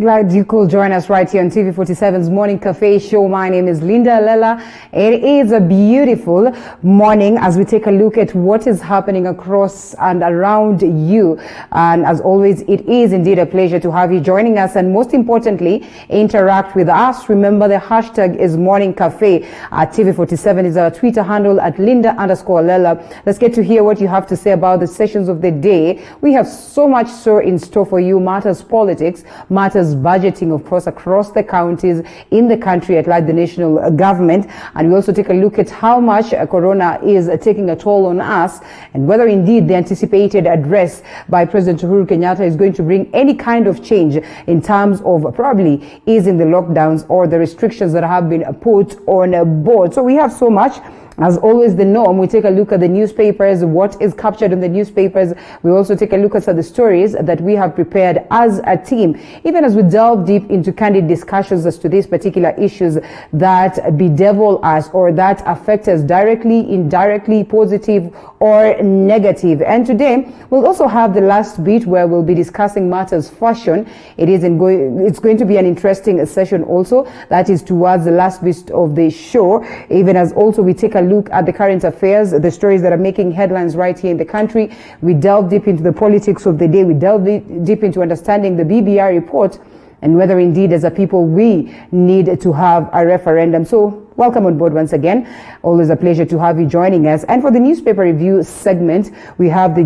Glad you could join us right here on TV47's Morning Cafe show. My name is Linda Lela. It is a beautiful morning as we take a look at what is happening across and around you. And as always, it is indeed a pleasure to have you joining us, and most importantly, interact with us. Remember, the hashtag is Morning Cafe. TV47 is our Twitter handle at Linda_Lela. Let's get to hear what you have to say about the sessions of the day. We have so much in store for you. Matters politics, matters budgeting, of course, across the counties in the country, at like the national government. And we also take a look at how much corona is taking a toll on us, and whether indeed the anticipated address by President Uhuru Kenyatta is going to bring any kind of change in terms of probably easing the lockdowns or the restrictions that have been put on board. So we have so much. As always, the norm, we take a look at the newspapers, what is captured in the newspapers. We also take a look at the stories that we have prepared as a team, even as we delve deep into candid discussions as to these particular issues that bedevil us or that affect us directly, indirectly, positive or negative. And today, we'll also have the last bit where we'll be discussing matters fashion. It's going to be an interesting session also. That is towards the last bit of the show, even as also we take a look at the current affairs, the stories that are making headlines right here in the country. We delve deep into the politics of the day. We delve deep into understanding the BBI report and whether indeed as a people we need to have a referendum. So welcome on board once again. Always a pleasure to have you joining us. And for the newspaper review segment, we have the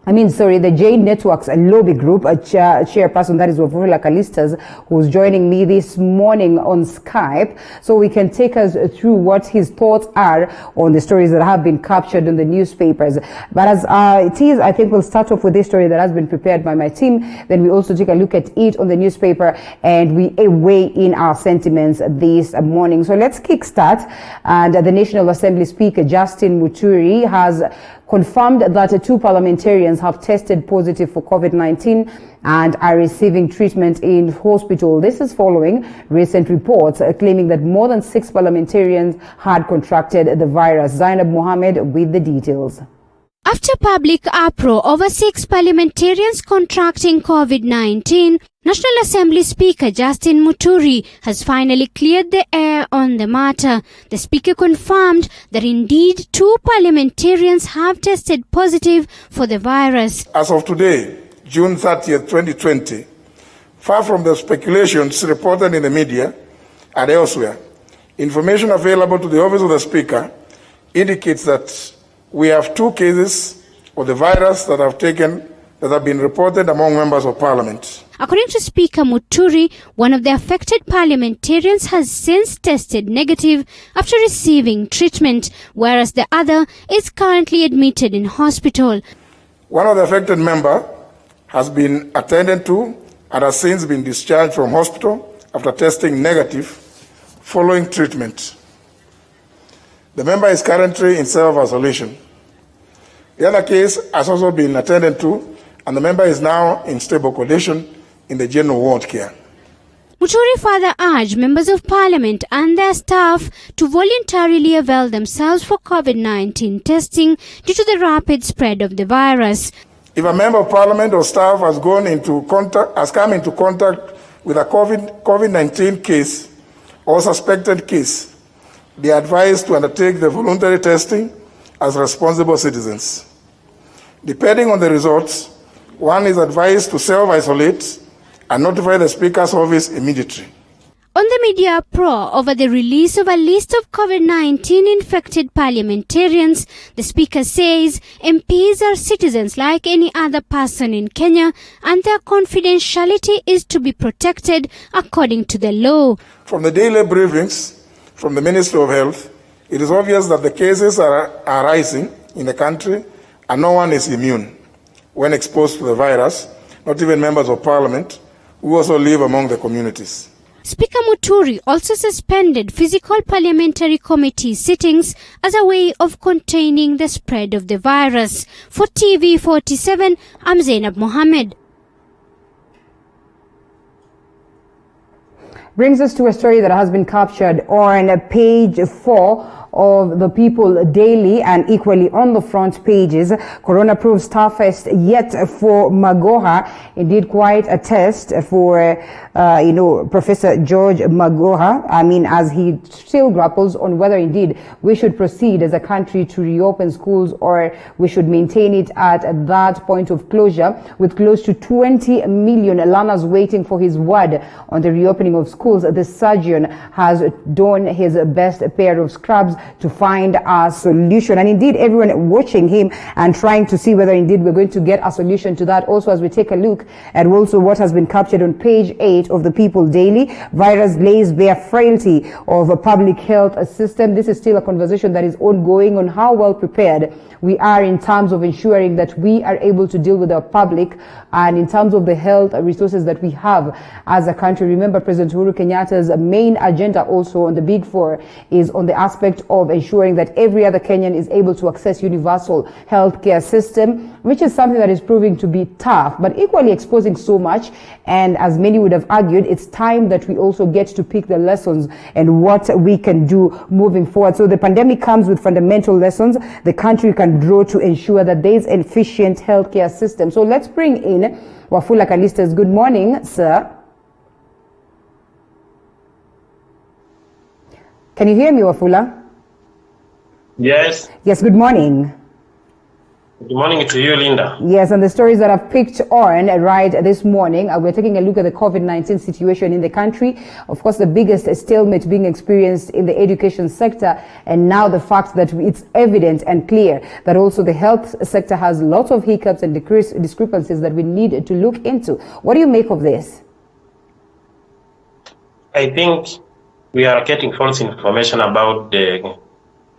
the J Networks Lobby Group, a chairperson, that is Wafula Kalistas, who's joining me this morning on Skype, so we can take us through what his thoughts are on the stories that have been captured in the newspapers. But as it is, I think we'll start off with this story that has been prepared by my team. Then we also take a look at it on the newspaper, and we weigh in our sentiments this morning. So let's kickstart. And the National Assembly Speaker, Justin Muturi, has confirmed that 2 parliamentarians have tested positive for COVID-19 and are receiving treatment in hospital. This is following recent reports claiming that more than 6 parliamentarians had contracted the virus. Zainab Mohammed with the details. After public uproar over 6 parliamentarians contracting COVID-19, National Assembly Speaker Justin Muturi has finally cleared the air on the matter. The Speaker confirmed that indeed 2 parliamentarians have tested positive for the virus. As of today, June 30th, 2020, far from the speculations reported in the media and elsewhere, information available to the Office of the Speaker indicates that we have 2 cases of the virus that have been reported among members of Parliament. According to Speaker Muturi, one of the affected parliamentarians has since tested negative after receiving treatment, whereas the other is currently admitted in hospital. One of the affected members has been attended to and has since been discharged from hospital after testing negative following treatment. The member is currently in self-isolation. The other case has also been attended to, and the member is now in stable condition in the general ward care. Muturi further urged members of Parliament and their staff to voluntarily avail themselves for COVID-19 testing due to the rapid spread of the virus. If a member of Parliament or staff has come into contact with a COVID-19 case or suspected case, they are advised to undertake the voluntary testing as responsible citizens. Depending on the results, one is advised to self-isolate and notify the Speaker's office immediately. On the media uproar over the release of a list of COVID-19 infected parliamentarians, the Speaker says MPs are citizens like any other person in Kenya and their confidentiality is to be protected according to the law. From the daily briefings from the Ministry of Health, it is obvious that the cases are rising in the country and no one is immune when exposed to the virus, not even members of Parliament who also live among the communities. Speaker Muturi also suspended physical parliamentary committee sittings as a way of containing the spread of the virus. For TV47, I'm Zainab Mohammed. Brings us to a story that has been captured on page 4 of the People Daily and equally on the front pages. Corona proves toughest yet for Magoha. Indeed, quite a test for, Professor George Magoha. I mean, as he still grapples on whether indeed we should proceed as a country to reopen schools or we should maintain it at that point of closure, with close to 20 million learners waiting for his word on the reopening of schools. The surgeon has donned his best pair of scrubs to find a solution. And indeed, everyone watching him and trying to see whether indeed we're going to get a solution to that. Also, as we take a look at also what has been captured on page 8 of the People Daily, virus lays bare frailty of a public health system. This is still a conversation that is ongoing on how well prepared we are in terms of ensuring that we are able to deal with our public and in terms of the health resources that we have as a country. Remember, President Uhuru Kenyatta's main agenda also on the Big Four is on the aspect of ensuring that every other Kenyan is able to access universal healthcare system, which is something that is proving to be tough, but equally exposing so much. And as many would have argued, it's time that we also get to pick the lessons and what we can do moving forward. So the pandemic comes with fundamental lessons the country can draw to ensure that there is an efficient healthcare system. So let's bring in Wafula Kalistas. Good morning, sir. Can you hear me, Wafula? Yes. Yes, good morning. Good morning to you, Linda. Yes, and the stories that I've picked on right this morning, we're taking a look at the COVID-19 situation in the country. Of course, the biggest stalemate being experienced in the education sector, and now the fact that it's evident and clear that also the health sector has lots of hiccups and discrepancies that we need to look into. What do you make of this? I think we are getting false information about the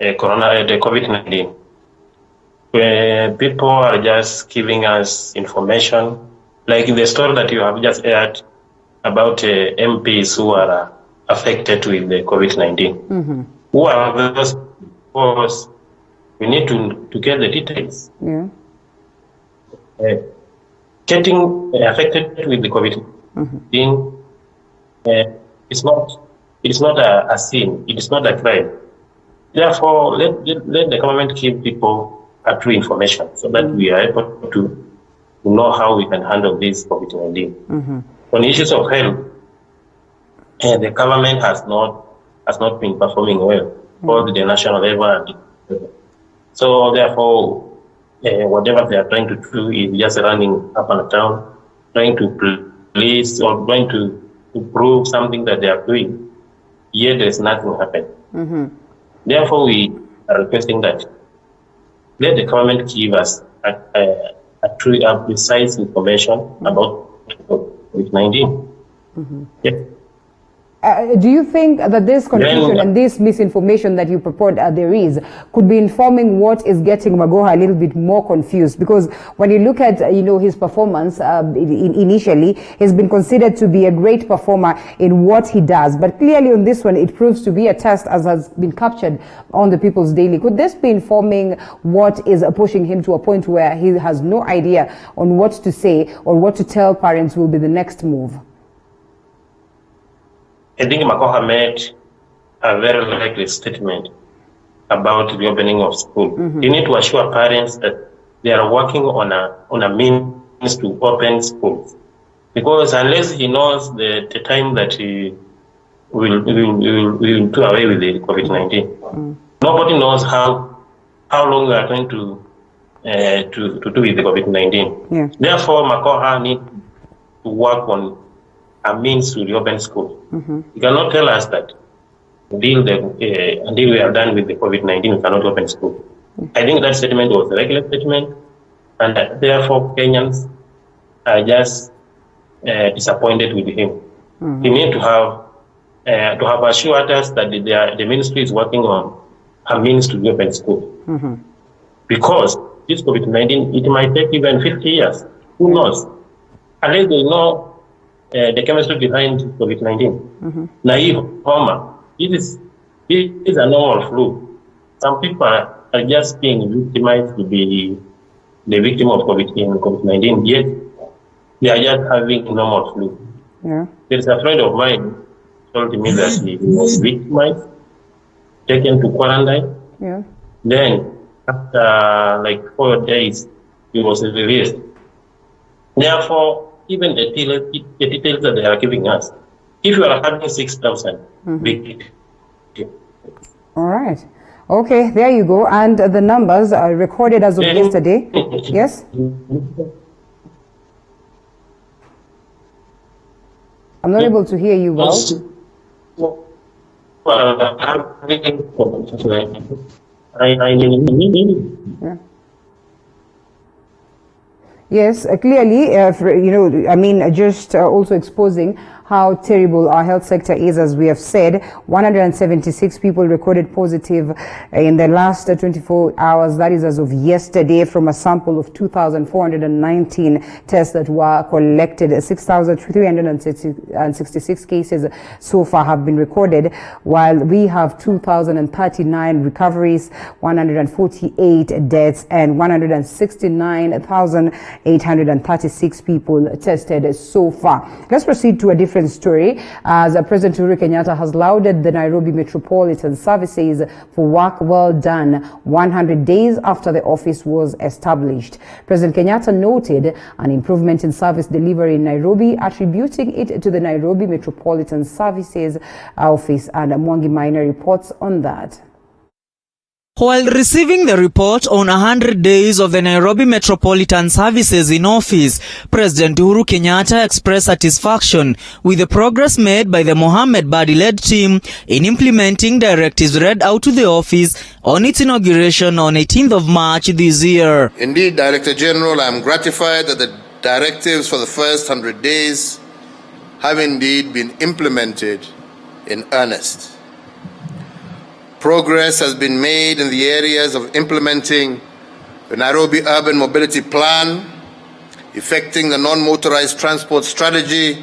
COVID-19. People are just giving us information, like the story that you have just aired about MPs who are affected with the COVID-19. Mm-hmm. Who are those? Because we need to get the details. Yeah. Getting affected with the COVID-19 it's not a sin. It is not a crime. Therefore, let the government give people true information so that we are able to know how we can handle this COVID-19. Mm-hmm. On issues of health, the government has not been performing well for the national level. So therefore, whatever they are trying to do is just running up and down, trying to place or trying to prove something that they are doing. Yet there's nothing happening. Mm-hmm. Therefore, we are requesting that let the government give us a precise information about COVID-19. Mm-hmm. Yeah. Do you think that this confusion and this misinformation that you purport there is could be informing what is getting Magoha a little bit more confused? Because when you look at his performance initially, he's been considered to be a great performer in what he does, but clearly on this one it proves to be a test, as has been captured on the People's Daily. Could this be informing what is pushing him to a point where he has no idea on what to say or what to tell parents will be the next move? I think Magoha made a very likely statement about the opening of school. Mm-hmm. You need to assure parents that they are working on a means to open schools, because unless he knows the time that he will do away with the COVID-19, nobody knows how long we are going to do with the COVID-19. Yeah. Therefore, Magoha needs to work on a means to reopen school. Mm-hmm. You cannot tell us that until we are done with the COVID-19, we cannot open school. I think that statement was a regular statement, and therefore Kenyans are just disappointed with him. Mm-hmm. He needs to have assured us that the ministry is working on a means to reopen school. Mm-hmm. Because this COVID-19, it might take even 50 years. Who knows? Unless they know the chemistry behind COVID-19. Naive, homa. This is a normal flu. Some people are just being victimized to be the victim of COVID-19, yet they are just having normal flu. Yeah. There is a friend of mine told me that he was victimized taken to quarantine. Yeah. Then, after like 4 days, he was released. Therefore, even the details that they are giving us, if you are having 6,000 victims. All right. Okay, there you go. And the numbers are recorded as of yesterday. Yes? I'm not able to hear you well. Yeah. Yes, clearly, just also exposing how terrible our health sector is. As we have said, 176 people recorded positive in the last 24 hours. That is as of yesterday, from a sample of 2,419 tests that were collected. 6,366 cases so far have been recorded, while we have 2,039 recoveries, 148 deaths, and 169,836 people tested so far. Let's proceed to a different story, as President Uhuru Kenyatta has lauded the Nairobi Metropolitan Services for work well done 100 days after the office was established. President Kenyatta noted an improvement in service delivery in Nairobi, attributing it to the Nairobi Metropolitan Services Office, and Mwangi Maina reports on that. While receiving the report on 100 days of the Nairobi Metropolitan Services in office, President Uhuru Kenyatta expressed satisfaction with the progress made by the Mohamed Badi-led team in implementing directives read out to the office on its inauguration on 18th of March this year. Indeed, Director General, I am gratified that the directives for the first 100 days have indeed been implemented in earnest. Progress has been made in the areas of implementing the Nairobi Urban Mobility Plan, effecting the non-motorized transport strategy,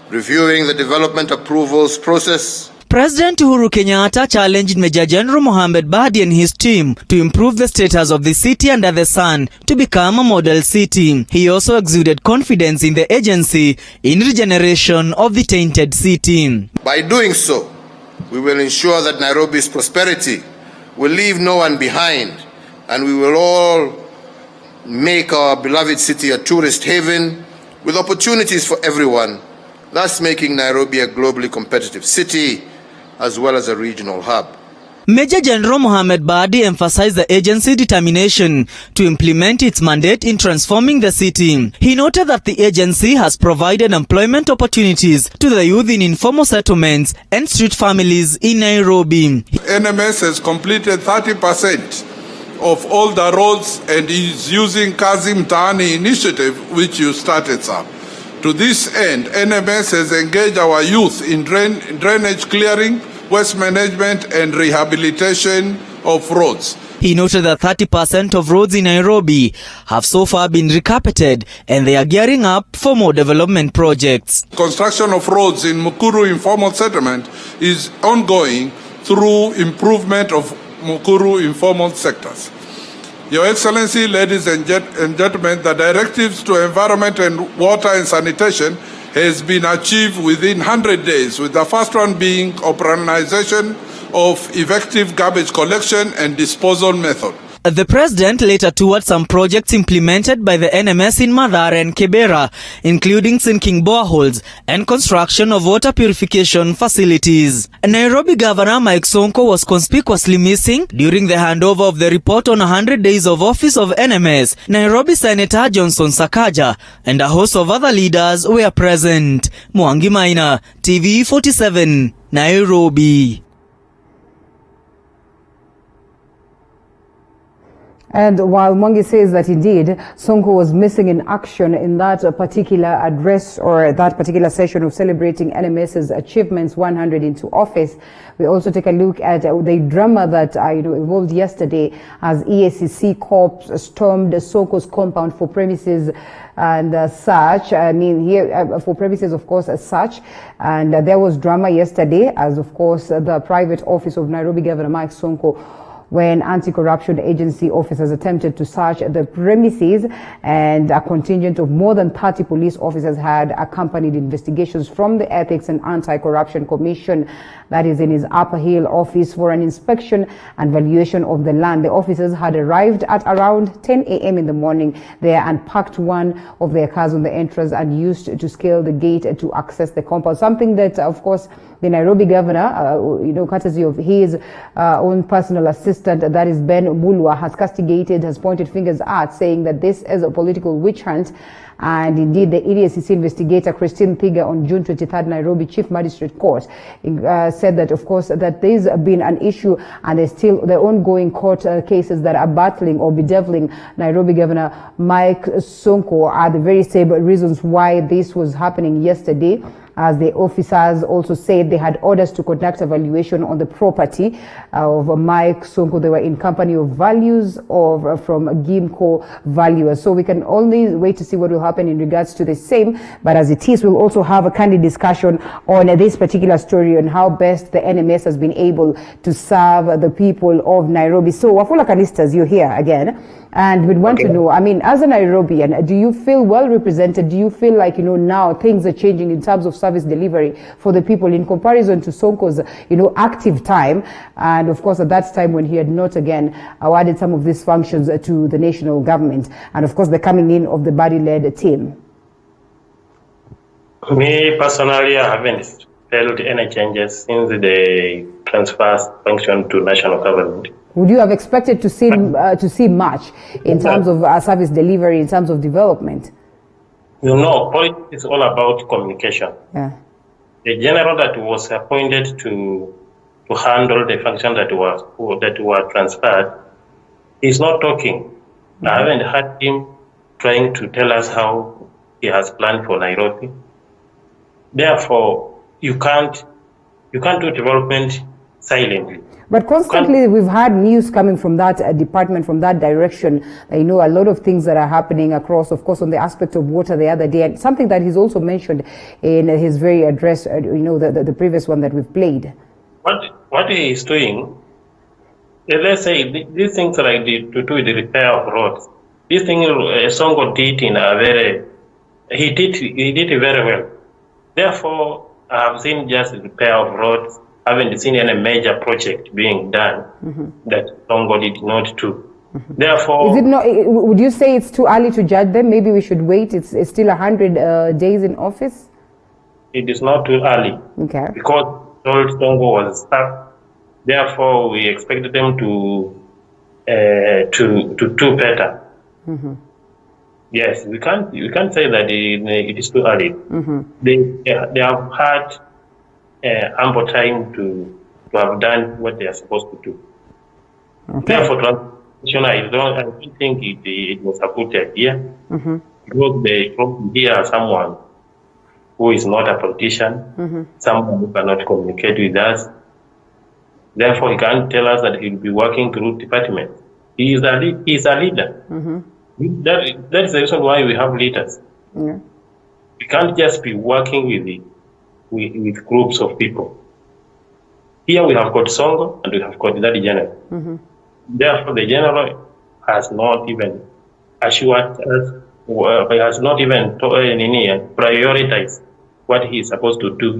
reviewing the development approvals process. President Uhuru Kenyatta challenged Major General Mohamed Badi and his team to improve the status of the city under the sun to become a model city. He also exuded confidence in the agency in regeneration of the tainted city. By doing so, we will ensure that Nairobi's prosperity will leave no one behind, and we will all make our beloved city a tourist haven with opportunities for everyone, thus making Nairobi a globally competitive city as well as a regional hub. Major General Mohamed Badi emphasized the agency's determination to implement its mandate in transforming the city. He noted that the agency has provided employment opportunities to the youth in informal settlements and street families in Nairobi. NMS has completed 30% of all the roads and is using Kazi Mtaani initiative, which you started, sir. To this end, NMS has engaged our youth in drainage clearing, waste management and rehabilitation of roads. He noted that 30% of roads in Nairobi have so far been recarpeted, and they are gearing up for more development projects. Construction of roads in Mukuru informal settlement is ongoing through improvement of Mukuru informal sectors. Your Excellency, ladies and gentlemen, the directives to environment and water and sanitation has been achieved within 100 days, with the first one being operationalization of effective garbage collection and disposal method. The president later toured some projects implemented by the NMS in Mathare and Kibera, including sinking boreholes and construction of water purification facilities. Nairobi Governor Mike Sonko was conspicuously missing during the handover of the report on 100 days of office of NMS. Nairobi Senator Johnson Sakaja and a host of other leaders were present. Mwangi Maina, TV47, Nairobi. And while Mwangi says that indeed Sonko was missing in action in that particular address or that particular session of celebrating NMS's achievements 100 into office, we also take a look at the drama that evolved yesterday as EACC Corps stormed Sonko's compound for premises and such. I mean, here for premises, of course, as such. And there was drama yesterday as, of course, the private office of Nairobi Governor Mike Sonko when anti-corruption agency officers attempted to search the premises, and a contingent of more than 30 police officers had accompanied investigations from the Ethics and Anti-Corruption Commission that is in his Upper Hill office for an inspection and valuation of the land. The officers had arrived at around 10 a.m. in the morning there and parked one of their cars on the entrance and used to scale the gate to access the compound. Something that, of course, the Nairobi governor, courtesy of his own personal assistant, that is Ben Mulwa, has castigated, has pointed fingers at, saying that this is a political witch hunt. And indeed, the EDSCC investigator Christine Thiga on June 23rd, Nairobi Chief Magistrate Court said that, of course, that there's been an issue and there's still the ongoing court cases that are battling or bedeviling Nairobi Governor Mike Sonko are the very same reasons why this was happening yesterday. As the officers also said, they had orders to conduct a valuation on the property of Mike Sonko. They were in company of values from Gimco Valuers. So we can only wait to see what will happen in regards to the same. But as it is, we'll also have a candid discussion on this particular story on how best the NMS has been able to serve the people of Nairobi. So Wafula Kalistas, you're here again. And we'd want to know, I mean, as a Nairobian, do you feel well represented? Do you feel like, now things are changing in terms of service delivery for the people in comparison to Sonko's, active time? And of course, at that time when he had not again awarded some of these functions to the national government. And of course, the coming in of the body-led team. Me personally, I haven't felt any changes since the transfer function to national government. Would you have expected to see much in terms of service delivery, in terms of development? Politics is all about communication. Yeah. The general that was appointed to handle the function that were transferred is not talking. Mm-hmm. I haven't heard him trying to tell us how he has planned for Nairobi. Therefore, you can't do development silently. But constantly we've had news coming from that department, from that direction. A lot of things that are happening across, of course, on the aspect of water the other day, and something that he's also mentioned in his very address, the previous one that we've played. What he is doing, let's say these things like to do with the repair of roads. This thing Sonko did he did it very well. Therefore, I have seen just the repair of roads. I haven't seen any major project being done that Sonko did not do. Therefore, is it not? Would you say it's too early to judge them? Maybe we should wait. It's still 100 days in office. It is not too early. Okay. Because Sonko was stuck. Therefore, we expected them to do better. Mm-hmm. Yes, we can't say that it is too early. Mm-hmm. They have had ample time to have done what they are supposed to do. Okay. Therefore, transition, I don't think it was a good idea. Mm-hmm. Because they come here someone who is not a politician, someone who cannot communicate with us. Therefore, he can't tell us that he will be working through department. He is a leader. Mm-hmm. That is the reason why we have leaders. Yeah. We can't just be working with groups of people. Here we have got Sonko and we have got the general. Mm-hmm. Therefore, the general has not even assured us, has not even prioritized what he is supposed to do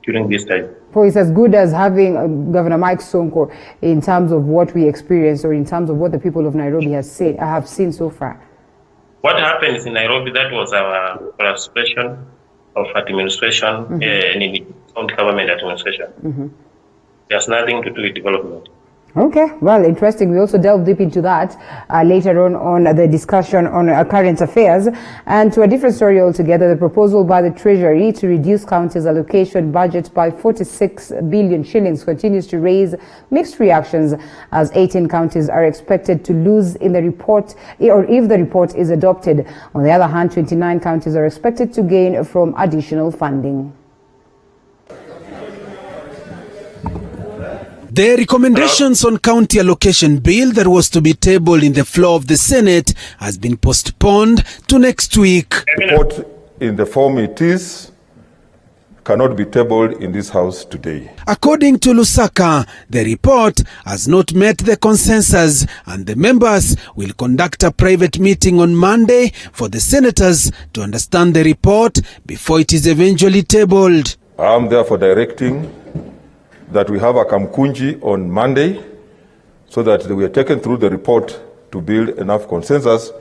during this time. So it's as good as having Governor Mike Sonko in terms of what we experienced or in terms of what the people of Nairobi have seen so far. What happens in Nairobi, that was our frustration of administration in the county government administration. Mm-hmm. There's nothing to do with development. Okay, well, interesting. We also delve deep into that later on the discussion on current affairs. And to a different story altogether, the proposal by the Treasury to reduce counties' allocation budget by 46 billion shillings continues to raise mixed reactions, as 18 counties are expected to lose in the report, or if the report is adopted. On the other hand, 29 counties are expected to gain from additional funding. The recommendations on county allocation bill that was to be tabled in the floor of the Senate has been postponed to next week. Report in the form it is cannot be tabled in this House today. According to Lusaka, the report has not met the consensus and the members will conduct a private meeting on Monday for the senators to understand the report before it is eventually tabled. I am therefore directing that we have a Kamkunji on Monday so that we are taken through the report to build enough consensus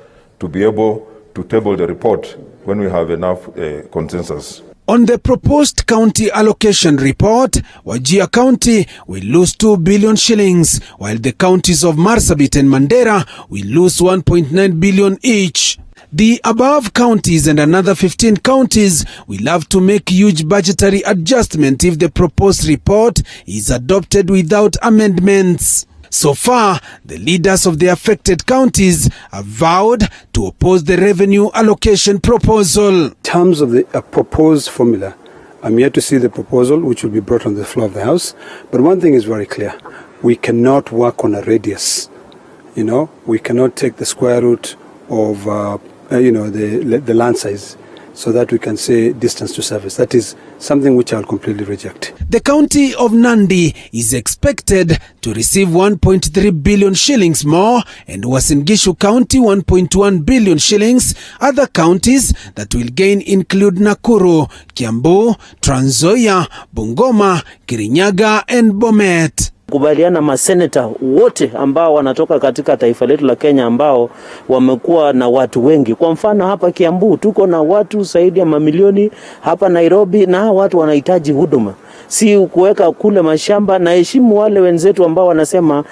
to be able to table the report when we have enough consensus. On the proposed county allocation report, Wajir County will lose 2 billion shillings, while the counties of Marsabit and Mandera will lose 1.9 billion each. The above counties and another 15 counties will have to make huge budgetary adjustment if the proposed report is adopted without amendments. So far, the leaders of the affected counties have vowed to oppose the revenue allocation proposal. In terms of the proposed formula, I'm yet to see the proposal which will be brought on the floor of the House. But one thing is very clear. We cannot work on a radius. We cannot take the square root of, the land size so that we can say distance to service. That is something which I'll completely reject. The county of Nandi is expected to receive 1.3 billion shillings more, and Uasin Gishu County 1.1 billion shillings. Other counties that will gain include Nakuru, Kiambu, Trans Nzoia, Bungoma, Kirinyaga and Bomet. Kubaliana maseneta wote ambao wanatoka katika taifa letu la Kenya ambao wamekuwa na watu wengi. Kwa mfano hapa Kiambu tuko na watu zaidi ya mamilioni, hapa Nairobi na watu wanahitaji huduma. Si kuweka kule mashamba, na heshimu wale wenzetu ambao wanasema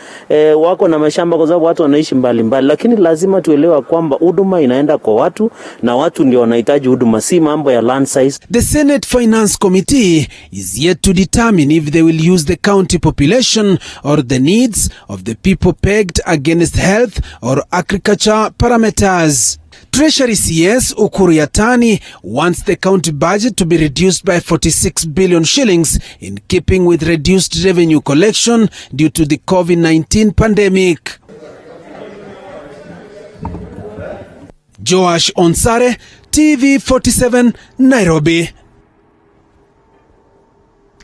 wako na mashamba kwa sababu watu wanaishi mbali mbali, lakini lazima tuelewa kwamba huduma inaenda kwa watu na watu ndio wanahitaji huduma, si mambo ya land size. The Senate Finance Committee is yet to determine if they will use the county population or the needs of the people pegged against health or agriculture parameters. Treasury CS Ukuru Yatani wants the county budget to be reduced by 46 billion shillings in keeping with reduced revenue collection due to the COVID-19 pandemic. Joash Onsare, TV47, Nairobi.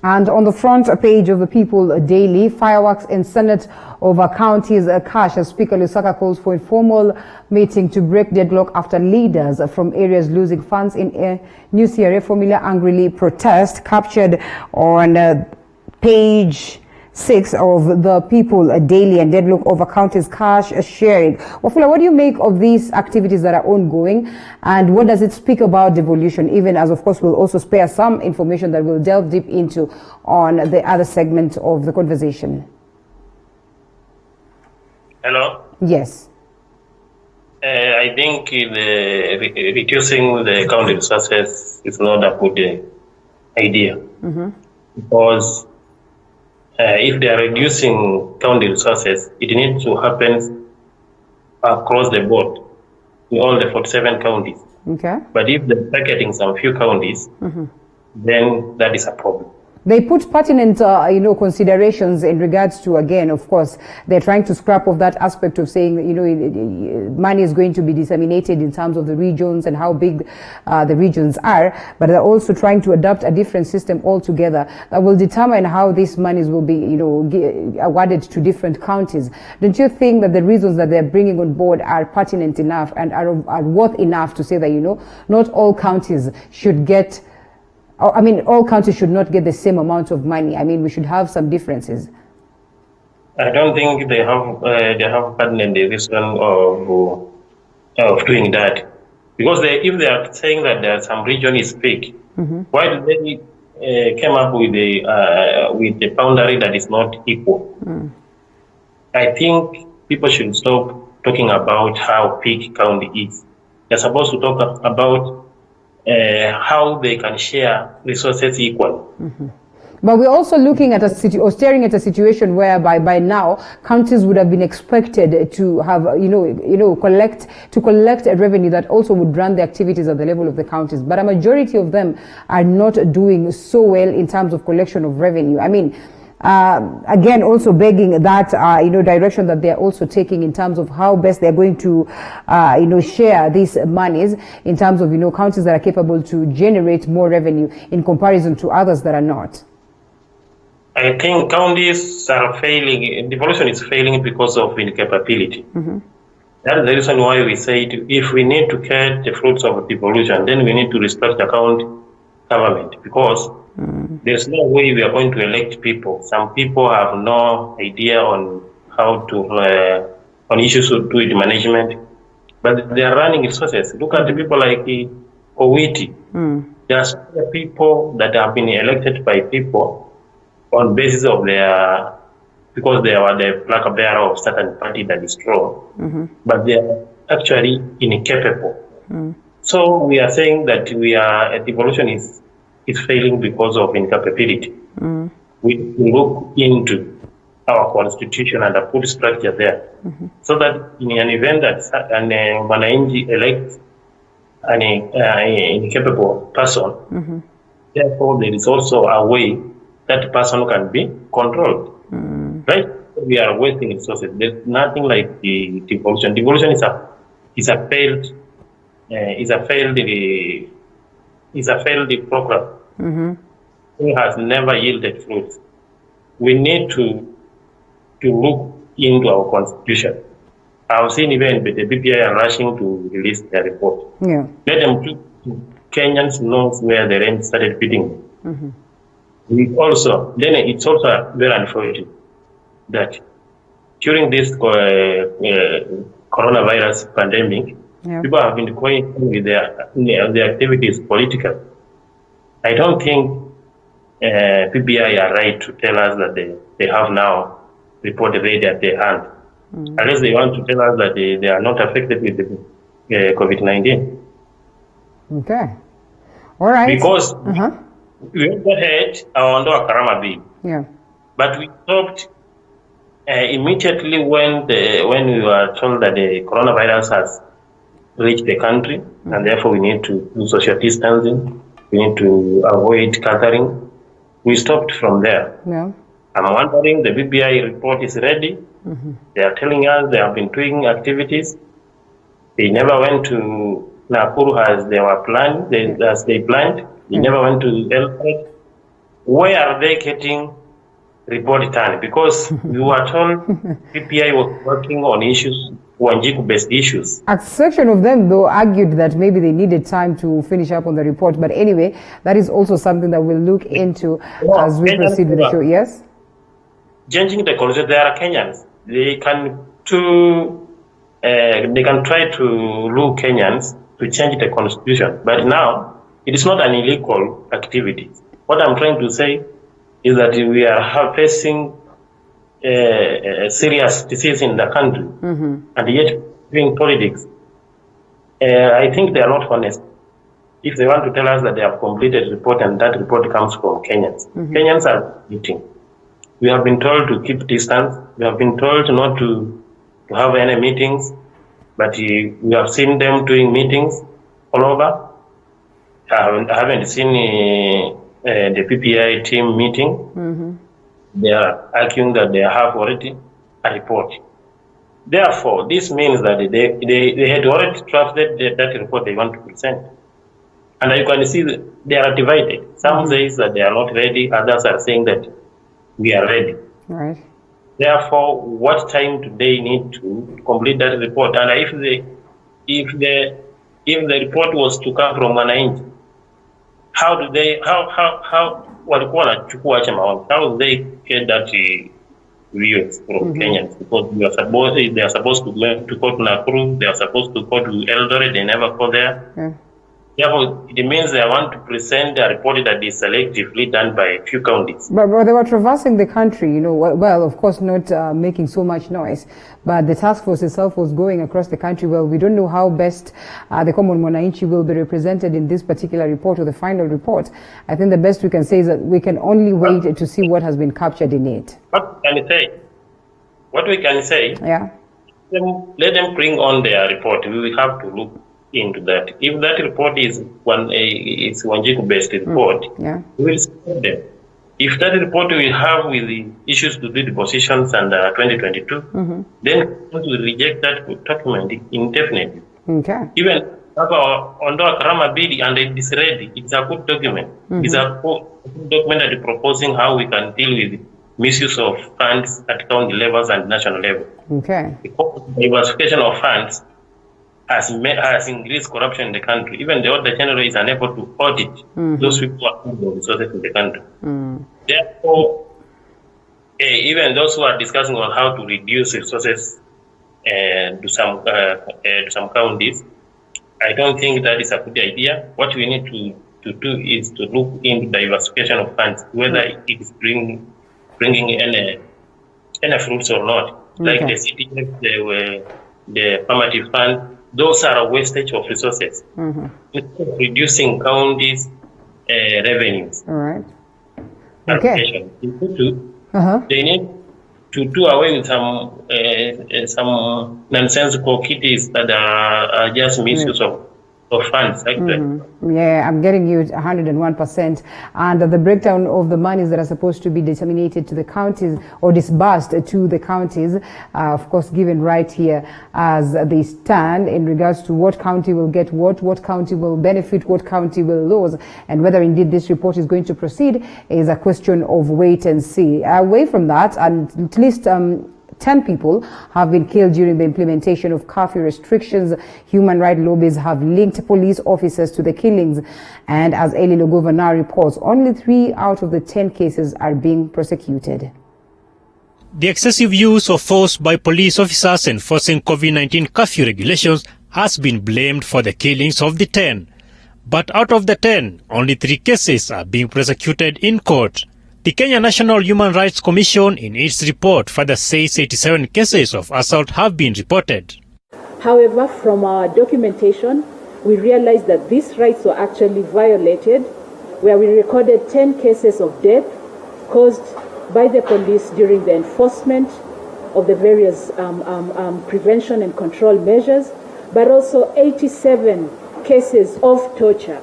And on the front page of the People Daily, fireworks in Senate over counties cash as Speaker Lusaka calls for informal meeting to break deadlock after leaders from areas losing funds in a new CRA formula angrily protest, captured on page 6 of the People Daily, and deadlock over counties cash sharing. Wafula, what do you make of these activities that are ongoing, and what does it speak about devolution, even as of course we'll also spare some information that we'll delve deep into on the other segment of the conversation? Hello? Yes. I think reducing the county resources is not a good idea, because if they are reducing county resources, it needs to happen across the board in all the 47 counties. Okay. But if they're targeting some few counties, then that is a problem. They put pertinent, considerations in regards to, again, of course, they're trying to scrap off that aspect of saying, money is going to be disseminated in terms of the regions and how big the regions are, but they're also trying to adopt a different system altogether that will determine how these monies will be, awarded to different counties. Don't you think that the reasons that they're bringing on board are pertinent enough and are worth enough to say that, not all counties should get, all counties should not get the same amount of money? We should have some differences. I don't think they have pertinent the reason of doing that, because if they are saying that there are some region is big, why do they come up with the boundary that is not equal? I think people should stop talking about how big county is. They're supposed to talk about how they can share resources equally. But we're also looking at staring at a situation whereby by now counties would have been expected to have, collect a revenue that also would run the activities at the level of the counties. But a majority of them are not doing so well in terms of collection of revenue. again, also begging that, direction that they're also taking in terms of how best they're going to, share these monies in terms of, counties that are capable to generate more revenue in comparison to others that are not? I think counties are failing, devolution is failing because of incapability. That is the reason why we say if we need to get the fruits of devolution, then we need to restructure county government, because there's no way we are going to elect people. Some people have no idea on how to, on issues to do with management, but they are running resources. Look at the people like Owiti. There are people that have been elected by people on basis of their, because they are the flag bearer of certain party that is strong, but they are actually incapable. So we are saying that devolution is failing because of incapability. We look into our constitution and put structure there, so that in an event that an Mwananchi elects an incapable person, therefore there is also a way that person can be controlled. Right? We are wasting resources. There's nothing like the devolution. Devolution is a failed program. It has never yielded fruits. We need to look into our constitution. I've seen even the BPI are rushing to release their report. Yeah. Let them Kenyans know where the rent started feeding. It's also very unfortunate that during this coronavirus pandemic, people have been going with their activities political. I don't think PBI are right to tell us that they have now report ready at their hand, unless they want to tell us that they are not affected with the COVID-19. Okay. All right. Because we overhead our Karama bill. Yeah. But we stopped immediately when we were told that the coronavirus has reached the country, and therefore we need to do social distancing. We need to avoid gathering. We stopped from there. Yeah. I'm wondering, the BBI report is ready. They are telling us they have been doing activities. They never went to Nakuru as they were planned, as they planned. They never went to Eldoret. Where are they getting report done? Because we were told PPI was working on issues, Wanjiku-based issues. A section of them, though, argued that maybe they needed time to finish up on the report. But anyway, that is also something that we'll look into as we proceed with the show. Yes? Changing the constitution, there are Kenyans. They can try to lure Kenyans to change the constitution. But now, it is not an illegal activity. What I'm trying to say is that we are facing a serious disease in the country, and yet doing politics. I think they are not honest. If they want to tell us that they have completed a report and that report comes from Kenyans, Kenyans are eating. We have been told to keep distance. We have been told not to have any meetings, but we have seen them doing meetings all over. I haven't seen the PPI team meeting. They are arguing that they have already a report. Therefore, this means that they had already drafted that report they want to present. And you can see they are divided. Some say that they are not ready, others are saying that we are ready. Right. Therefore, what time do they need to complete that report? And if the report was to come from Mwananchi, how do they get that views from Kenyans? Because they are supposed to go to Nakuru, they are supposed to go to Eldoret, they never go there. Therefore, it means they want to present a report that is selectively done by a few counties. But they were traversing the country, well, of course, not making so much noise. But the task force itself was going across the country. Well, we don't know how best the common Mwananchi will be represented in this particular report or the final report. I think the best we can say is that we can only wait to see what has been captured in it. What we can say, yeah. Let them bring on their report. We will have to look into that. If that report is Wanjiku-based report, we will support them. If that report we have with the issues to do depositions under 2022, then we will reject that document indefinitely. Okay. Even on the Karama bill and it is ready, it's a good document. It's a good document that is proposing how we can deal with misuse of funds at county levels and national level. Okay. Because the diversification of funds has increased corruption in the country. Even the Auditor General is unable to audit those people who are the resources in the country. Therefore, even those who are discussing on how to reduce resources to some counties, I don't think that is a good idea. What we need to do is to look into diversification of funds, whether it is bringing any fruits or not. Like the CTF, the affirmative fund, those are a wastage of resources. Reducing counties' revenues. All right. Okay. They need to do away with some nonsensical kitties that are just misuse of funds. Yeah, I'm getting you 101%. And the breakdown of the monies that are supposed to be disseminated to the counties or disbursed to the counties, of course, given right here as they stand in regards to what county will get what county will benefit, what county will lose, and whether indeed this report is going to proceed is a question of wait and see. Away from that, and at least 10 people have been killed during the implementation of curfew restrictions. Human rights lobbies have linked police officers to the killings. And as Eli Logova now reports, only 3 out of the 10 cases are being prosecuted. The excessive use of force by police officers enforcing COVID-19 curfew regulations has been blamed for the killings of the 10. But out of the 10, only 3 cases are being prosecuted in court. The Kenya National Human Rights Commission in its report further says 87 cases of assault have been reported. However, from our documentation, we realized that these rights were actually violated, where we recorded 10 cases of death caused by the police during the enforcement of the various prevention and control measures, but also 87 cases of torture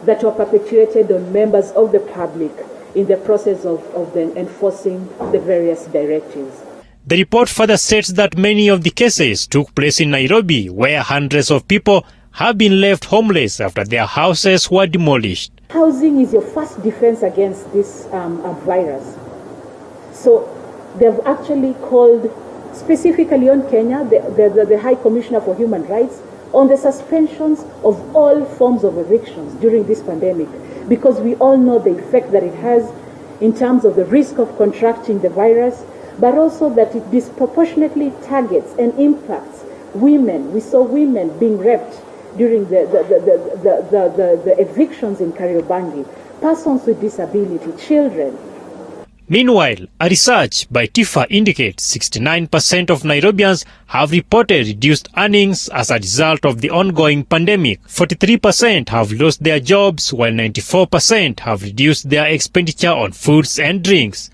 that were perpetuated on members of the public in the process of then enforcing the various directives. The report further states that many of the cases took place in Nairobi, where hundreds of people have been left homeless after their houses were demolished. Housing is your first defense against this virus. So they've actually called, specifically on Kenya, the High Commissioner for Human Rights, on the suspensions of all forms of evictions during this pandemic, because we all know the effect that it has in terms of the risk of contracting the virus, but also that it disproportionately targets and impacts women. We saw women being raped during the evictions in Kariobangi, persons with disability, children. Meanwhile, a research by TIFA indicates 69% of Nairobians have reported reduced earnings as a result of the ongoing pandemic. 43% have lost their jobs, while 94% have reduced their expenditure on foods and drinks.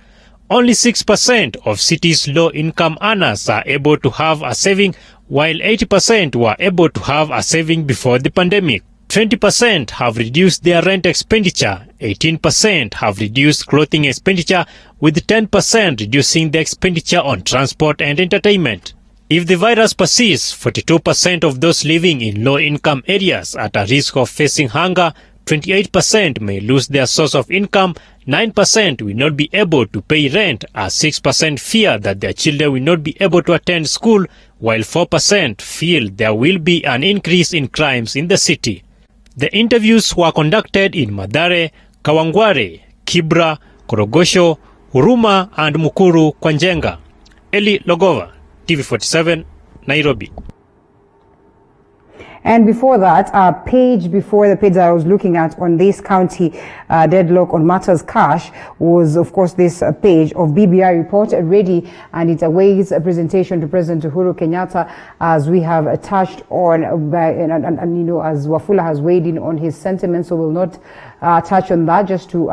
Only 6% of cities' low-income earners are able to have a saving, while 80% were able to have a saving before the pandemic. 20% have reduced their rent expenditure, 18% have reduced clothing expenditure, with 10% reducing the expenditure on transport and entertainment. If the virus persists, 42% of those living in low-income areas are at risk of facing hunger, 28% may lose their source of income, 9% will not be able to pay rent, as 6% fear that their children will not be able to attend school, while 4% feel there will be an increase in crimes in the city. The interviews were conducted in Mathare, Kawangware, Kibra, Korogosho, Huruma and Mukuru kwa Njenga. Eli Logova, TV47, Nairobi. And before that, before the page that I was looking at on this county deadlock on matters cash was, of course, this page of BBI report ready, and it awaits a presentation to President Uhuru Kenyatta, as we have touched on, and you know, as Wafula has weighed in on his sentiments, so we'll not touch on that, just to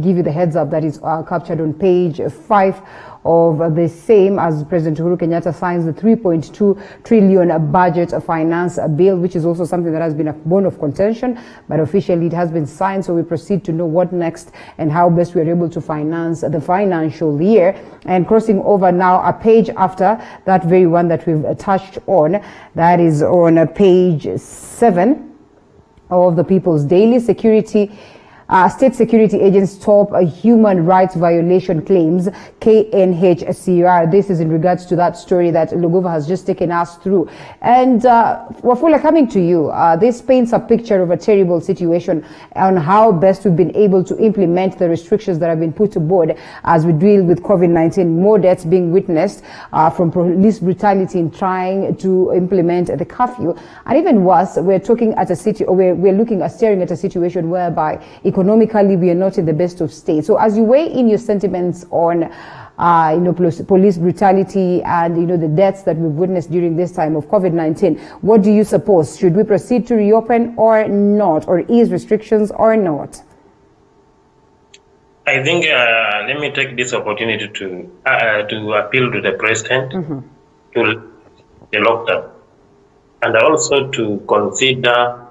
give you the heads up that is captured on page 5 of the same as President Uhuru Kenyatta signs the 3.2 trillion budget finance bill, which is also something that has been a bone of contention, but officially it has been signed. So we proceed to know what next and how best we are able to finance the financial year. And crossing over now a page after that very one that we've touched on, that is on page 7 of the People's Daily. State security agents top human rights violation claims, KNHCR. This is in regards to that story that Lugova has just taken us through. And Wafula, coming to you, this paints a picture of a terrible situation on how best we've been able to implement the restrictions that have been put to board as we deal with COVID-19. More deaths being witnessed from police brutality in trying to implement the curfew. And even worse, we're talking at a staring at a situation whereby economically we are not in the best of states. So as you weigh in your sentiments on police brutality and the deaths that we've witnessed during this time of COVID-19, what do you suppose? Should we proceed to reopen or not, or ease restrictions or not? I think let me take this opportunity to appeal to the president to the lockdown, and also to consider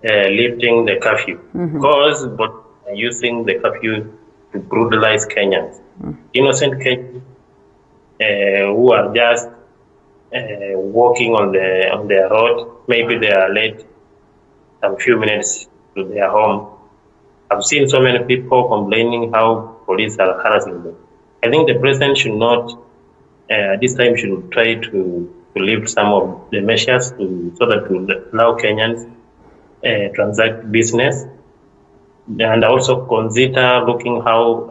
lifting the curfew, because but using the curfew to brutalize Kenyans, innocent Kenyans who are just walking on their road. Maybe they are late some few minutes to their home. I've seen so many people complaining how police are harassing them. I think the president should not this time should try to lift some of the measures so that to allow Kenyans transact business, and also consider looking how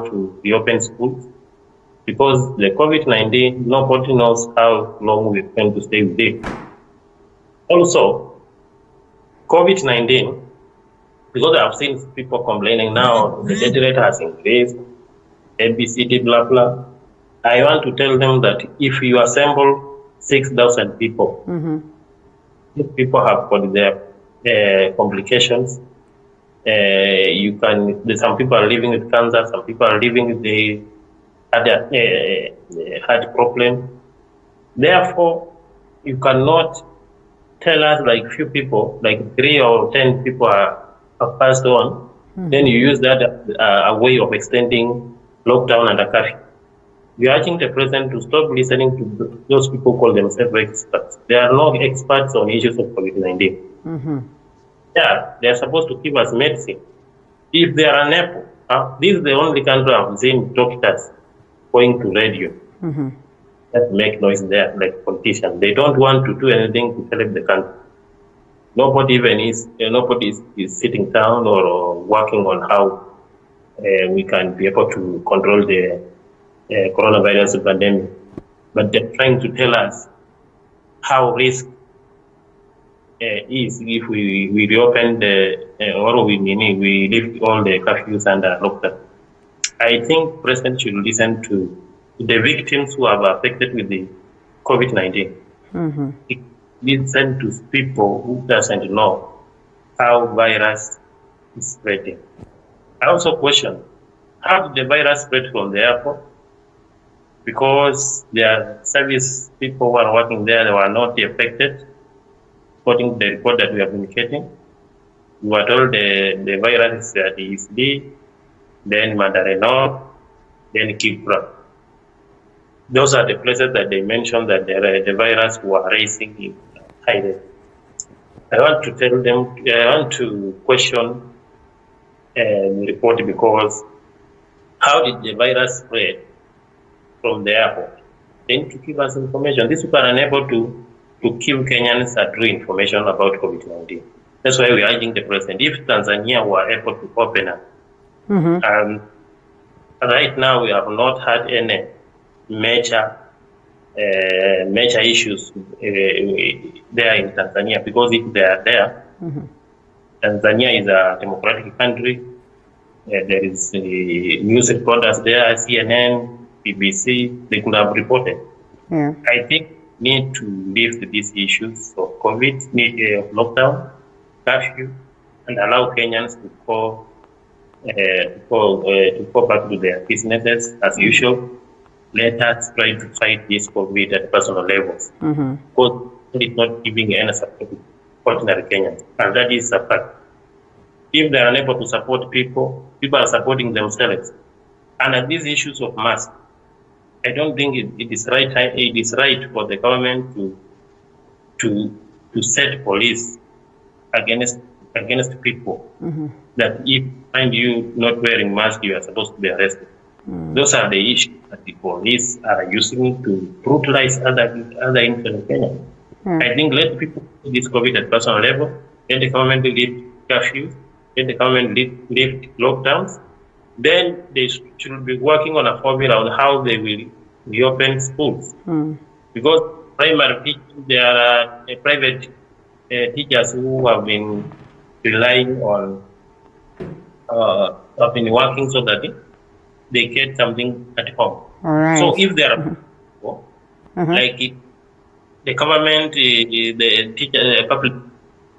to reopen schools, because the COVID-19, nobody knows how long we're going to stay with it. Also, COVID-19, because I've seen people complaining now, the death rate has increased, ABCD, blah, blah. I want to tell them that if you assemble 6,000 people, these people have got their complications. Some people are living with cancer, some people are living with the heart problem. Therefore, you cannot tell us like few people, like 3 or 10 people are passed on, then you use that a way of extending lockdown and a curfew. We are urging the president to stop listening to those people who call themselves experts. They are not experts on issues of COVID-19. Yeah, they are supposed to give us medicine. If they are unable, this is the only country I've seen doctors going to radio. That make noise there, like politicians. They don't want to do anything to help the country. Nobody is sitting down or working on how we can be able to control the coronavirus pandemic. But they're trying to tell us how risk is if we reopen we lift all the curfews under lockdown. I think President should listen to the victims who are affected with the COVID-19. Listen to people who doesn't know how virus is spreading. I also question, how did the virus spread from the airport? Because their service people who are working there, they were not affected. According to the report that we are communicating, we were told the virus is at the ESD, then Mandare North, then Kipra. Those are the places that they mentioned that the virus were raising in high rate. I want to question the report, because how did the virus spread from the airport? Then to give us information. These people are unable to give Kenyans a true information about COVID-19. That's why we are urging the president, if Tanzania were able to open up, right now we have not had any major issues there in Tanzania, because if they are there, Tanzania is a democratic country. There is news reporters there, CNN, BBC, they could have reported. I think need to lift these issues of COVID, lockdown, curfew, and allow Kenyans to go back to their businesses as usual, let us try to fight this COVID at personal levels. Because it's not giving any support to ordinary Kenyans. And that is a fact. If they are unable to support people, people are supporting themselves. And at these issues of masks, I don't think it is right for the government to set police against people. That if find you not wearing mask, you are supposed to be arrested. Those are the issues that the police are using to brutalize other innocent Kenyans. I think let people do this COVID at personal level, let the government lift curfews, let the government lift lockdowns, then they should be working on a formula on how they will reopen schools. Because primary teaching, there are private teachers who have been relying on, have been working so that they get something at home. All right. So if there are people, like the government, the teacher, public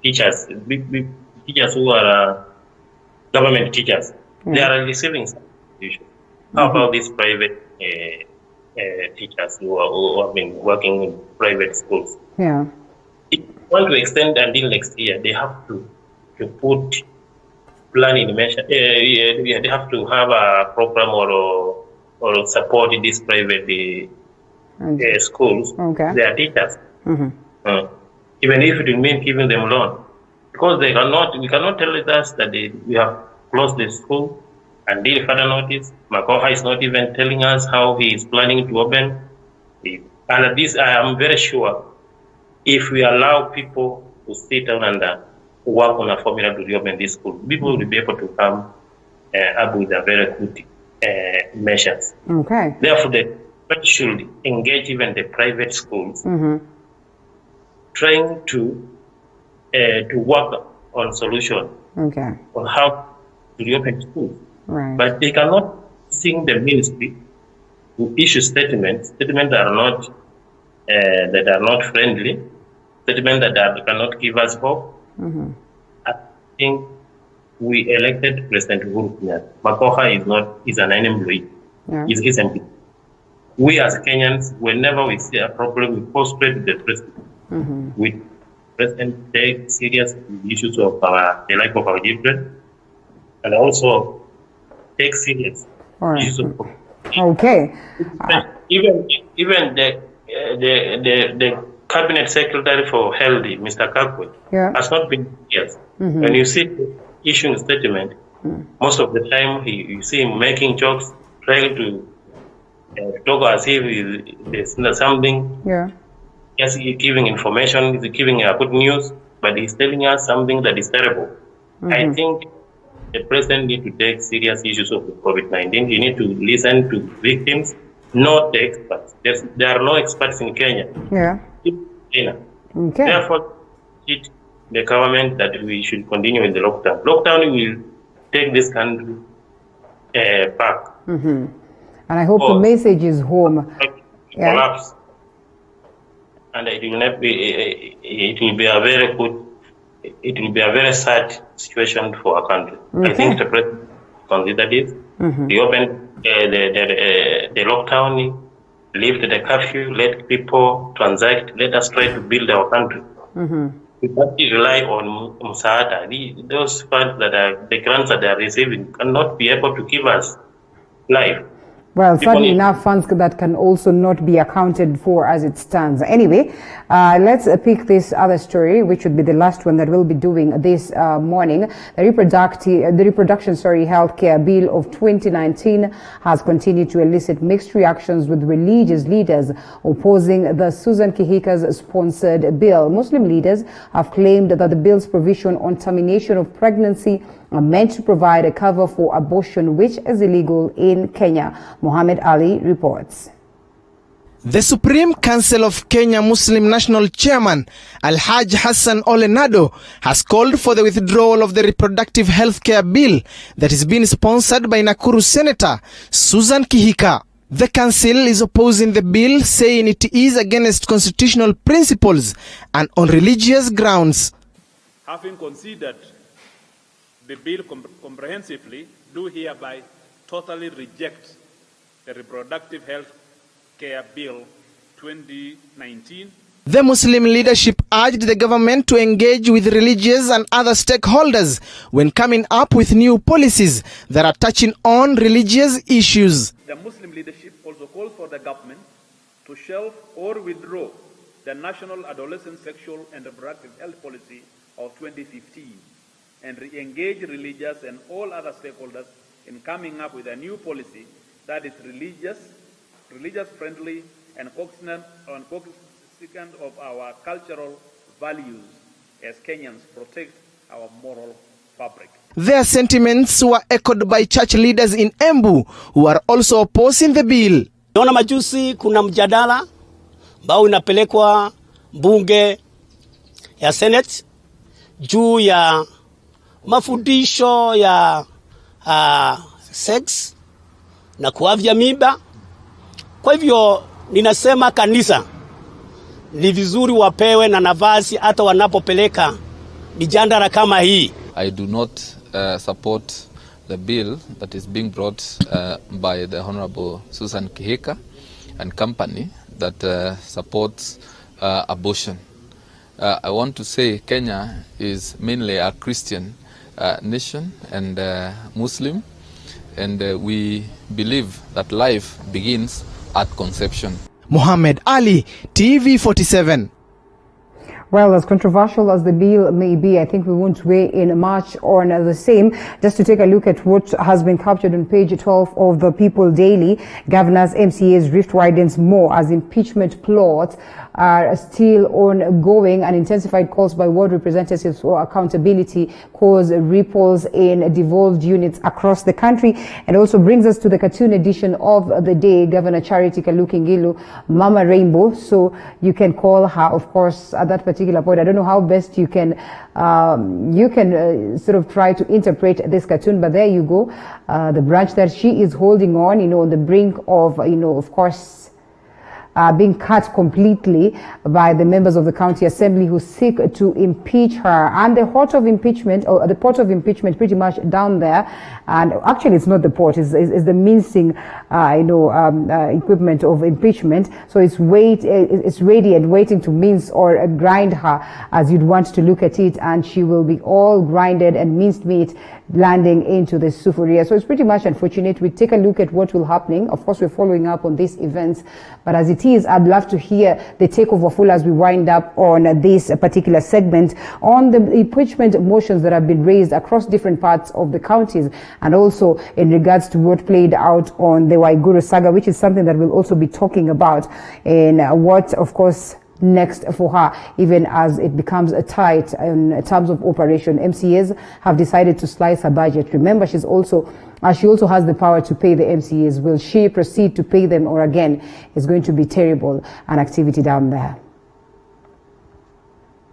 teachers, big teachers who are government teachers, they are receiving some contribution. How about these private teachers who have been working in private schools? Yeah. If you want to extend until next year, they have to put plan in measure. They have to have a program or support in these private schools. Their teachers. Even if it will mean giving them loan, because we cannot tell us that we have closed the school until further notice. Makoha is not even telling us how he is planning to open. And at this, I am very sure if we allow people to sit down and work on a formula to reopen this school, people will be able to come up with a very good measures. Okay. Therefore, the government should engage even the private schools, trying to work on solution on how to reopen schools. Right. But they cannot sing the ministry to issue statements that are not friendly, statements that cannot give us hope. I think we elected President Uhuru Kenyatta. Makoha is an unemployed. He's his employee. We as Kenyans, whenever we see a problem, we prostrate the president. We president take serious the issues of the life of our children, and also take serious issues of even the cabinet secretary for health, Mr. Kakwe, has not been serious. When you see issuing statement, most of the time you see him making jokes, trying to talk as if there's something. Yes, he's giving information, he's giving good news, but he's telling us something that is terrible. I think the president needs to take serious issues of COVID-19. He needs to listen to victims, not the experts. There are no experts in Kenya. Therefore, the government that we should continue with the lockdown. Lockdown will take this country back. And I hope the message is home. Collapse. And it will not be. It will be a very good. It will be a very sad situation for our country. I think the president considered it. Reopen the lockdown, lift the curfew, let people transact. Let us try to build our country. We can't rely on Msaada. Those funds the grants that they are receiving cannot be able to give us life. Well, sadly enough, funds that can also not be accounted for as it stands. Anyway, let's pick this other story, which would be the last one that we'll be doing this morning. The reproduction healthcare bill of 2019 has continued to elicit mixed reactions, with religious leaders opposing the Susan Kihika's sponsored bill. Muslim leaders have claimed that the bill's provision on termination of pregnancy are meant to provide a cover for abortion, which is illegal in Kenya. Mohammed Ali reports. The Supreme Council of Kenya Muslim National Chairman Al-Haj Hassan Ole Nado has called for the withdrawal of the reproductive health care bill that is being sponsored by Nakuru Senator Susan Kihika. The council is opposing the bill, saying it is against constitutional principles and on religious grounds. Having considered the bill comprehensively, do hereby totally reject the reproductive health Care Bill 2019. The Muslim leadership urged the government to engage with religious and other stakeholders when coming up with new policies that are touching on religious issues. The Muslim leadership also calls for the government to shelve or withdraw the National Adolescent Sexual and Reproductive Health Policy of 2015 and re-engage religious and all other stakeholders in coming up with a new policy that is religious-friendly and cognizant of our cultural values as Kenyans protect our moral fabric. Their sentiments were echoed by church leaders in Embu who are also opposing the bill. Naona majuzi kuna mjadala ambao inapelekwa bunge ya Senate juu ya mafundisho ya sex na kuavya mimba. Kwa hivyo ninasema kanisa ni vizuri wapewe na nafasi hata wanapopeleka mijadala kama hii. I do not support the bill that is being brought by the Honorable Susan Kihika and company that supports abortion. I want to say Kenya is mainly a Christian nation and Muslim, and we believe that life begins at conception. Muhammad Ali, TV47. Well, as controversial as the bill may be, I think we won't weigh in much on the same. Just to take a look at what has been captured on page 12 of the People Daily, Governor's MCA's rift widens more as impeachment plots are still ongoing, and intensified calls by ward representatives for accountability cause ripples in devolved units across the country. And also brings us to the cartoon edition of the day, Governor Charity Kaluki Ngilu, Mama Rainbow. So you can call her, of course, at that particular point. I don't know how best you can sort of try to interpret this cartoon, but there you go. The branch that she is holding on, on the brink of, of course, being cut completely by the members of the county assembly who seek to impeach her. And the port of impeachment pretty much down there. And actually it's not the port, it's the mincing, equipment of impeachment. So it's ready and waiting to mince or grind her as you'd want to look at it. And she will be all grinded and minced meat landing into the sufuria. So it's pretty much unfortunate. We take a look at what will happening. Of course, we're following up on these events, but as it is, I'd love to hear the take of Wafula as we wind up on this particular segment on the impeachment motions that have been raised across different parts of the counties, and also in regards to what played out on the Waiguru saga, which is something that we'll also be talking about in what, of course, next for her, even as it becomes tight in terms of operation. MCAs have decided to slice her budget. Remember, she also has the power to pay the MCAs. Will she proceed to pay them, or again, it's going to be terrible an activity down there?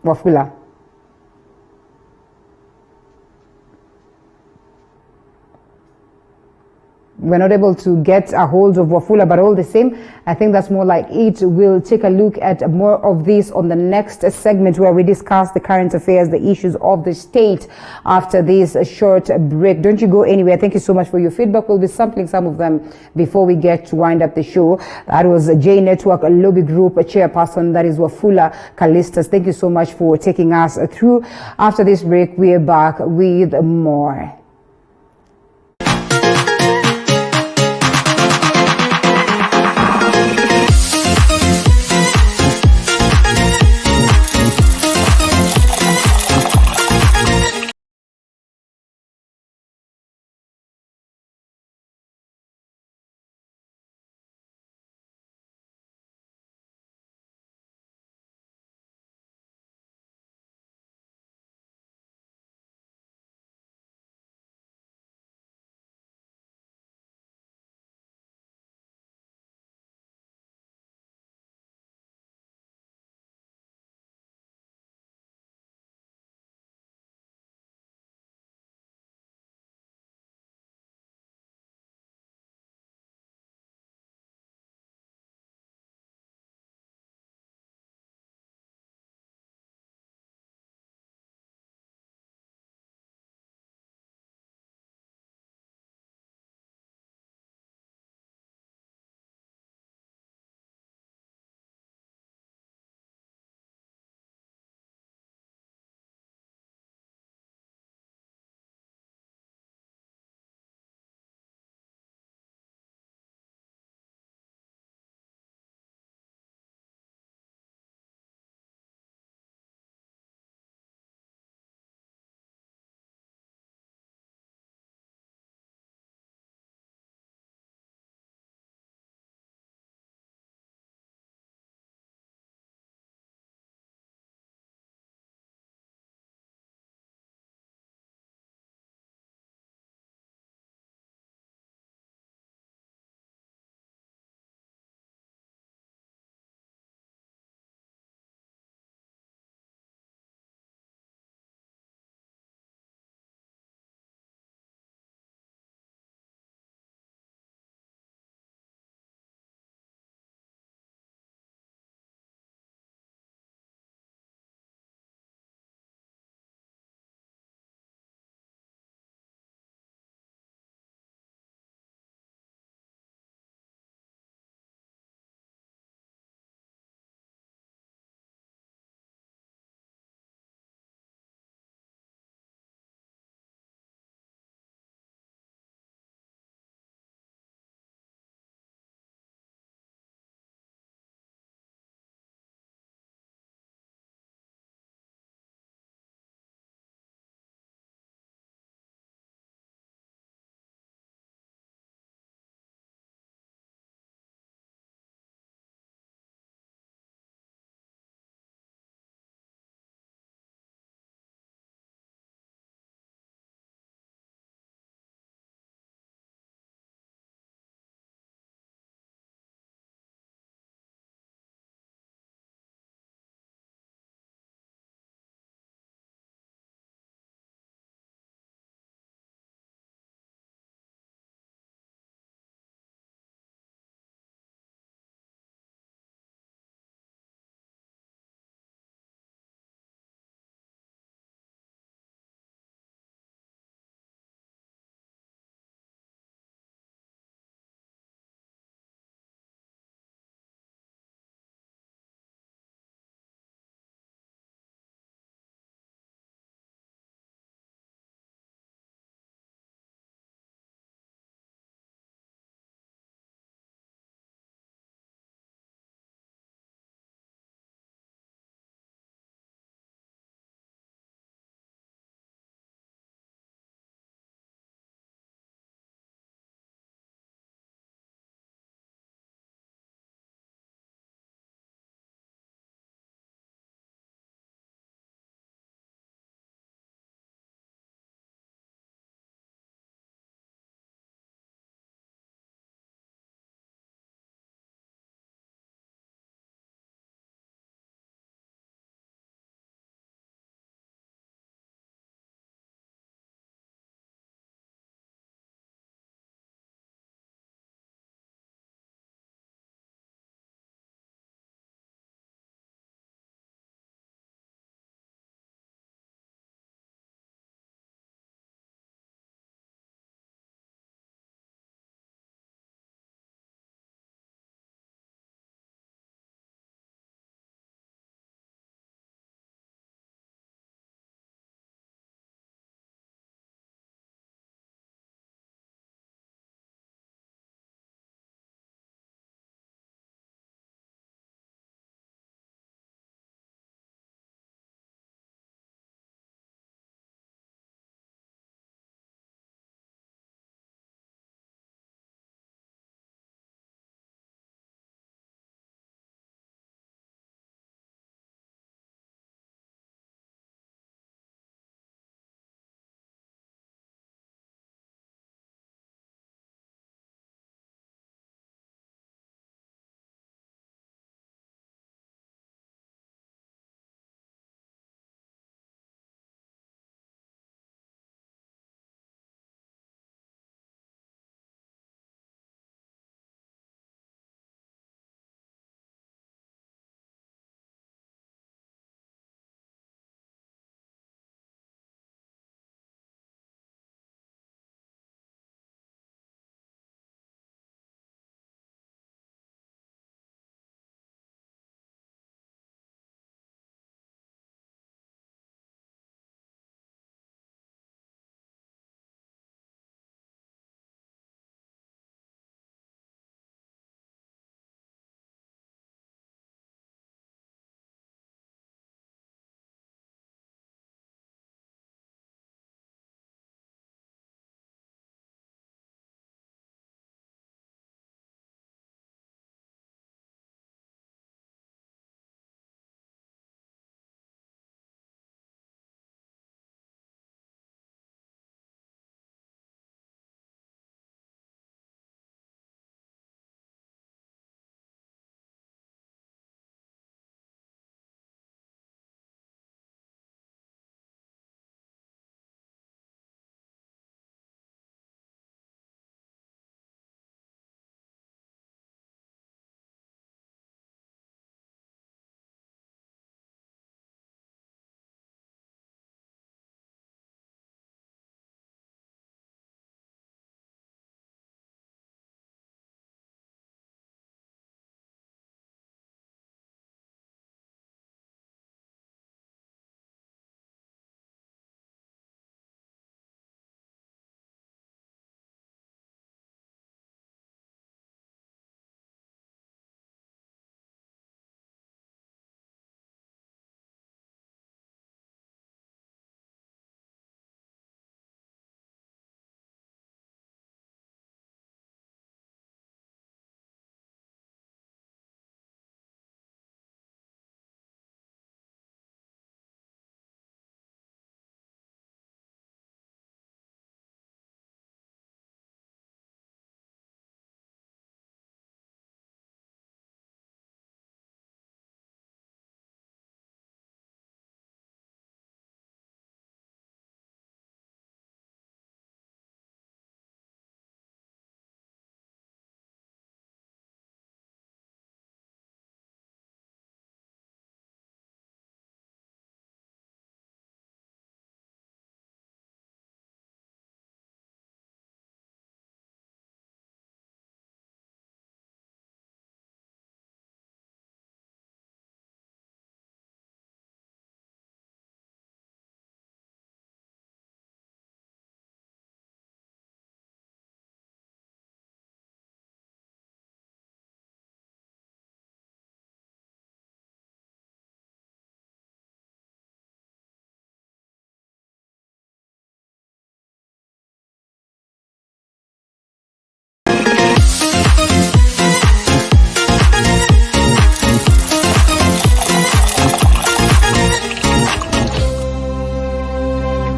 Wafula. We're not able to get a hold of Wafula, but all the same, I think that's more like it. We'll take a look at more of this on the next segment, where we discuss the current affairs, the issues of the state after this short break. Don't you go anywhere. Thank you so much for your feedback. We'll be sampling some of them before we get to wind up the show. That was J Network Lobby Group chairperson, that is Wafula Kalistas. Thank you so much for taking us through. After this break, we are back with more.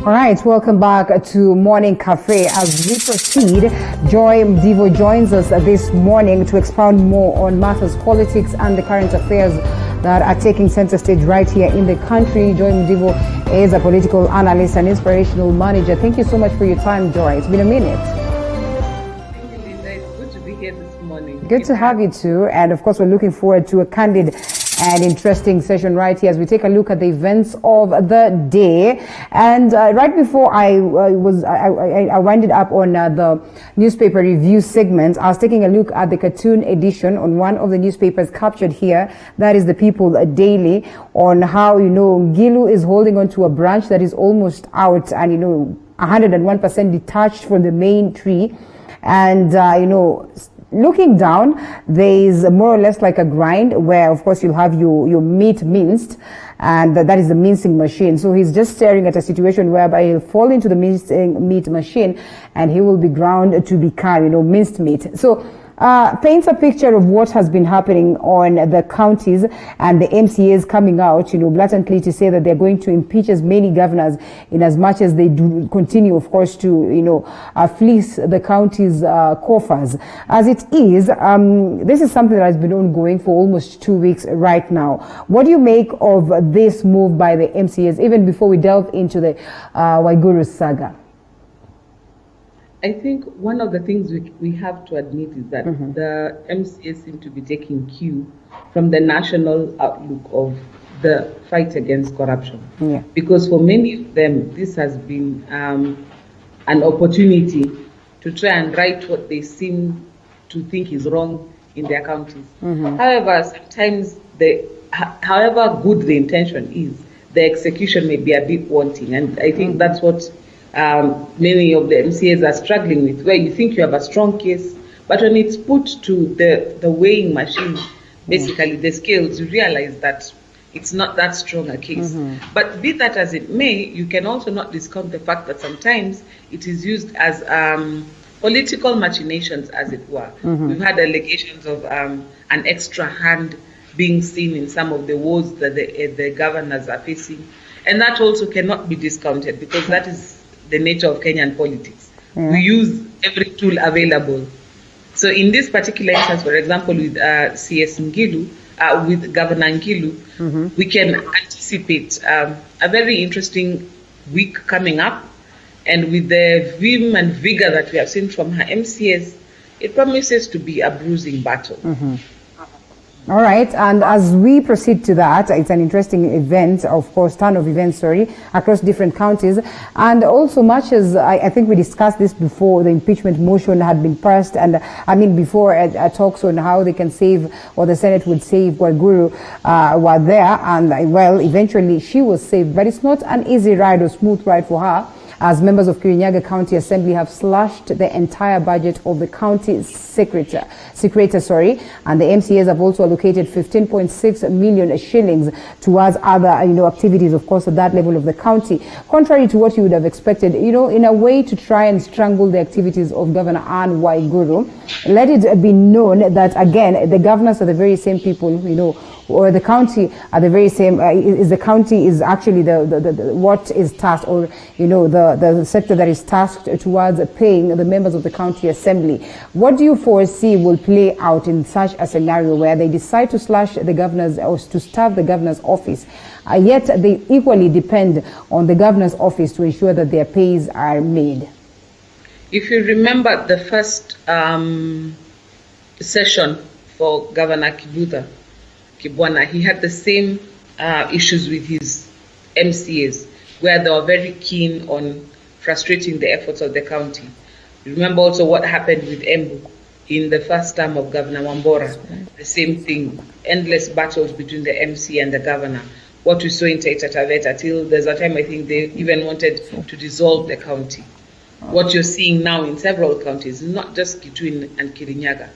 All right, welcome back to Morning Cafe. As we proceed, Joy Mdivo joins us this morning to expound more on matters, politics and the current affairs that are taking center stage right here in the country. Joy Mdivo is a political analyst and inspirational manager. Thank you so much for your time, Joy. It's been a minute. Thank you, Linda. It's good to be here this morning. Good to have you too. And of course, we're looking forward to a candid and interesting session right here as we take a look at the events of the day. And right before I winded up on the newspaper review segment, I was taking a look at the cartoon edition on one of the newspapers captured here. That is the People Daily, on how, Ngilu is holding on to a branch that is almost out and, 101% detached from the main tree. And, looking down, there is more or less like a grind where, of course, you'll have your meat minced, and that is the mincing machine. So he's just staring at a situation whereby he'll fall into the mincing meat machine and he will be ground to become, minced meat. So paints a picture of what has been happening on the counties and the MCAs coming out, blatantly to say that they're going to impeach as many governors in as much as they do continue, of course, to, fleece the county's coffers. As it is, this is something that has been ongoing for almost 2 weeks right now. What do you make of this move by the MCAs, even before we delve into the Waiguru saga? I think one of the things we have to admit is that the MCA seem to be taking cue from the national outlook of the fight against corruption. Yeah. Because for many of them, this has been an opportunity to try and right what they seem to think is wrong in their counties. However, sometimes, however good the intention is, the execution may be a bit wanting. And I think that's what many of the MCAs are struggling with, where you think you have a strong case, but when it's put to the weighing machine, basically the scales, you realize that it's not that strong a case. But be that as it may, you can also not discount the fact that sometimes it is used as political machinations, as it were. We've had allegations of an extra hand being seen in some of the wars that the governors are facing. And that also cannot be discounted, because that is the nature of Kenyan politics. We use every tool available. So in this particular instance, for example, with CS Ngilu, with Governor Ngilu, we can anticipate a very interesting week coming up. And with the vim and vigor that we have seen from her MCAs, it promises to be a bruising battle. All right, and as we proceed to that, it's an interesting event, of course, ton of events, across different counties. And also, much as I think we discussed this before, the impeachment motion had been passed, and before talks on how they can save, or the Senate would save Waiguru were there, and well, eventually she was saved. But it's not an easy ride or smooth ride for her, as members of Kirinyaga County Assembly have slashed the entire budget of the county secretary, and the MCAs have also allocated 15.6 million shillings towards other, activities, of course, at that level of the county, contrary to what you would have expected, in a way to try and strangle the activities of Governor Anne Waiguru. Let it be known that, again, the governors are the very same people, or the county are the very same, the county is actually the what is tasked, or, the sector that is tasked towards paying the members of the county assembly. What do you foresee will play out in such a scenario where they decide to slash the governor's, or to starve the governor's office, yet they equally depend on the governor's office to ensure that their pays are made? If you remember the first session for Governor Kibwana, he had the same issues with his MCAs, where they were very keen on frustrating the efforts of the county. Remember also what happened with Embu in the first term of Governor Wambora. The same thing, endless battles between the MC and the governor. What we saw in Taita Taveta, till there's a time I think they even wanted to dissolve the county. What you're seeing now in several counties, not just Kitui and Kirinyaga.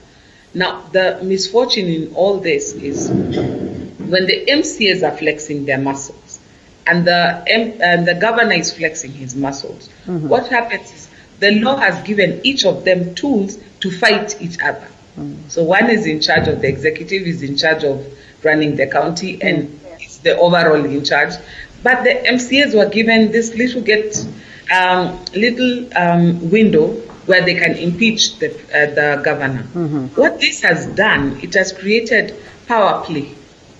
Now, the misfortune in all this is when the MCAs are flexing their muscles and the governor is flexing his muscles, what happens is the law has given each of them tools to fight each other. So one is in charge of the executive, is in charge of running the county, and is the overall in charge. But the MCAs were given this little window where they can impeach the governor. What this has done, it has created power play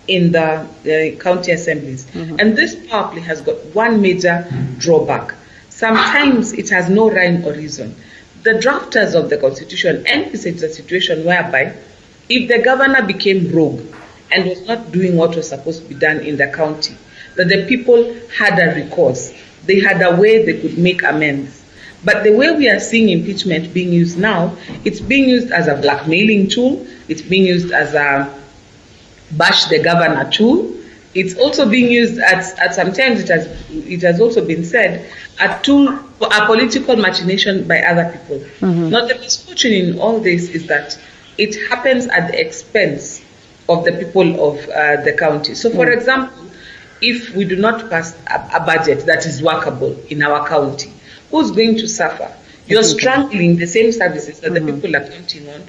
in the county assemblies. And this power play has got one major drawback. Sometimes it has no rhyme or reason. The drafters of the constitution envisaged a situation whereby if the governor became rogue and was not doing what was supposed to be done in the county, that the people had a recourse. They had a way they could make amends. But the way we are seeing impeachment being used now, it's being used as a blackmailing tool. It's being used as a bash the governor tool. It's also being used at sometimes it has also been said a tool for a political machination by other people. Now the misfortune in all this is that it happens at the expense of the people of the county. So for example, if we do not pass a budget that is workable in our county, who's going to suffer? You're strangling the same services that the people are counting on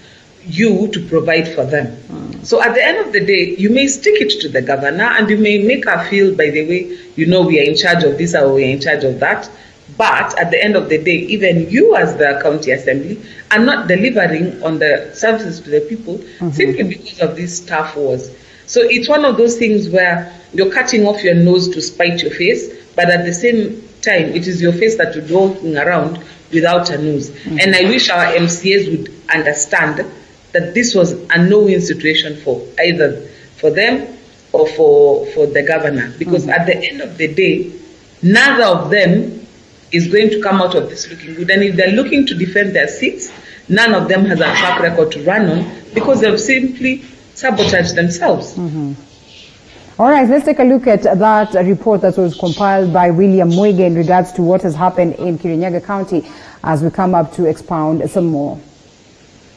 you to provide for them. So at the end of the day, you may stick it to the governor and you may make her feel, by the way, we are in charge of this or we are in charge of that. But at the end of the day, even you as the county assembly are not delivering on the services to the people simply because of these staff wars. So it's one of those things where you're cutting off your nose to spite your face, but at the same time, it is your face that you're walking around without a nose. And I wish our MCAs would understand that this was a no-win situation for either for them or for the governor. Because at the end of the day, neither of them is going to come out of this looking good. And if they're looking to defend their seats, none of them has a track record to run on because they've simply sabotaged themselves. All right, let's take a look at that report that was compiled by William Mwege in regards to what has happened in Kirinyaga County as we come up to expound some more.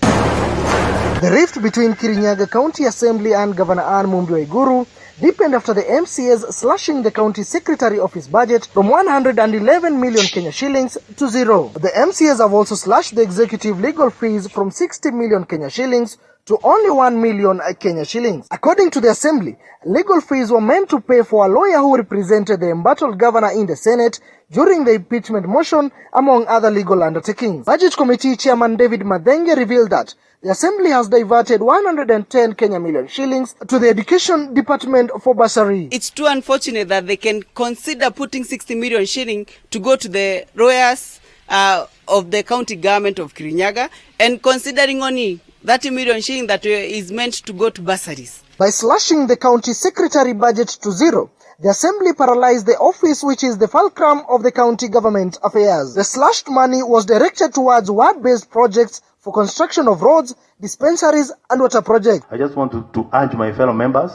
The rift between Kirinyaga County Assembly and Governor Anne Mumbi Waiguru deepened after the MCAs slashing the county secretary of his budget from 111 million Kenya shillings to zero. The MCAs have also slashed the executive legal fees from 60 million Kenya shillings to only 1 million Kenya shillings. According to the assembly, legal fees were meant to pay for a lawyer who represented the embattled governor in the Senate during the impeachment motion, among other legal undertakings. Budget Committee Chairman David Madenge revealed that the assembly has diverted 110 Kenya million shillings to the Education Department for bursary. It's too unfortunate that they can consider putting 60 million shilling to go to the lawyers of the county government of Kirinyaga and considering only 30 million shilling that is meant to go to bursaries. By slashing the county secretary budget to zero, the assembly paralyzed the office which is the fulcrum of the county government affairs. The slashed money was directed towards ward-based projects for construction of roads, dispensaries and water projects. I just want to urge my fellow members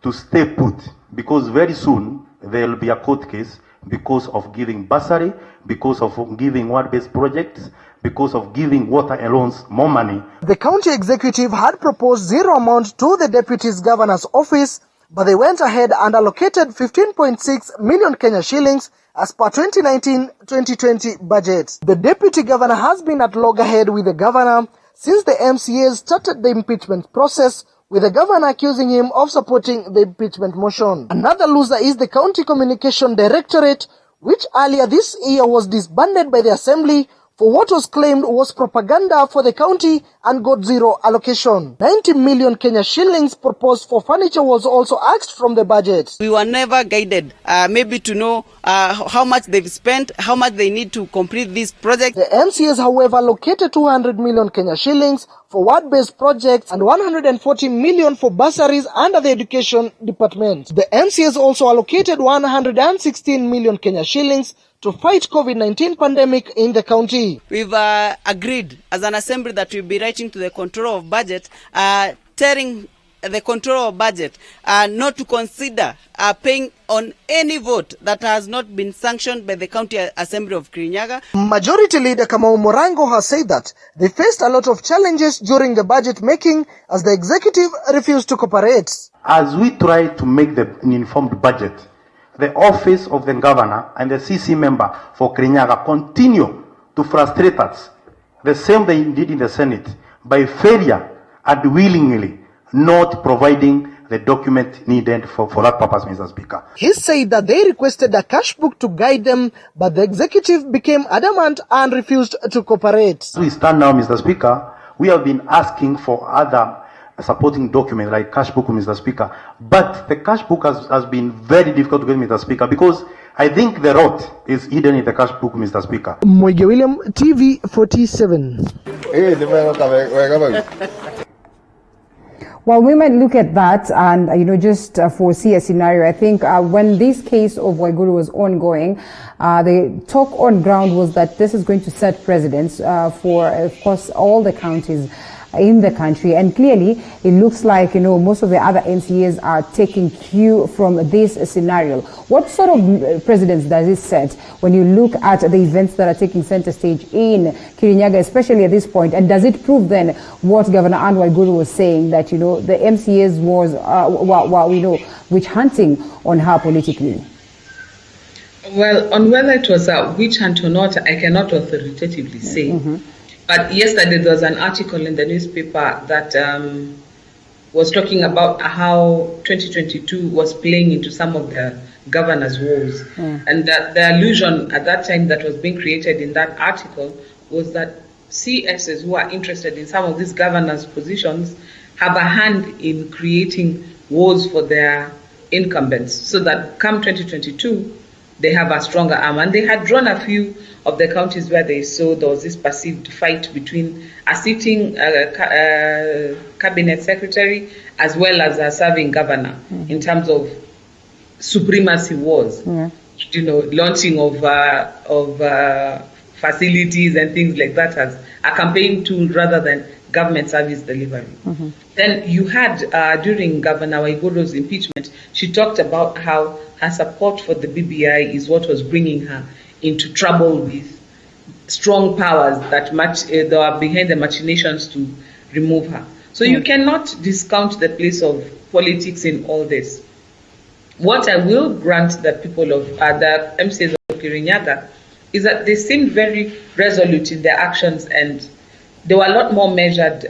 to stay put because very soon there will be a court case because of giving bursary, because of giving ward-based projects, because of giving water loans more money. The county executive had proposed zero amount to the deputy governor's office, but they went ahead and allocated 15.6 million Kenya shillings as per 2019-2020 budget. The deputy governor has been at loggerhead with the governor since the MCAs started the impeachment process, with the governor accusing him of supporting the impeachment motion. Another loser is the County Communication Directorate, which earlier this year was disbanded by the assembly for what was claimed was propaganda for the county and got zero allocation. 90 million Kenya shillings proposed for furniture was also asked from the budget. We were never guided maybe to know how much they've spent, how much they need to complete this project. The MCAs, however, allocated 200 million Kenya shillings for ward-based projects and 140 million for bursaries under the Education Department. The MCAs also allocated 116 million Kenya shillings to fight COVID-19 pandemic in the county. We've agreed as an assembly that we'll be writing to the controller of budget, telling the controller of budget not to consider paying on any vote that has not been sanctioned by the County Assembly of Kirinyaga. Majority Leader Kamau Morango has said that they faced a lot of challenges during the budget making as the executive refused to cooperate. As we try to make an informed budget, the office of the governor and the CC member for Kirinyaga continue to frustrate us, the same they did in the Senate, by failure and willingly not providing the document needed for that purpose, Mr. Speaker. He said that they requested a cash book to guide them, but the executive became adamant and refused to cooperate. As we stand now, Mr. Speaker, we have been asking for other supporting documents like cash book, Mr. Speaker. But the cash book has been very difficult to get, Mr. Speaker, because I think the rot is hidden in the cash book, Mr. Speaker. Mwege William, TV 47. Well, we might look at that and, just foresee a scenario. I think when this case of Waiguru was ongoing, the talk on ground was that this is going to set precedents for, of course, all the counties in the country. And clearly, it looks like, most of the other NCAs are taking cue from this scenario. What sort of precedents does it set when you look at the events that are taking center stage in Kirinyaga, especially at this point? And does it prove then what Governor Anne Waiguru was saying, that, the MCAs was, witch hunting on her politically? Well, on whether it was a witch hunt or not, I cannot authoritatively say. But yesterday there was an article in the newspaper that was talking about how 2022 was playing into some of the governor's woes. And that the illusion at that time that was being created in that article was that CSs who are interested in some of these governors' positions have a hand in creating woes for their incumbents, so that come 2022, they have a stronger arm. And they had drawn a few of the counties where they saw there was this perceived fight between a sitting cabinet secretary as well as a serving governor in terms of supremacy wars, launching of facilities and things like that as a campaign tool rather than government service delivery. Then you had, during Governor Waiguru's impeachment, she talked about how her support for the BBI is what was bringing her into trouble with strong powers that they are behind the machinations to remove her. So you cannot discount the place of politics in all this. What I will grant the people of the MCAs of Kirinyaga is that they seemed very resolute in their actions, and they were a lot more measured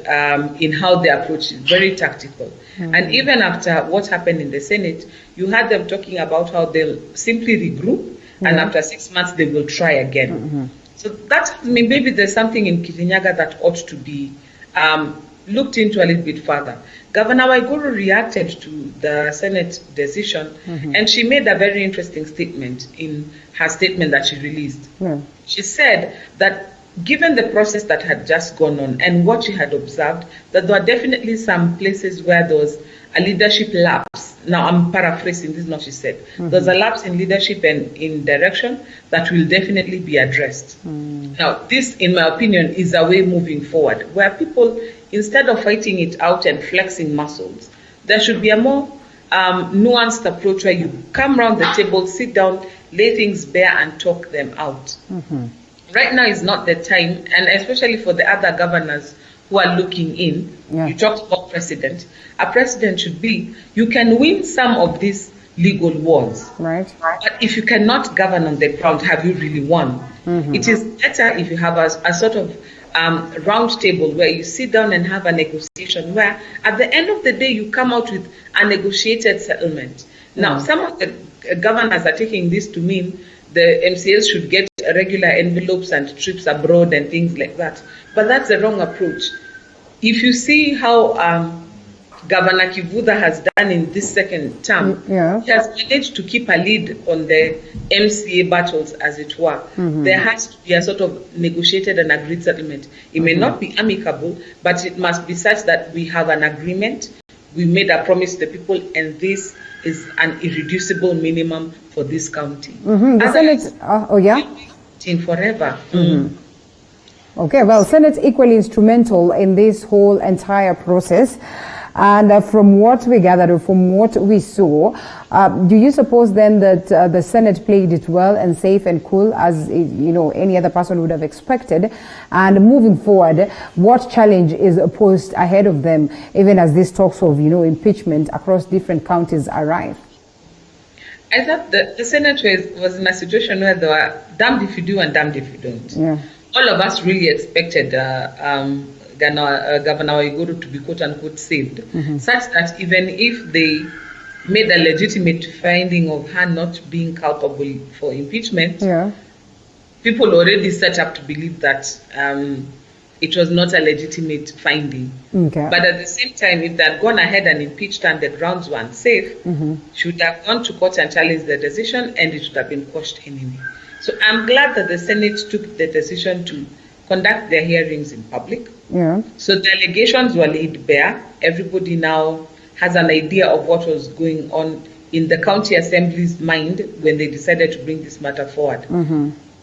in how they approached it, very tactical. And even after what happened in the Senate, you had them talking about how they'll simply regroup, and after 6 months they will try again. So that, maybe there's something in Kirinyaga that ought to be looked into a little bit further. Governor Waiguru reacted to the Senate decision, and she made a very interesting statement in her statement that she released. She said that given the process that had just gone on and what she had observed, that there were definitely some places where there was a leadership lapse. Now, I'm paraphrasing, this is not what she said. There's a lapse in leadership and in direction that will definitely be addressed. Now, this, in my opinion, is a way moving forward, where people, instead of fighting it out and flexing muscles, there should be a more nuanced approach where you come around the table, sit down, lay things bare and talk them out. Right now is not the time, and especially for the other governors who are looking in. You talked about precedent. A precedent should be, you can win some of these legal wars. But if you cannot govern on the ground, have you really won? It is better if you have a sort of round table where you sit down and have a negotiation where at the end of the day you come out with a negotiated settlement. Now, some of the governors are taking this to mean the MCAs should get regular envelopes and trips abroad and things like that. But that's the wrong approach. If you see how Governor Kivuda has done in this second term, he has managed to keep a lead on the MCA battles, as it were. There has to be a sort of negotiated and agreed settlement. It may not be amicable, but it must be such that we have an agreement, we made a promise to the people, and this is an irreducible minimum for this county. The Senate, in forever. Okay, well, Senate's equally instrumental in this whole entire process. And from what we gathered, from what we saw, do you suppose then that the Senate played it well and safe and cool as any other person would have expected? And moving forward, what challenge is posed ahead of them, even as these talks of impeachment across different counties arrive? I thought the Senate was in a situation where they were damned if you do and damned if you don't. All of us really expected Governor Waiguru to be quote-unquote saved, such that even if they made a legitimate finding of her not being culpable for impeachment, people already set up to believe that it was not a legitimate finding. But at the same time, if they had gone ahead and impeached her and the grounds were unsafe, she would have gone to court and challenged the decision, and it would have been quashed anyway. So I'm glad that the Senate took the decision to conduct their hearings in public. So the allegations were laid bare. Everybody now has an idea of what was going on in the county assembly's mind when they decided to bring this matter forward.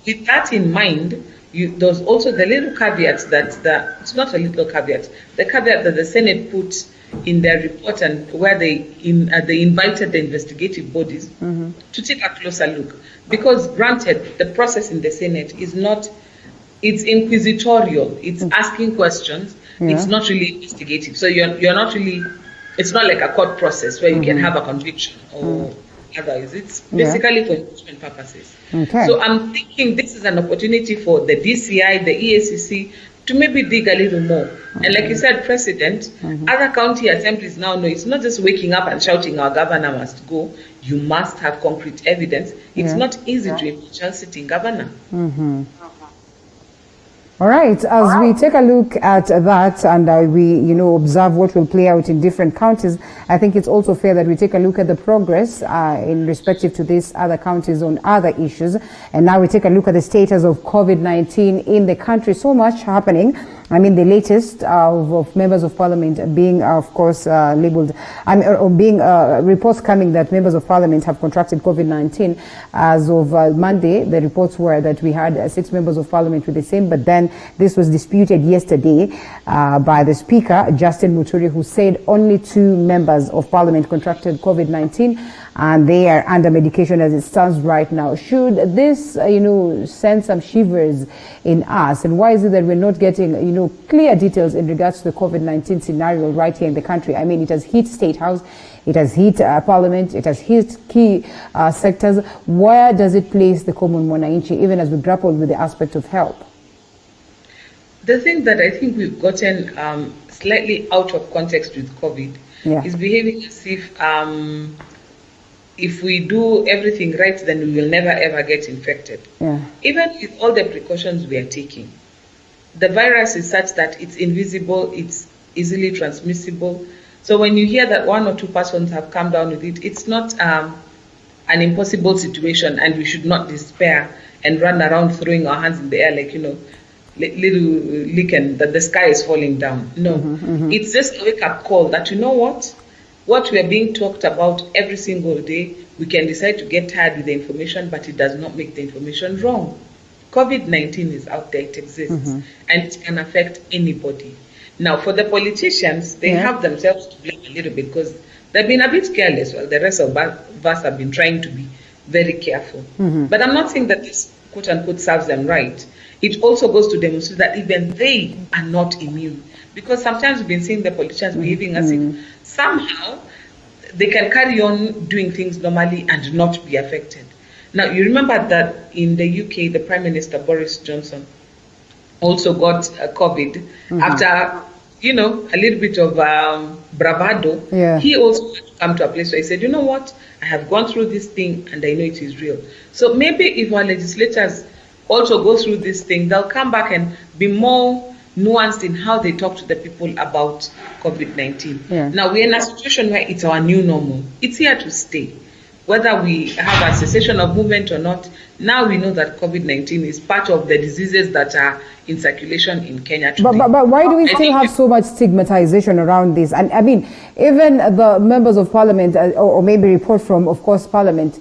With that in mind, there's also the little caveat that it's not a little caveat, the caveat that the Senate put in their report, and where they invited the investigative bodies to take a closer look. Because granted, the process in the Senate is not, it's inquisitorial, it's asking questions, it's not really investigative. So you're not really, it's not like a court process where you can have a conviction or otherwise. It's basically for impeachment purposes. So I'm thinking this is an opportunity for the DCI, the EACC, to maybe dig a little more. And like you said, President, other county assemblies now know it's not just waking up and shouting our governor must go. You must have concrete evidence. It's not easy to impeach a sitting governor. All right, as we take a look at that and we, observe what will play out in different counties, I think it's also fair that we take a look at the progress in respective to these other counties on other issues. And now we take a look at the status of COVID-19 in the country. So much happening. I mean, the latest of members of parliament being, of course, labeled, or being reports coming that members of parliament have contracted COVID-19. As of Monday, the reports were that we had 6 members of parliament with the same, but then this was disputed yesterday by the Speaker, Justin Muturi, who said only 2 members of parliament contracted COVID-19 and they are under medication as it stands right now. Should this, send some shivers in us? And why is it that we're not getting, clear details in regards to the COVID-19 scenario right here in the country? I mean, it has hit State House, it has hit Parliament, it has hit key sectors. Where does it place the common mwananchi, even as we grapple with the aspect of help? The thing that I think we've gotten slightly out of context with COVID is behaving as if we do everything right, then we will never ever get infected. Even with all the precautions we are taking, the virus is such that it's invisible, it's easily transmissible. So when you hear that 1 or 2 persons have come down with it, it's not an impossible situation, and we should not despair and run around throwing our hands in the air like, little lichen, that the sky is falling down. No, it's just a wake-up call that, what we are being talked about every single day, we can decide to get tired with the information, but it does not make the information wrong. COVID-19 is out there, it exists, and it can affect anybody. Now, for the politicians, they have themselves to blame a little bit because they've been a bit careless, while the rest of us have been trying to be very careful. But I'm not saying that this, quote-unquote, serves them right. It also goes to demonstrate that even they are not immune. Because sometimes we've been seeing the politicians behaving as if somehow they can carry on doing things normally and not be affected. Now, you remember that in the UK, the Prime Minister, Boris Johnson, also got COVID after, a little bit of bravado. He also had to come to a place where he said, I have gone through this thing and I know it is real. So maybe if our legislators also go through this thing, they'll come back and be more nuanced in how they talk to the people about COVID-19. Now, we're in a situation where it's our new normal. It's here to stay. Whether we have a cessation of movement or not, now we know that COVID-19 is part of the diseases that are in circulation in Kenya today. But why do we still have so much stigmatization around this? And I mean, even the members of parliament, or maybe report from, of course, parliament,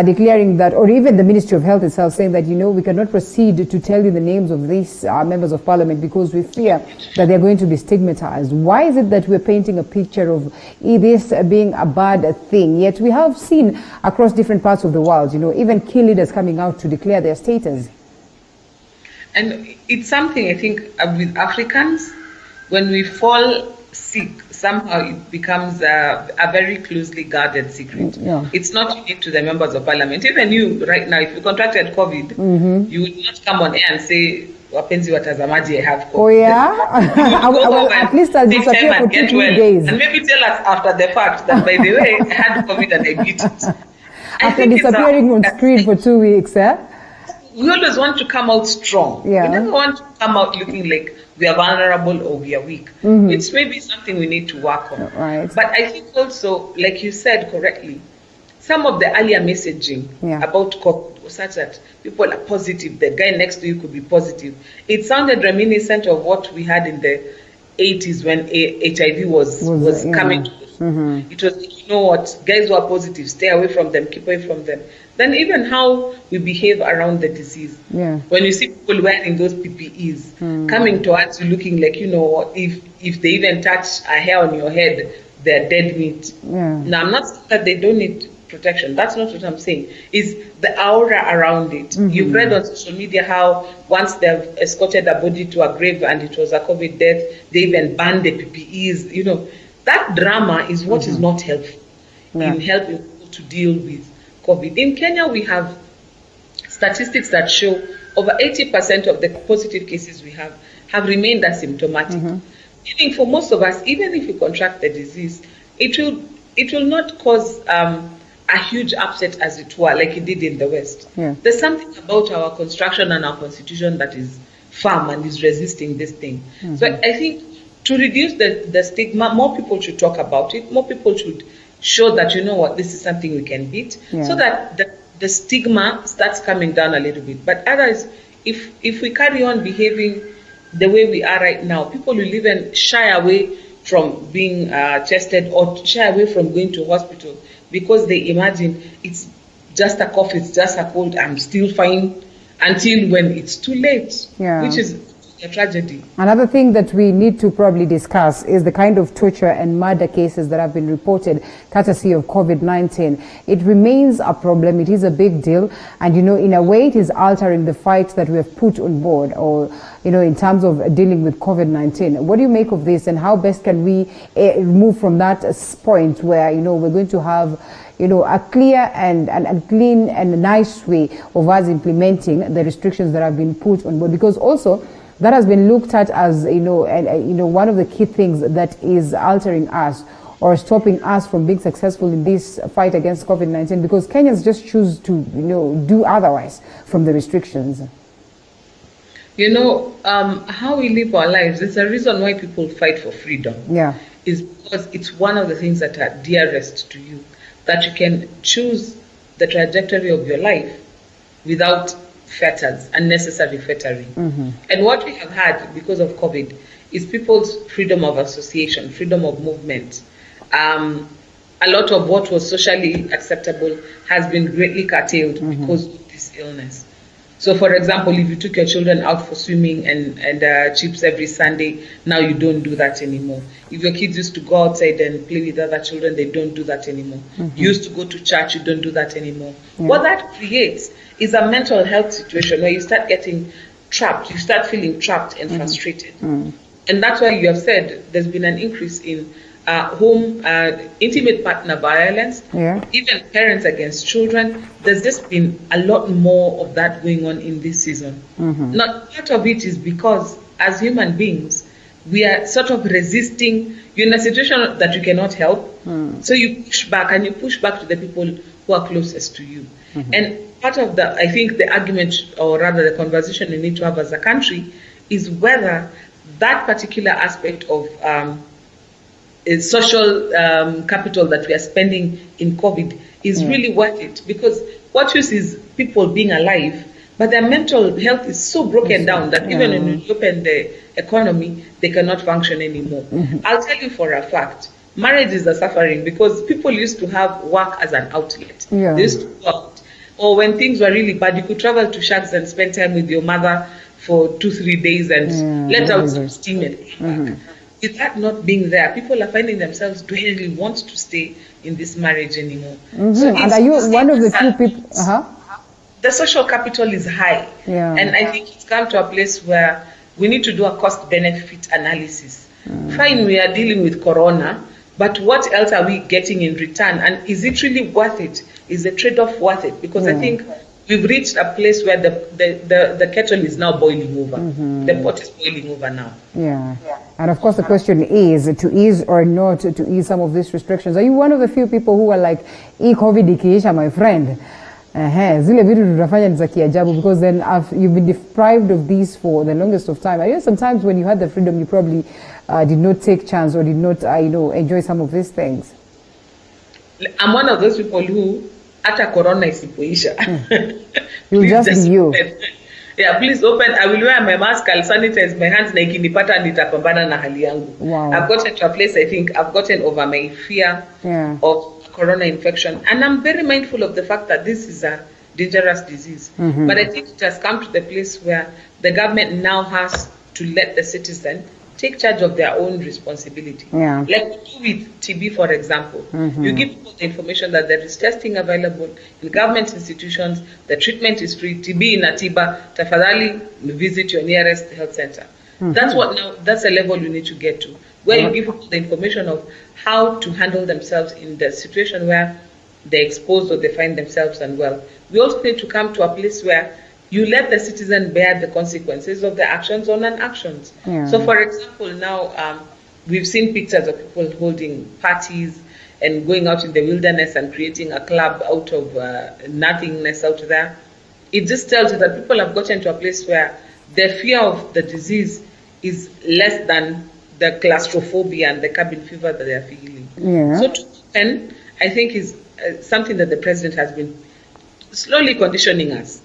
declaring that, or even the Ministry of Health itself saying that, we cannot proceed to tell you the names of these members of parliament because we fear that they're going to be stigmatized. Why is it that we're painting a picture of this being a bad thing? Yet we have seen across different parts of the world, even key leaders coming out to declare their status. And it's something, I think, with Africans, when we fall sick, somehow it becomes a very closely guarded secret. It's not unique to the members of parliament. Even you, right now, if you contracted COVID, you would not come on air and say, wapenzi watazamaji, I have COVID. Oh yeah? Well, at least I'll disappear for 2-3 days. And maybe tell us after the fact that, by the way, I had COVID and I beat it. After disappearing on screen for 2 weeks, we always want to come out strong. Yeah. We never want to come out looking like we are vulnerable or we are weak. Mm-hmm. It's maybe something we need to work on. Right. But I think also, like you said correctly, some of the earlier messaging about COVID was such that people are positive. The guy next to you could be positive. It sounded reminiscent of what we had in the 80s when HIV was coming to us. Mm-hmm. It was, you know what, guys who are positive, stay away from them, keep away from them. Then even how we behave around the disease. Yeah. When you see people wearing those PPEs, coming towards you looking like, you know what, if they even touch a hair on your head, they're dead meat. Yeah. Now, I'm not saying that they don't need protection. That's not what I'm saying. It's the aura around it. Mm-hmm. You've read on social media how once they've escorted a body to a grave and it was a COVID death, they even banned the PPEs. You know, that drama is what is not helpful in helping people to deal with COVID. In Kenya, we have statistics that show over 80% of the positive cases we have remained asymptomatic. Meaning for most of us, even if you contract the disease, it will not cause a huge upset, as it were, like it did in the West. Yeah. There's something about our construction and our constitution that is firm and is resisting this thing. So I think to reduce the stigma, more people should talk about it. More people should show that, you know what, this is something we can beat, so that the stigma starts coming down a little bit. But otherwise, if we carry on behaving the way we are right now, people will even shy away from being tested or shy away from going to hospital because they imagine it's just a cough, it's just a cold, I'm still fine, until when it's too late, which is a tragedy. Another thing that we need to probably discuss is the kind of torture and murder cases that have been reported courtesy of COVID-19. It remains a problem. It is a big deal. And, you know, in a way, it is altering the fight that we have put on board, or, you know, in terms of dealing with COVID-19. What do you make of this, and how best can we move from that point where, you know, we're going to have, you know, a clear and clean and nice way of us implementing the restrictions that have been put on board? Because also, that has been looked at as, you know, one of the key things that is altering us or stopping us from being successful in this fight against COVID-19, because Kenyans just choose to, you know, do otherwise from the restrictions. You know, how we live our lives, it's a reason why people fight for freedom. Yeah. Is because it's one of the things that are dearest to you, that you can choose the trajectory of your life without fetters, unnecessary fettering. And what we have had because of COVID is people's freedom of association, freedom of movement. A lot of what was socially acceptable has been greatly curtailed because of this illness. So, for example, if you took your children out for swimming and chips every Sunday, now you don't do that anymore. If your kids used to go outside and play with other children, they don't do that anymore. You used to go to church, you don't do that anymore. What that creates is a mental health situation where you start getting trapped, you start feeling trapped and frustrated. And that's why you have said there's been an increase in home, intimate partner violence, even parents against children. There's just been a lot more of that going on in this season. Not part of it is because as human beings, we are sort of resisting. You're in a situation that you cannot help. So you push back, and you push back to the people who are closest to you. And part of the, I think the argument, or rather the conversation we need to have as a country, is whether that particular aspect of social capital that we are spending in COVID is really worth it. Because what use is people being alive, but their mental health is so broken down that even when you open the economy, they cannot function anymore. I'll tell you for a fact, marriages are suffering because people used to have work as an outlet. They used to go out. Or when things were really bad, you could travel to Shags and spend time with your mother for 2-3 days and let out some steam and come back. With that not being there, people are finding themselves, do I really want to stay in this marriage anymore? So and are you one of the few people? The social capital is high. And I think it's come to a place where we need to do a cost-benefit analysis. Fine, we are dealing with corona, but what else are we getting in return? And is it really worth it? Is the trade-off worth it? Because I think we've reached a place where the kettle is now boiling over. The pot is boiling over now. Yeah. And of course the question is to ease or not to ease some of these restrictions. Are you one of the few people who are like, COVID ikiisha, my friend? Zile vitu tunafanya ni za kiajabu, because then you've been deprived of these for the longest of time. I guess sometimes when you had the freedom, you probably did not take chance or did not, enjoy some of these things. I'm one of those people who, hata corona isipoisha, you'll just be you. Yeah, please open. I will wear my mask. I'll sanitize my hands. Na ikinipata nitapambana na hali yangu. Wow. I've gotten to a place, I think I've gotten over my fear of corona infection, and I'm very mindful of the fact that this is a dangerous disease. But I think it has come to the place where the government now has to let the citizen take charge of their own responsibility. Yeah. Like we do with TB, for example. You give people the information that there is testing available in government institutions, the treatment is free. TB in Atiba, tafadhali visit your nearest health center. That's a level you need to get to, where you give people the information of how to handle themselves in the situation where they're exposed or they find themselves unwell. We also need to come to a place where you let the citizen bear the consequences of the actions or non-actions. So, for example, now we've seen pictures of people holding parties and going out in the wilderness and creating a club out of nothingness out there. It just tells you that people have gotten to a place where their fear of the disease is less than the claustrophobia and the cabin fever that they are feeling. So, to open, I think, is something that the president has been slowly conditioning us.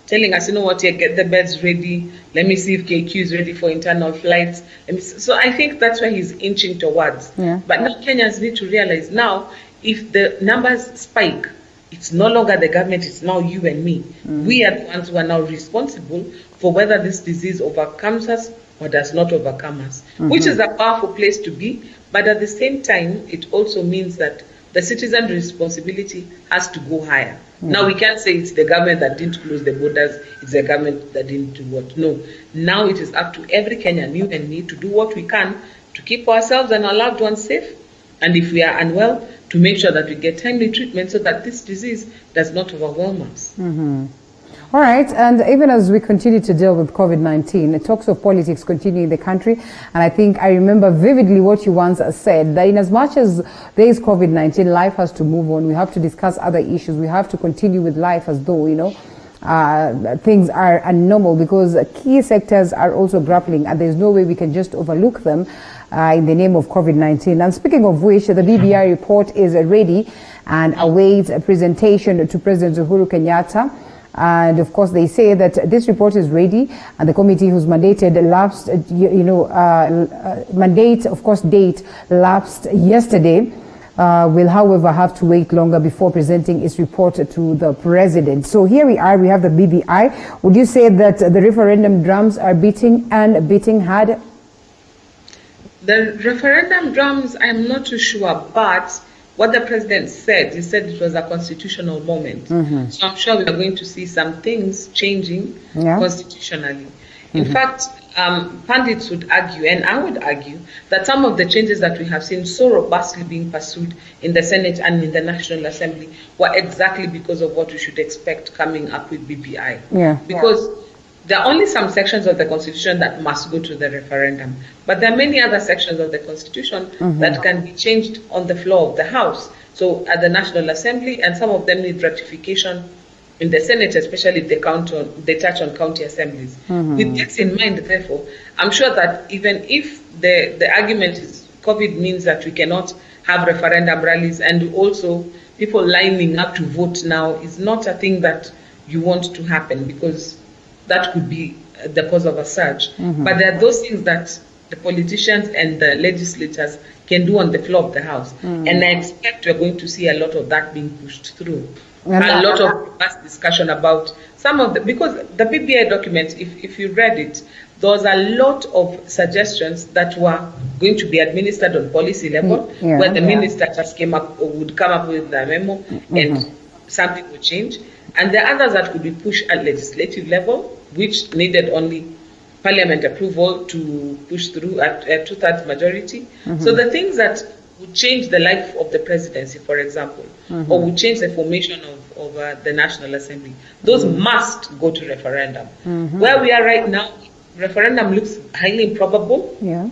Telling us, you know what, get the beds ready. Let me see if KQ is ready for internal flights. So I think that's where he's inching towards. But now Kenyans need to realize now, if the numbers spike, it's no longer the government, it's now you and me. We are the ones who are now responsible for whether this disease overcomes us or does not overcome us, which is a powerful place to be. But at the same time, it also means that the citizen responsibility has to go higher. Now we can't say it's the government that didn't close the borders, it's the government that didn't do what. No. Now it is up to every Kenyan, you and me, to do what we can to keep ourselves and our loved ones safe. And if we are unwell, to make sure that we get timely treatment so that this disease does not overwhelm us. All right, and even as we continue to deal with COVID-19, the talks of politics continue in the country, and I think I remember vividly what you once said, that in as much as there is COVID-19, life has to move on. We have to discuss other issues. We have to continue with life as though, things are normal, because key sectors are also grappling, and there's no way we can just overlook them in the name of COVID-19. And speaking of which, the BBI report is ready and awaits a presentation to President Uhuru Kenyatta. And of course, they say that this report is ready, and the committee whose mandated lapsed, mandate, of course, date lapsed yesterday, will, however, have to wait longer before presenting its report to the president. So here we are, we have the BBI. Would you say that the referendum drums are beating and beating hard? The referendum drums, I'm not too sure, but what the president said, he said it was a constitutional moment. So I'm sure we are going to see some things changing constitutionally. In fact, pundits would argue, and I would argue, that some of the changes that we have seen so robustly being pursued in the Senate and in the National Assembly were exactly because of what we should expect coming up with BBI. Because there are only some sections of the Constitution that must go to the referendum, but there are many other sections of the Constitution that can be changed on the floor of the House. So at the National Assembly, and some of them need ratification in the Senate, especially if they touch on county assemblies. With this in mind, therefore, I'm sure that even if the argument is COVID means that we cannot have referendum rallies, and also people lining up to vote now is not a thing that you want to happen, because that could be the cause of a surge. But there are those things that the politicians and the legislators can do on the floor of the House. And I expect we're going to see a lot of that being pushed through. A lot of past discussion about some of the, because the BBI document, if you read it, there was a lot of suggestions that were going to be administered on policy level, where the minister just would come up with a memo and something would change. And there are others that could be pushed at legislative level, which needed only parliament approval to push through at a 2/3 majority. So the things that would change the life of the presidency, for example, or would change the formation of the National Assembly, those must go to referendum. Where we are right now, referendum looks highly improbable. Yeah.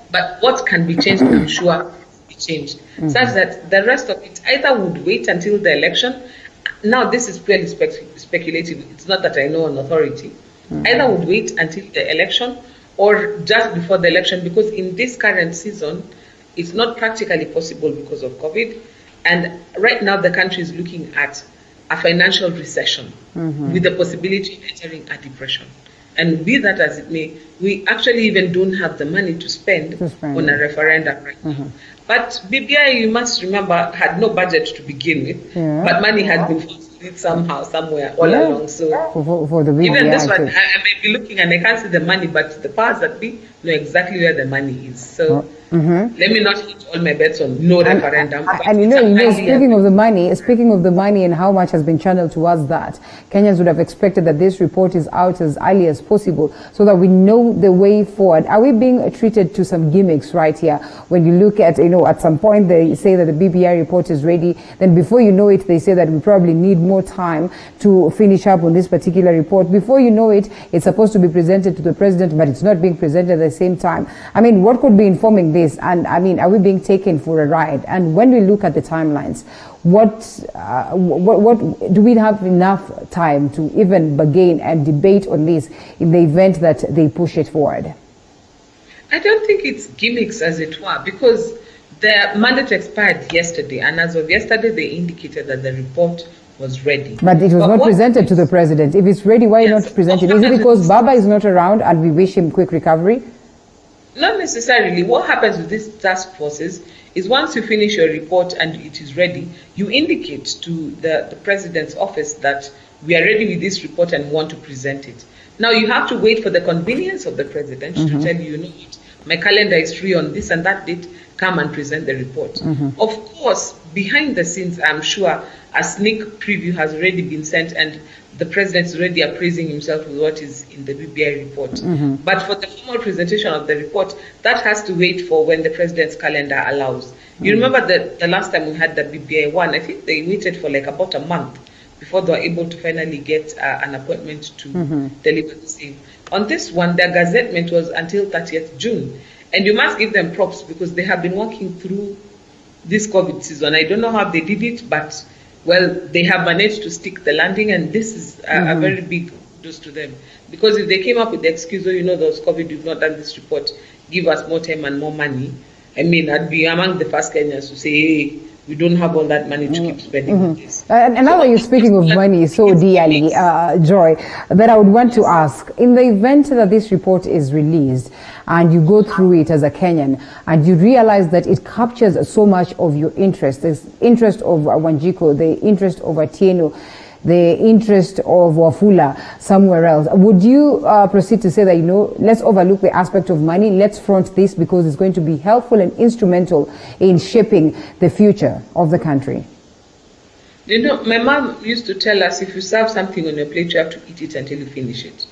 But what can be changed, I'm sure, be changed. Such that the rest of it either would wait until the election. Now, this is purely speculative. It's not that I know an authority. Either would wait until the election or just before the election, because in this current season, it's not practically possible because of COVID. And right now, the country is looking at a financial recession with the possibility of entering a depression. And be that as it may, we actually even don't have the money to spend on a referendum right now. But BBI, you must remember, had no budget to begin with, but money had been found somehow, somewhere, all along. So for the BBI, even this one, I may be looking and I can't see the money, but the powers that be know exactly where the money is. So let me not hit all my bets on no referendum. And you know, speaking of the money and how much has been channeled towards that, Kenyans would have expected that this report is out as early as possible so that we know the way forward. Are we being treated to some gimmicks right here? When you look at, you know, at some point they say that the BBI report is ready, then before you know it, they say that we probably need more time to finish up on this particular report. Before you know it, it's supposed to be presented to the president, but it's not being presented at the same time. I mean, what could be informing this? And I mean, are we being taken for a ride? And when we look at the timelines, what do we have enough time to even begin and debate on this in the event that they push it forward? I don't think it's gimmicks, as it were, because the mandate expired yesterday, and as of yesterday, they indicated that the report was ready. But it was not presented to the president. If it's ready, why not present it? Is it because Baba is not around and we wish him quick recovery? Not necessarily. What happens with these task forces is once you finish your report and it is ready, you indicate to the president's office that we are ready with this report and want to present it. Now you have to wait for the convenience of the president to tell you, you know what, my calendar is free on this and that date, come and present the report. Of course, behind the scenes, I'm sure a sneak preview has already been sent and the president is already appraising himself with what is in the BBI report. But for the formal presentation of the report, that has to wait for when the president's calendar allows. You remember the last time we had the BBI one, I think they waited for like about a month before they were able to finally get an appointment to deliver the same. On this one, their gazettement was until 30th June. And you must give them props because they have been working through this COVID season. I don't know how they did it, but well, they have managed to stick the landing, and this is a very big kudos to them. Because if they came up with the excuse, oh, you know, those COVID, you've not done this report, give us more time and more money, I mean, I'd be among the first Kenyans to say, hey, we don't have all that money to keep spending on this. And now that you're speaking of money so dearly, Joy, that I would want to ask, in the event that this report is released and you go through it as a Kenyan and you realize that it captures so much of your interest, the interest of Wanjiku, the interest of Atieno, the interest of Wafula somewhere else, would you proceed to say that, you know, let's overlook the aspect of money, let's front this because it's going to be helpful and instrumental in shaping the future of the country? You know, my mom used to tell us, if you serve something on your plate, you have to eat it until you finish it.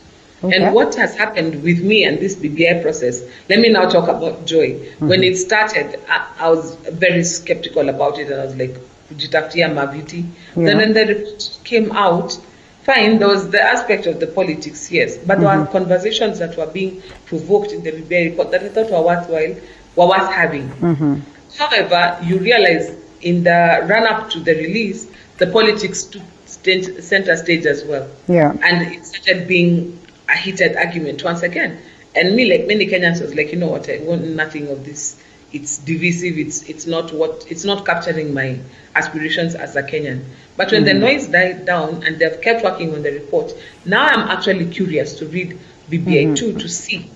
Okay. And what has happened with me and this BBI process, let me now talk about Joy. When it started, I was very skeptical about it, and I was like, Maviti. Then when the report came out, fine, there was the aspect of the politics, yes, but there were conversations that were being provoked in the BBI report that I thought were worthwhile, were worth having. However, you realize in the run-up to the release, the politics took center stage as well. And it started being a heated argument once again. And me, like many Kenyans, was like, you know what, I want nothing of this. It's divisive, it's not capturing my aspirations as a Kenyan. But when the noise died down and they've kept working on the report, now I'm actually curious to read BBI 2 to see,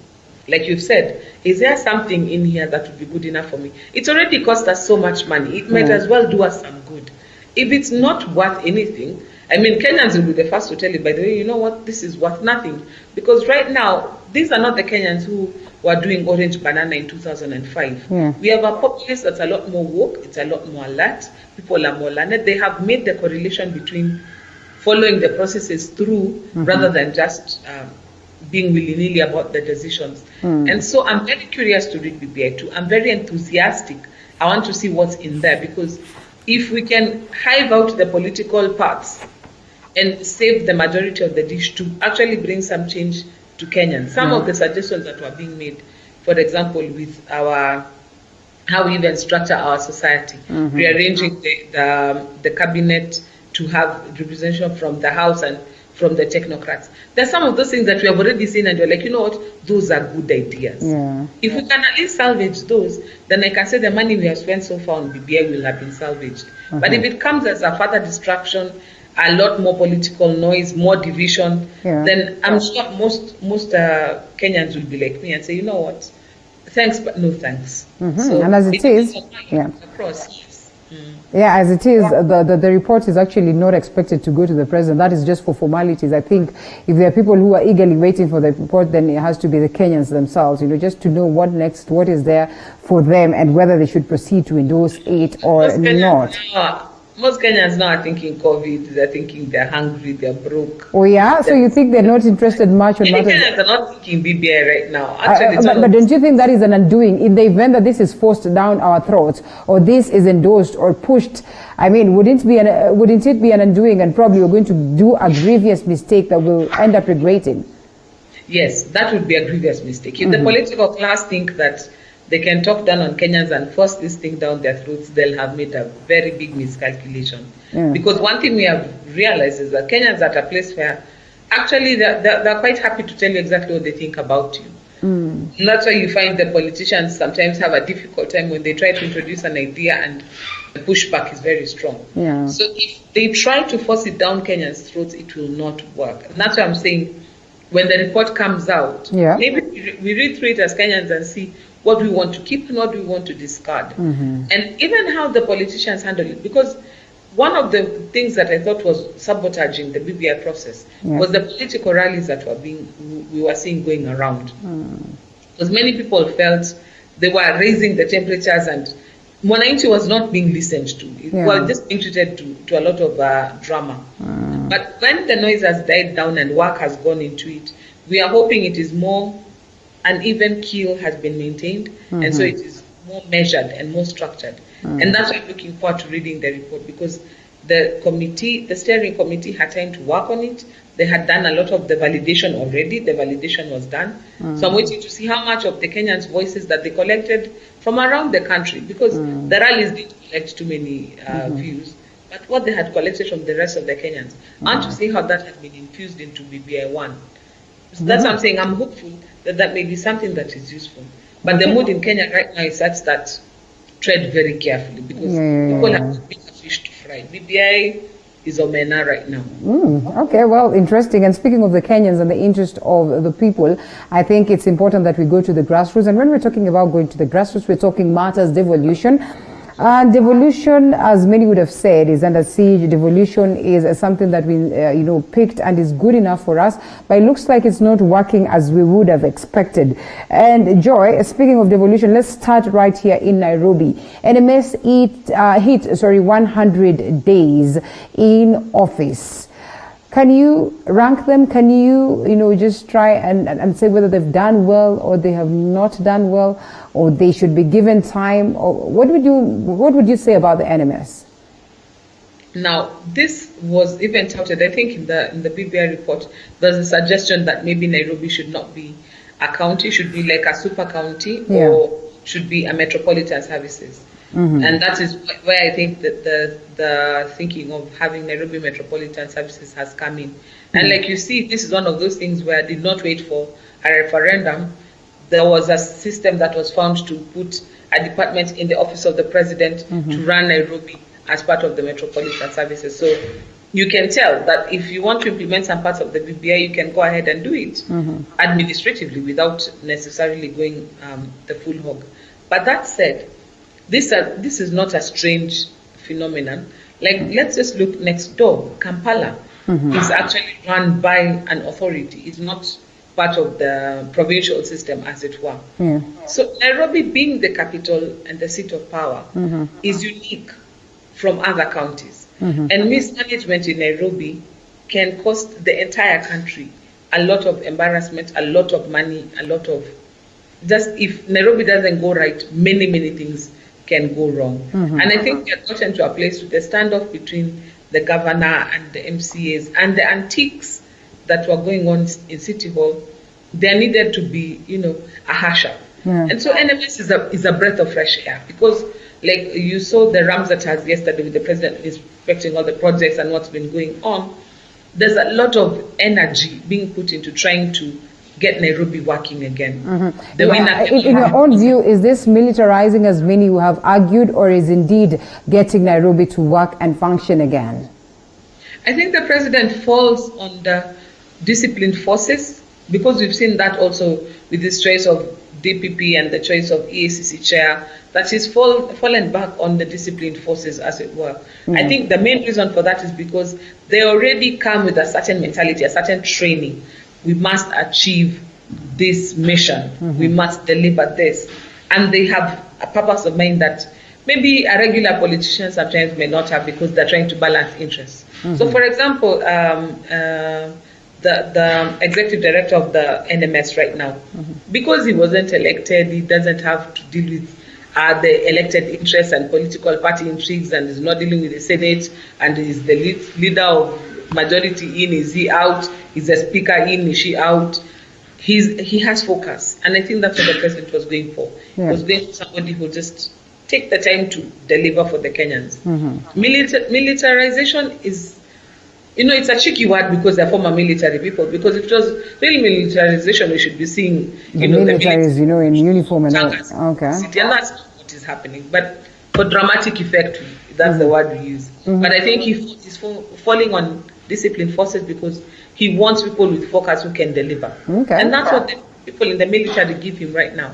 like you've said, is there something in here that would be good enough for me? It's already cost us so much money, it might as well do us some good. If it's not worth anything, I mean, Kenyans will be the first to tell you, by the way, you know what, this is worth nothing. Because right now, these are not the Kenyans who were doing Orange Banana in 2005. We have a populace that's a lot more woke, it's a lot more alert, people are more learned. They have made the correlation between following the processes through rather than just being willy-nilly about the decisions. And so I'm very curious to read BBI 2. I'm very enthusiastic I want to see what's in there, because if we can hive out the political parts and save the majority of the dish to actually bring some change to Kenyans. Some of the suggestions that were being made, for example, with how we even structure our society, rearranging the cabinet to have representation from the House and from the technocrats. There's some of those things that we have already seen and we're like, you know what, those are good ideas. Yeah. If we can at least salvage those, then I can say the money we have spent so far on BBI will have been salvaged. But if it comes as a further distraction, a lot more political noise, more division, then I'm sure most Kenyans will be like me and say, you know what, thanks, but no thanks. So and as it is, across, yeah, as it is, the report is actually not expected to go to the president. That is just for formalities. I think if there are people who are eagerly waiting for the report, then it has to be the Kenyans themselves, just to know what next, what is there for them, and whether they should proceed to endorse it or not. Most Kenyans now are thinking COVID, they're thinking they're hungry, they're broke. Oh yeah? So you think they're not interested much on matters? Kenyans are not thinking BBI right now. Actually, but don't you think that is an undoing? In the event that this is forced down our throats, or this is endorsed or pushed, I mean, wouldn't it be an undoing, and probably we're going to do a grievous mistake that we'll end up regretting? Yes, that would be a grievous mistake. If the political class think that they can talk down on Kenyans and force this thing down their throats, they'll have made a very big miscalculation. Because one thing we have realized is that Kenyans are at a place where actually they're quite happy to tell you exactly what they think about you. And that's why you find the politicians sometimes have a difficult time when they try to introduce an idea and the pushback is very strong. So if they try to force it down Kenyans' throats, it will not work. And that's why I'm saying when the report comes out, maybe we read through it as Kenyans and see what we want to keep and what we want to discard. And even how the politicians handle it. Because one of the things that I thought was sabotaging the BBI process was the political rallies that we were seeing going around. Because many people felt they were raising the temperatures and Mwananchi was not being listened to. It was just being treated to a lot of drama. But when the noise has died down and work has gone into it, we are hoping it is more an even keel has been maintained, and so it is more measured and more structured. And that's why I'm looking forward to reading the report, because the steering committee had time to work on it. They had done a lot of the validation already. The validation was done. So I'm waiting to see how much of the Kenyans' voices that they collected from around the country, because the rallies didn't collect too many views, but what they had collected from the rest of the Kenyans. I want to see how that has been infused into BBI 1. So that's what I'm saying. I'm hopeful that may be something that is useful. But the mood in Kenya right now is such that tread very carefully, because people have big fish to fry. BBI is omena right now. Okay, well, interesting. And speaking of the Kenyans and the interest of the people, I think it's important that we go to the grassroots. And when we're talking about going to the grassroots, we're talking matters devolution. Devolution, as many would have said, is under siege. Devolution is something that we, picked and is good enough for us, but it looks like it's not working as we would have expected. And Joy, speaking of devolution, let's start right here in Nairobi. NMS hit 100 days in office. Can you rank them? Can you, just try and say whether they've done well or they have not done well, or they should be given time? Or what would you say about the NMS? Now, this was even touted, I think, in the BBI report. There's a suggestion that maybe Nairobi should not be a county, should be like a super county, or should be a metropolitan services. And that is where I think that the thinking of having Nairobi Metropolitan Services has come in. And like you see, this is one of those things where I did not wait for a referendum. There was a system that was found to put a department in the office of the president to run Nairobi as part of the Metropolitan Services. So you can tell that if you want to implement some parts of the BBI, you can go ahead and do it administratively without necessarily going the full hog. But that said, this is not a strange phenomenon. Like, let's just look next door. Kampala is actually run by an authority. It's not part of the provincial system, as it were. So Nairobi, being the capital and the seat of power, is unique from other counties. And mismanagement in Nairobi can cost the entire country a lot of embarrassment, a lot of money, if Nairobi doesn't go right, many things can go wrong. And I think we have gotten to a place with the standoff between the governor and the MCAs and the antiques that were going on in City Hall. There needed to be, a hush-up. And so NMS is a breath of fresh air, because like you saw the Ramsat has yesterday with the president inspecting all the projects and what's been going on. There's a lot of energy being put into trying to get Nairobi working again. In your own view, is this militarizing as many who have argued, or is indeed getting Nairobi to work and function again? I think the president falls on the disciplined forces, because we've seen that also with this choice of DPP and the choice of EACC chair, that he's fallen back on the disciplined forces, as it were. I think the main reason for that is because they already come with a certain mentality, a certain training. We must achieve this mission. We must deliver this. And they have a purpose of mind that maybe a regular politician sometimes may not have, because they're trying to balance interests. So, for example, the executive director of the NMS right now, because he wasn't elected, he doesn't have to deal with the elected interests and political party intrigues, and is not dealing with the Senate, and is the leader of majority in, is he out, is the speaker in, is she out. He has focus, and I think that's what the president was going for. He was going for somebody who just take the time to deliver for the Kenyans. Militarization is, it's a tricky word, because they're former military people. Because if it was real militarization, we should be seeing, the militaries, in uniform and all. Okay. And that's what is happening. But for dramatic effect, that's the word we use. But I think he's falling on disciplined forces, because he wants people with focus who can deliver. And that's what the people in the military give him right now.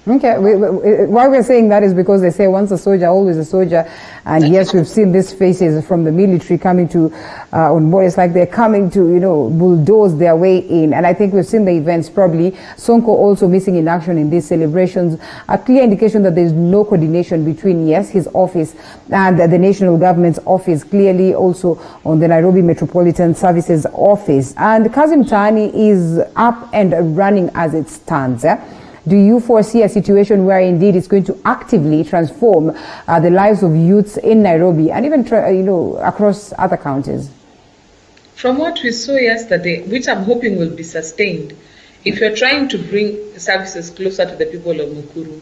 Okay, why we're saying that is because they say once a soldier, always a soldier. And yes, we've seen these faces from the military coming to on board. It's like they're coming to, bulldoze their way in. And I think we've seen the events, probably Sonko also missing in action in these celebrations, a clear indication that there's no coordination between, yes, his office and the national government's office, clearly also on the Nairobi Metropolitan Services office. And Kazim Taani is up and running as it stands. Do you foresee a situation where indeed it's going to actively transform the lives of youths in Nairobi and even, across other counties? From what we saw yesterday, which I'm hoping will be sustained, if you're trying to bring services closer to the people of Mukuru,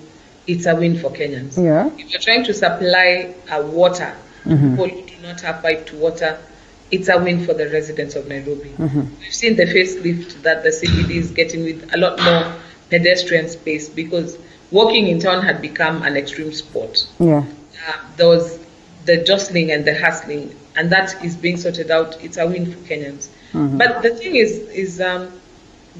it's a win for Kenyans. If you're trying to supply water to people who do not have pipe to water, it's a win for the residents of Nairobi. We've seen the facelift that the CBD is getting with a lot more pedestrian space, because walking in town had become an extreme sport. There was the jostling and the hustling, and that is being sorted out. It's a win for Kenyans. But the thing is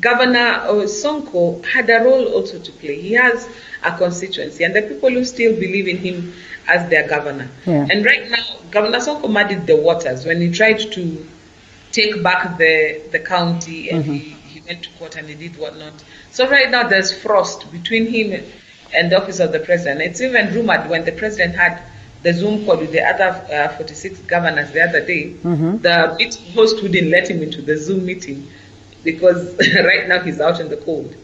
Governor Sonko had a role also to play. He has a constituency, and the people who still believe in him as their governor. And right now, Governor Sonko muddied the waters when he tried to take back the county, and he went to court and he did whatnot. So right now there's frost between him and the office of the president. It's even rumored when the president had the Zoom call with the other 46 governors the other day, the meeting host wouldn't let him into the Zoom meeting, because right now he's out in the cold.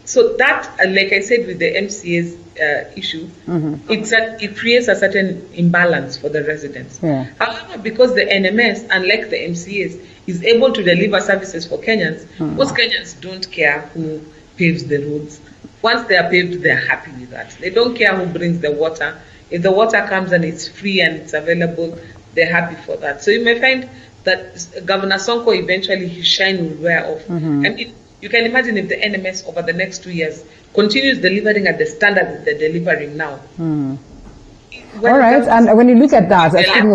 So that, like I said, with the MCA's issue, it creates a certain imbalance for the residents. However, because the NMS, unlike the MCAs, is able to deliver services for Kenyans, most Kenyans don't care who paves the roads. Once they are paved, they're happy with that. They don't care who brings the water. If the water comes and it's free and it's available, they're happy for that. So you may find that Governor Sonko, eventually his shine will wear off. I mean, you can imagine if the NMS over the next 2 years continues delivering at the standard that they're delivering now. All right, and when you look at that, people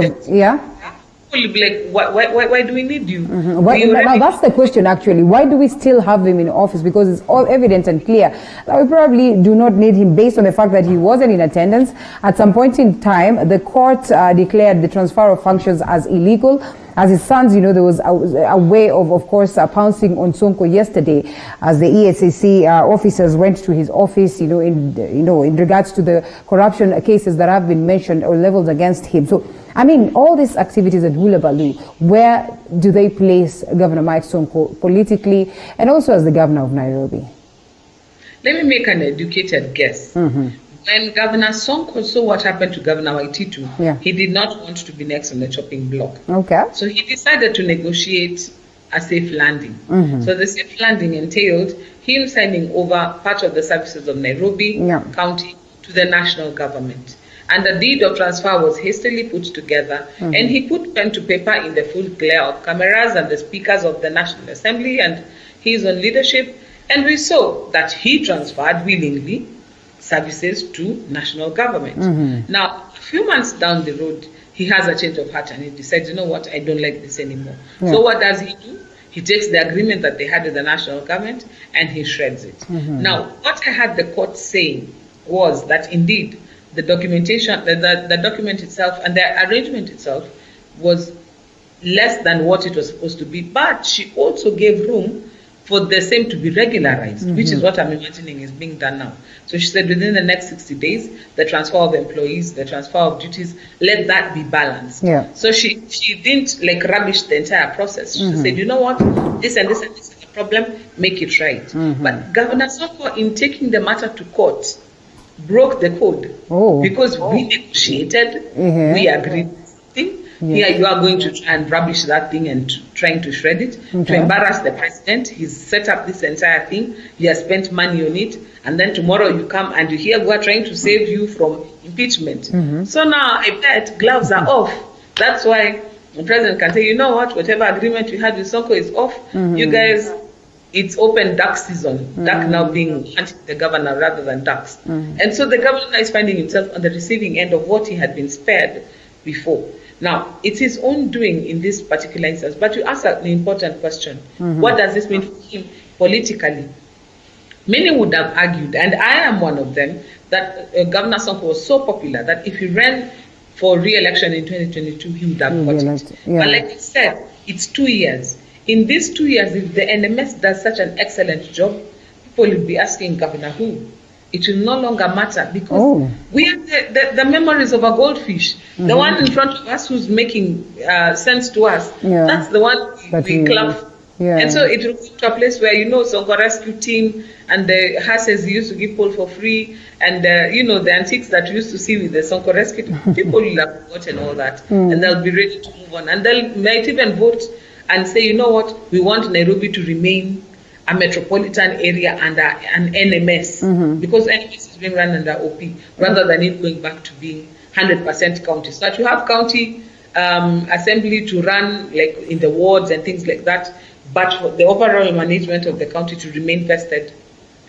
will be like, why do we need you? Now that's the question actually. Why do we still have him in office? Because it's all evident and clear that we probably do not need him, based on the fact that he wasn't in attendance. At some point in time, the court declared the transfer of functions as illegal. As it stands, there was a way of course, pouncing on Sonko yesterday, as the EACC officers went to his office, in regards to the corruption cases that have been mentioned or leveled against him. So, I mean, all these activities at Hula Baloo, where do they place Governor Mike Sonko politically and also as the governor of Nairobi? Let me make an educated guess. when Governor Sonko saw what happened to Governor Waititu, Yeah. he did not want to be next on the chopping block. Okay. So he decided to negotiate a safe landing. Mhm. So the safe landing entailed him signing over part of the services of Nairobi County to the national government. And the deed of transfer was hastily put together, Mhm. and he put pen to paper in the full glare of cameras and the speakers of the National Assembly and his own leadership, and we saw that he transferred willingly services to national government. Mhm. Now, a few months down the road, he has a change of heart and he decides, you know what, I don't like this anymore. Yeah. So what does he do? He takes the agreement that they had with the national government and he shreds it. Mhm. Now, what I had the court saying was that indeed the documentation, the document itself and the arrangement itself was less than what it was supposed to be, but she also gave room for the same to be regularized, which is Mhm. what I'm imagining is being done now. So she said within the next 60 days, the transfer of employees, the transfer of duties, let that be balanced. Yeah. So she didn't like rubbish the entire process. She Mhm. said, you know what, this and this and this is the problem, make it right. Mhm. But Governor Sonko, in taking the matter to court, broke the code Oh. because we negotiated, Mhm. we agreed something. Yeah. Here you are going to try and rubbish that thing and trying to shred it, to Okay. embarrass the president. He's set up this entire thing. He has spent money on it. And then tomorrow you come and you hear we are trying to save you from impeachment. Mhm. So now I bet gloves are off. That's why the president can say, you know what, whatever agreement we had with Sonko is off. Mhm. You guys, it's open duck season. Duck Mhm. now being the governor rather than ducks. Mhm. And so the governor is finding himself on the receiving end of what he had been spared before. Now, it's his own doing in this particular instance, but you ask an important question. Mhm. What does this mean for him politically? Many would have argued, and I am one of them, that Governor Sonko was so popular that if he ran for re-election in 2022, he would have got it. Yeah. But like I said, it's 2 years. In these 2 years, if the NMS does such an excellent job, people will be asking Governor who. It will no longer matter because we have the memories of a goldfish. The Mhm. one in front of us who's making sense to us, Yeah. that's the one That we we- clap. Yeah. And so it will come to a place where, you know, Sonko Rescue Team and the houses used to give people for free and, you know, the antiques that we used to see with the Sonko Rescue Team, people will have forgotten all that Mm. and they'll be ready to move on. And they might even vote and say, you know what, we want Nairobi to remain a metropolitan area under an NMS Mhm. because NMS is being run under OP rather than it going back to being 100% county. So that you have county assembly to run like in the wards and things like that, but for the overall management of the county to remain vested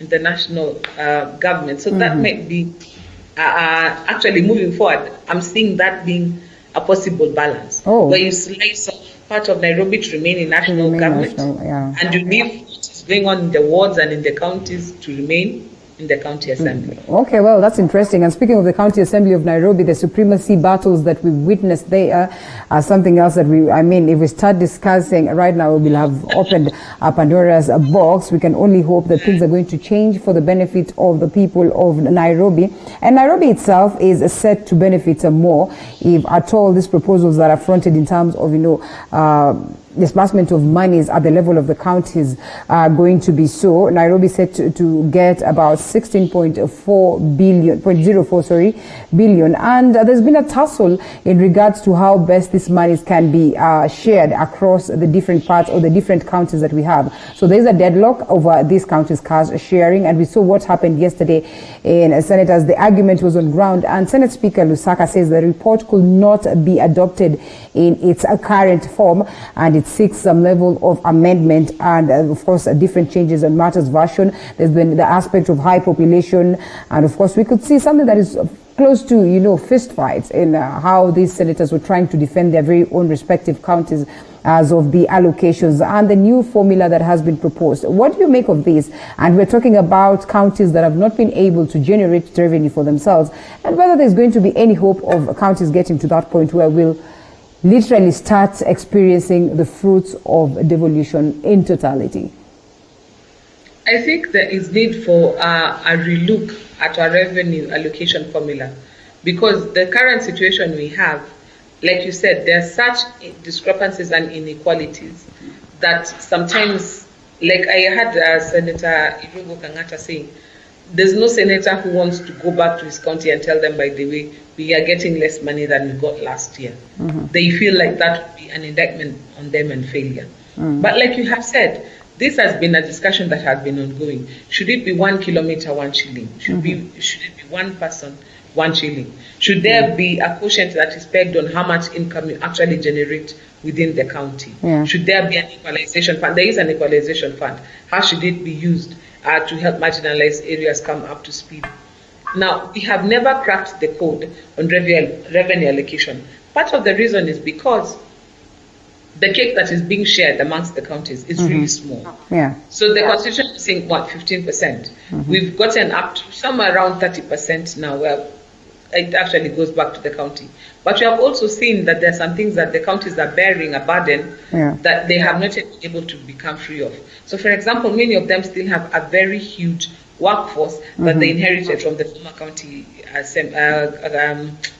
in the national government. So that Mhm. might be actually moving forward. I'm seeing that being a possible balance where you slice off part of Nairobi to remain in national government Yeah. and you leave what is going on in the wards and in the counties to remain in the county assembly. Okay, well, that's interesting. And speaking of the County Assembly of Nairobi, the supremacy battles that we witnessed there are something else that if we start discussing right now, we'll have opened Pandora's box. We can only hope that things are going to change for the benefit of the people of Nairobi. And Nairobi itself is set to benefit more if at all these proposals that are fronted in terms of, disbursement of monies at the level of the counties are going to be so. Nairobi is set to get about 16.04 billion, and there's been a tussle in regards to how best these monies can be shared across the different parts or the different counties that we have. So there's a deadlock over these counties' cash sharing, and we saw what happened yesterday in Senate as the argument was on ground, and Senate Speaker Lusaka says the report could not be adopted in its current form, and it seeks some level of amendment and, of course, different changes on matters version. There's been the aspect of high population, and of course, we could see something that is close to, fist fights in how these senators were trying to defend their very own respective counties as of the allocations and the new formula that has been proposed. What do you make of this? And we're talking about counties that have not been able to generate revenue for themselves, and whether there's going to be any hope of counties getting to that point where we'll literally start experiencing the fruits of devolution in totality. I think there is need for a relook at our revenue allocation formula because the current situation we have, like you said, there are such discrepancies and inequalities that sometimes, like I had Senator Irungu Kangata saying, there's no senator who wants to go back to his county and tell them, by the way, we are getting less money than we got last year. They feel like that would be an indictment on them and failure. But like you have said, this has been a discussion that has been ongoing. Should it be 1 kilometer, 1 shilling? Should it be one person, 1 shilling? Should there be a quotient that is pegged on how much income you actually generate within the county? Should there be an equalization fund? There is an equalization fund. How should it be used to help marginalized areas come up to speed? Now, we have never cracked the code on revenue allocation. Part of the reason is because the cake that is being shared amongst the counties is really small. So the constitution is saying, what, 15%? We've gotten up to somewhere around 30% now, where it actually goes back to the county. But we have also seen that there are some things that the counties are bearing a burden that they have not yet been able to become free of. So, for example, many of them still have a very huge workforce that they inherited from the former county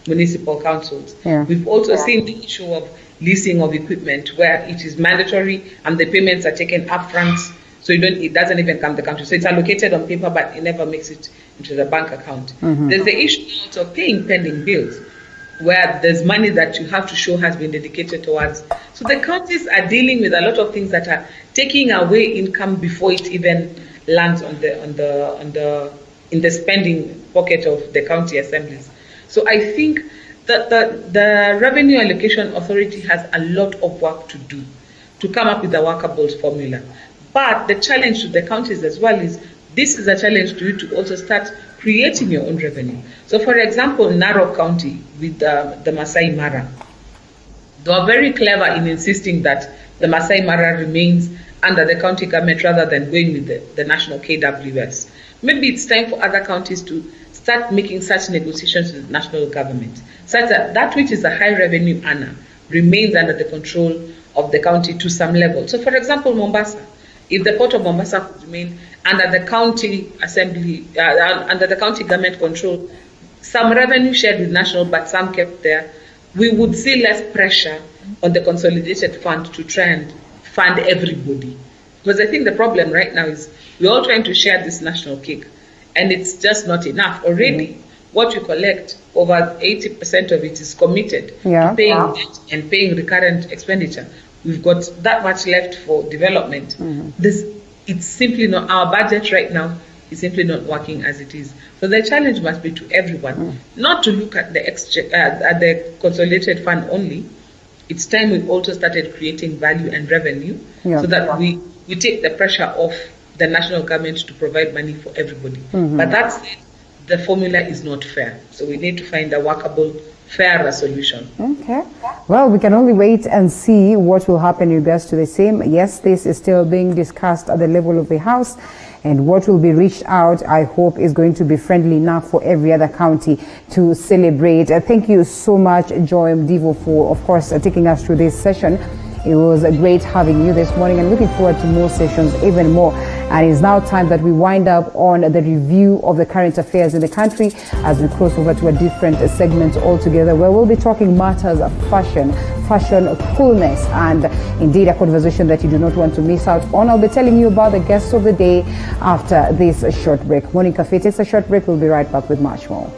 municipal councils. We've also seen the issue of leasing of equipment, where it is mandatory and the payments are taken upfront, so it doesn't even come to the country. So it's allocated on paper, but it never makes it into the bank account. There's the issue of paying pending bills, where there's money that you have to show has been dedicated towards. So the counties are dealing with a lot of things that are taking away income before it even lands in the spending pocket of the county assemblies. So I think that the Revenue Allocation Authority has a lot of work to do to come up with a workable formula. But the challenge to the counties as well is, this is a challenge to you to also start creating your own revenue. So for example, Narok County with the Masai Mara, they are very clever in insisting that the Masai Mara remains under the county government rather than going with the national KWS. Maybe it's time for other counties to start making such negotiations with the national government, such that which is a high revenue earner remains under the control of the county to some level. So for example, Mombasa, if the Port of Mombasa could remain under the county assembly, under the county government control, some revenue shared with national, but some kept there, we would see less pressure on the consolidated fund to try and fund everybody. Because I think the problem right now is we're all trying to share this national cake, and it's just not enough. Already, what you collect, over 80% of it is committed to paying debt and paying recurrent expenditure. We've got that much left for development. It's simply not, our budget right now is simply not working as it is. So the challenge must be to everyone, not to look at the consolidated fund only. It's time we also started creating value and revenue so that we take the pressure off the national government to provide money for everybody. But that said, the formula is not fair. So we need to find a workable, fairer solution. Okay. Well, we can only wait and see what will happen in regards to the same. Yes, this is still being discussed at the level of the House, and what will be reached out, I hope, is going to be friendly enough for every other county to celebrate. Thank you so much, Joy Mdivo, for, of course, taking us through this session. It was great having you this morning, and looking forward to more sessions, even more. And it's now time that we wind up on the review of the current affairs in the country as we cross over to a different segment altogether, where we'll be talking matters of fashion, coolness, and indeed a conversation that you do not want to miss out on. I'll be telling you about the guests of the day after this short break. Morning Cafe takes a short break. We'll be right back with much more.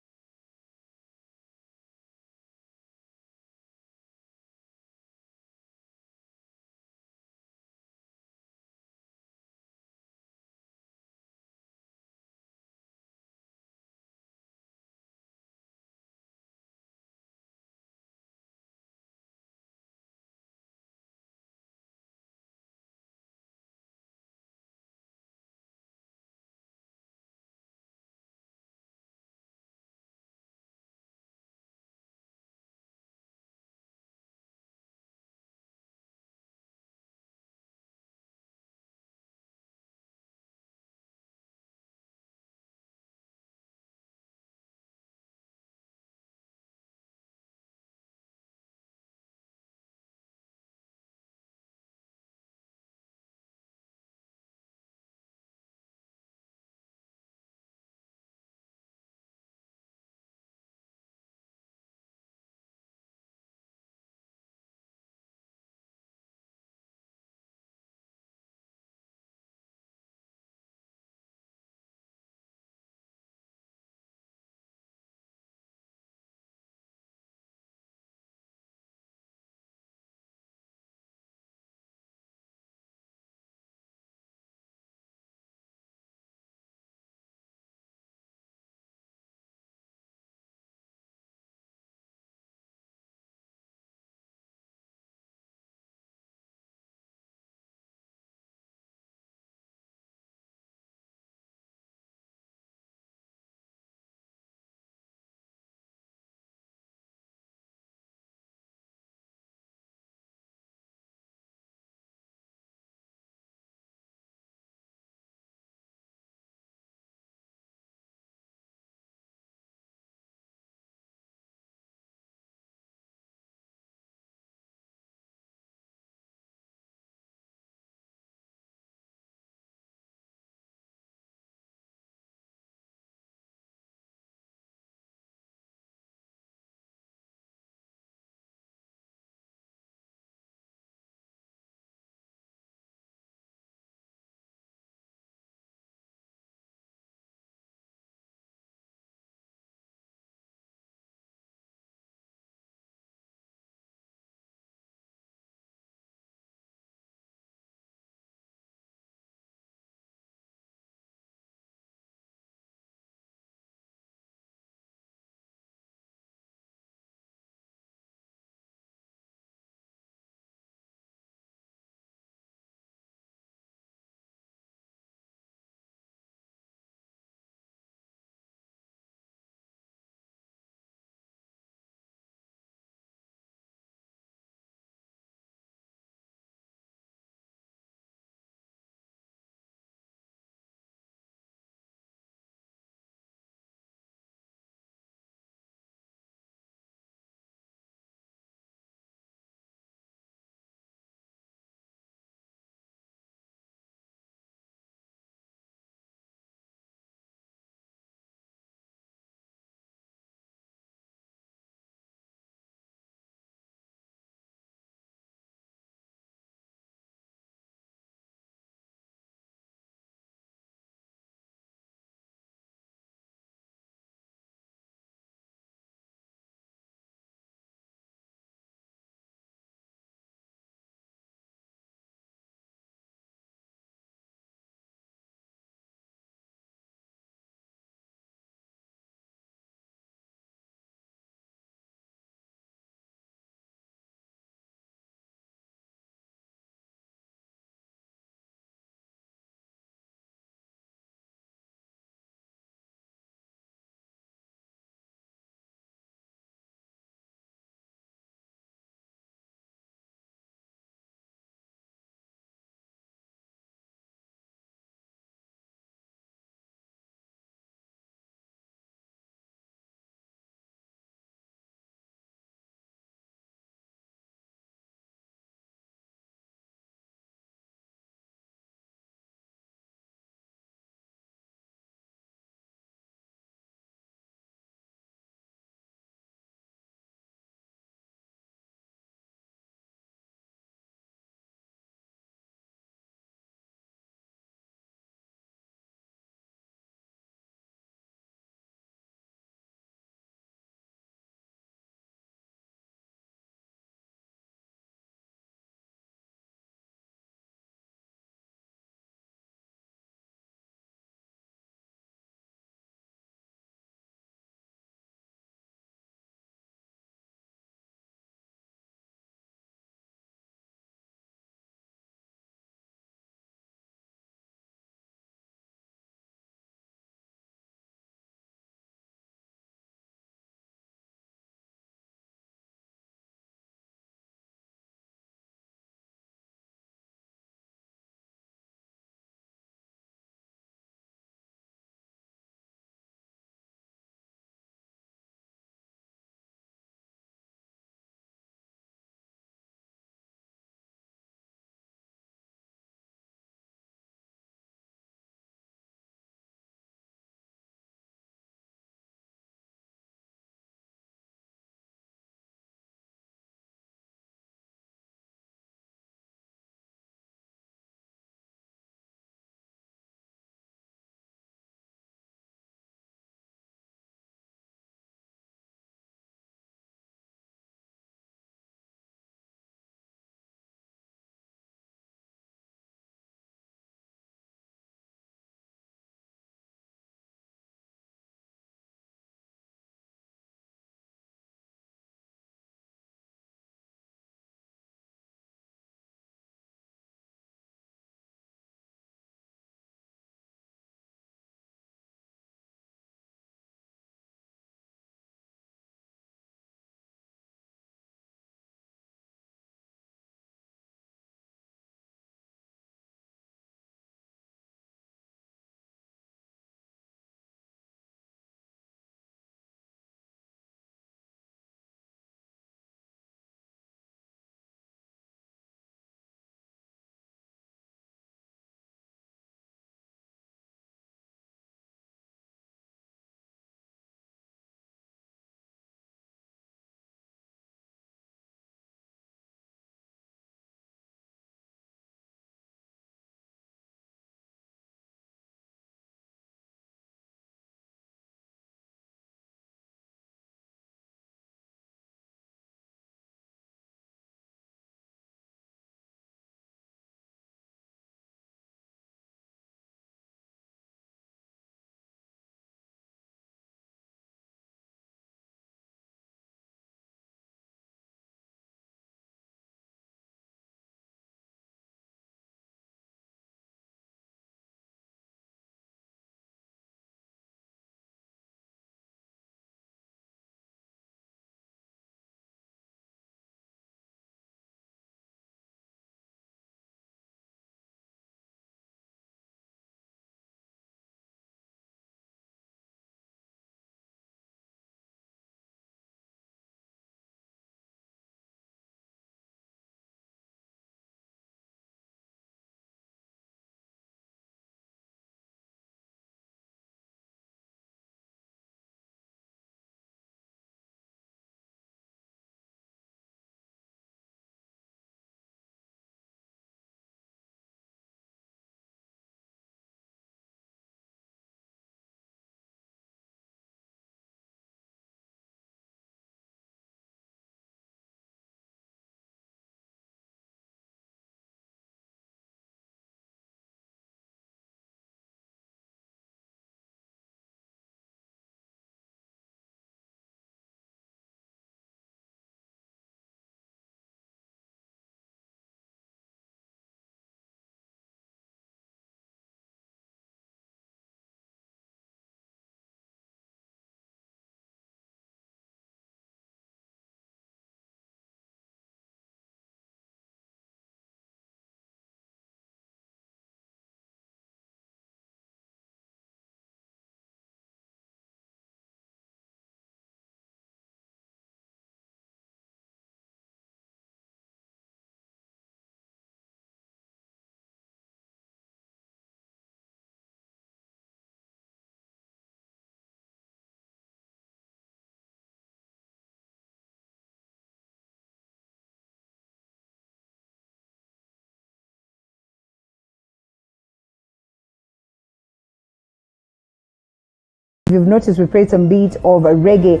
You've noticed we played some beat of reggae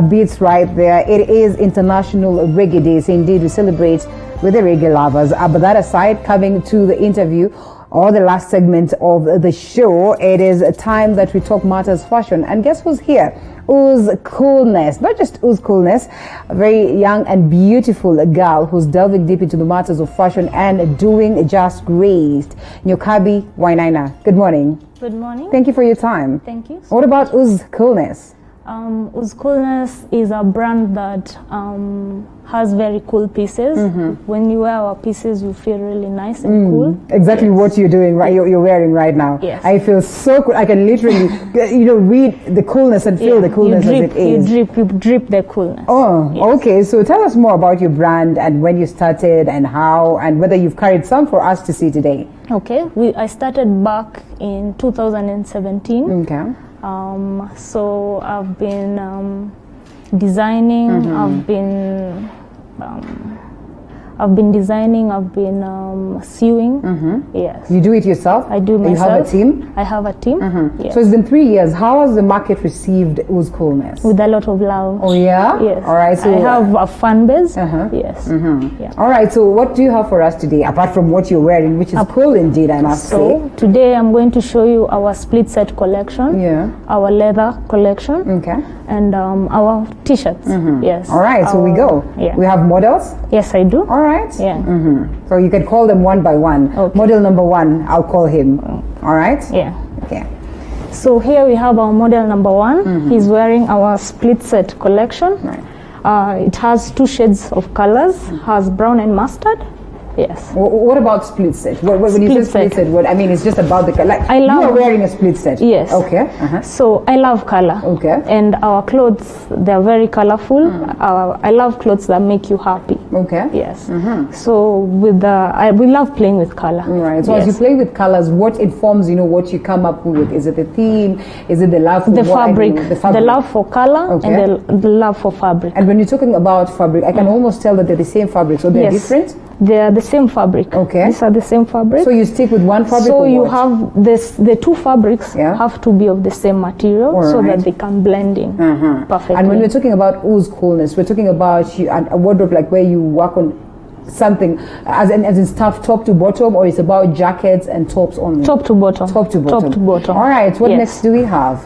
beats right there. It is International Reggae Day. So indeed, we celebrate with the reggae lovers. But that aside, coming to the interview or the last segment of the show, it is a time that we talk matters fashion. And guess who's here? Ooze Coolness. Not just Ooze Coolness, a very young and beautiful girl who's delving deep into the matters of fashion and doing just great. Nyokabi Wainaina. Good morning. Good morning. Thank you for your time. Thank you. What about Ooze Coolness? Ooze Coolness is a brand that has very cool pieces. When you wear our pieces, you feel really nice and cool. Exactly what you're doing, right? You're wearing right now. Yes. I feel so cool. I can literally, read the coolness and feel the coolness as it is. You drip the coolness. Oh, okay. So tell us more about your brand and when you started and how and whether you've carried some for us to see today. Okay. I started back in 2017. Okay. So I've been designing. I've been designing. I've been sewing. Yes. You do it yourself? I do myself. You have a team? I have a team. Yes. So it's been 3 years. How has the market received Ooze Coolness? With a lot of love. Oh yeah? Yes. All right. So I have a fan base. Yes. Yeah. All right. So what do you have for us today, apart from what you're wearing, which is cool indeed, I must say? So today I'm going to show you our split set collection. Yeah. Our leather collection. Okay. And our t-shirts. Yes. All right. So we go. Yeah. We have models? Yes, I do. All right. Yeah. So you can call them one by one. Okay. Model number 1, I'll call him. All right? Yeah. Okay. So here we have our model number 1. He's wearing our split set collection. Right. It has 2 shades of colors. Has brown and mustard. Yes. What about split set? When you say split set, what I mean is just about the color. I love. You are wearing a split set. Yes. Okay. So I love color. Okay. And our clothes, they're very colorful. I love clothes that make you happy. Okay. Yes. So we love playing with color. Right. So as you play with colors, what informs what you come up with? Is it the theme? Is it the love for the fabric? The love for color and the love for fabric. And when you're talking about fabric, I can almost tell that they're the same fabric. So they're different. They are the same fabric. Okay. These are the same fabric. So you stick with one fabric. So or you what? have the 2 fabrics have to be of the same material so that they can blend in perfectly. And when we're talking about Ooze Coolness, we're talking about a wardrobe like where you work on something as in stuff top to bottom, or it's about jackets and tops only? Top to bottom. Top to bottom. Top to bottom. All right. What next do we have?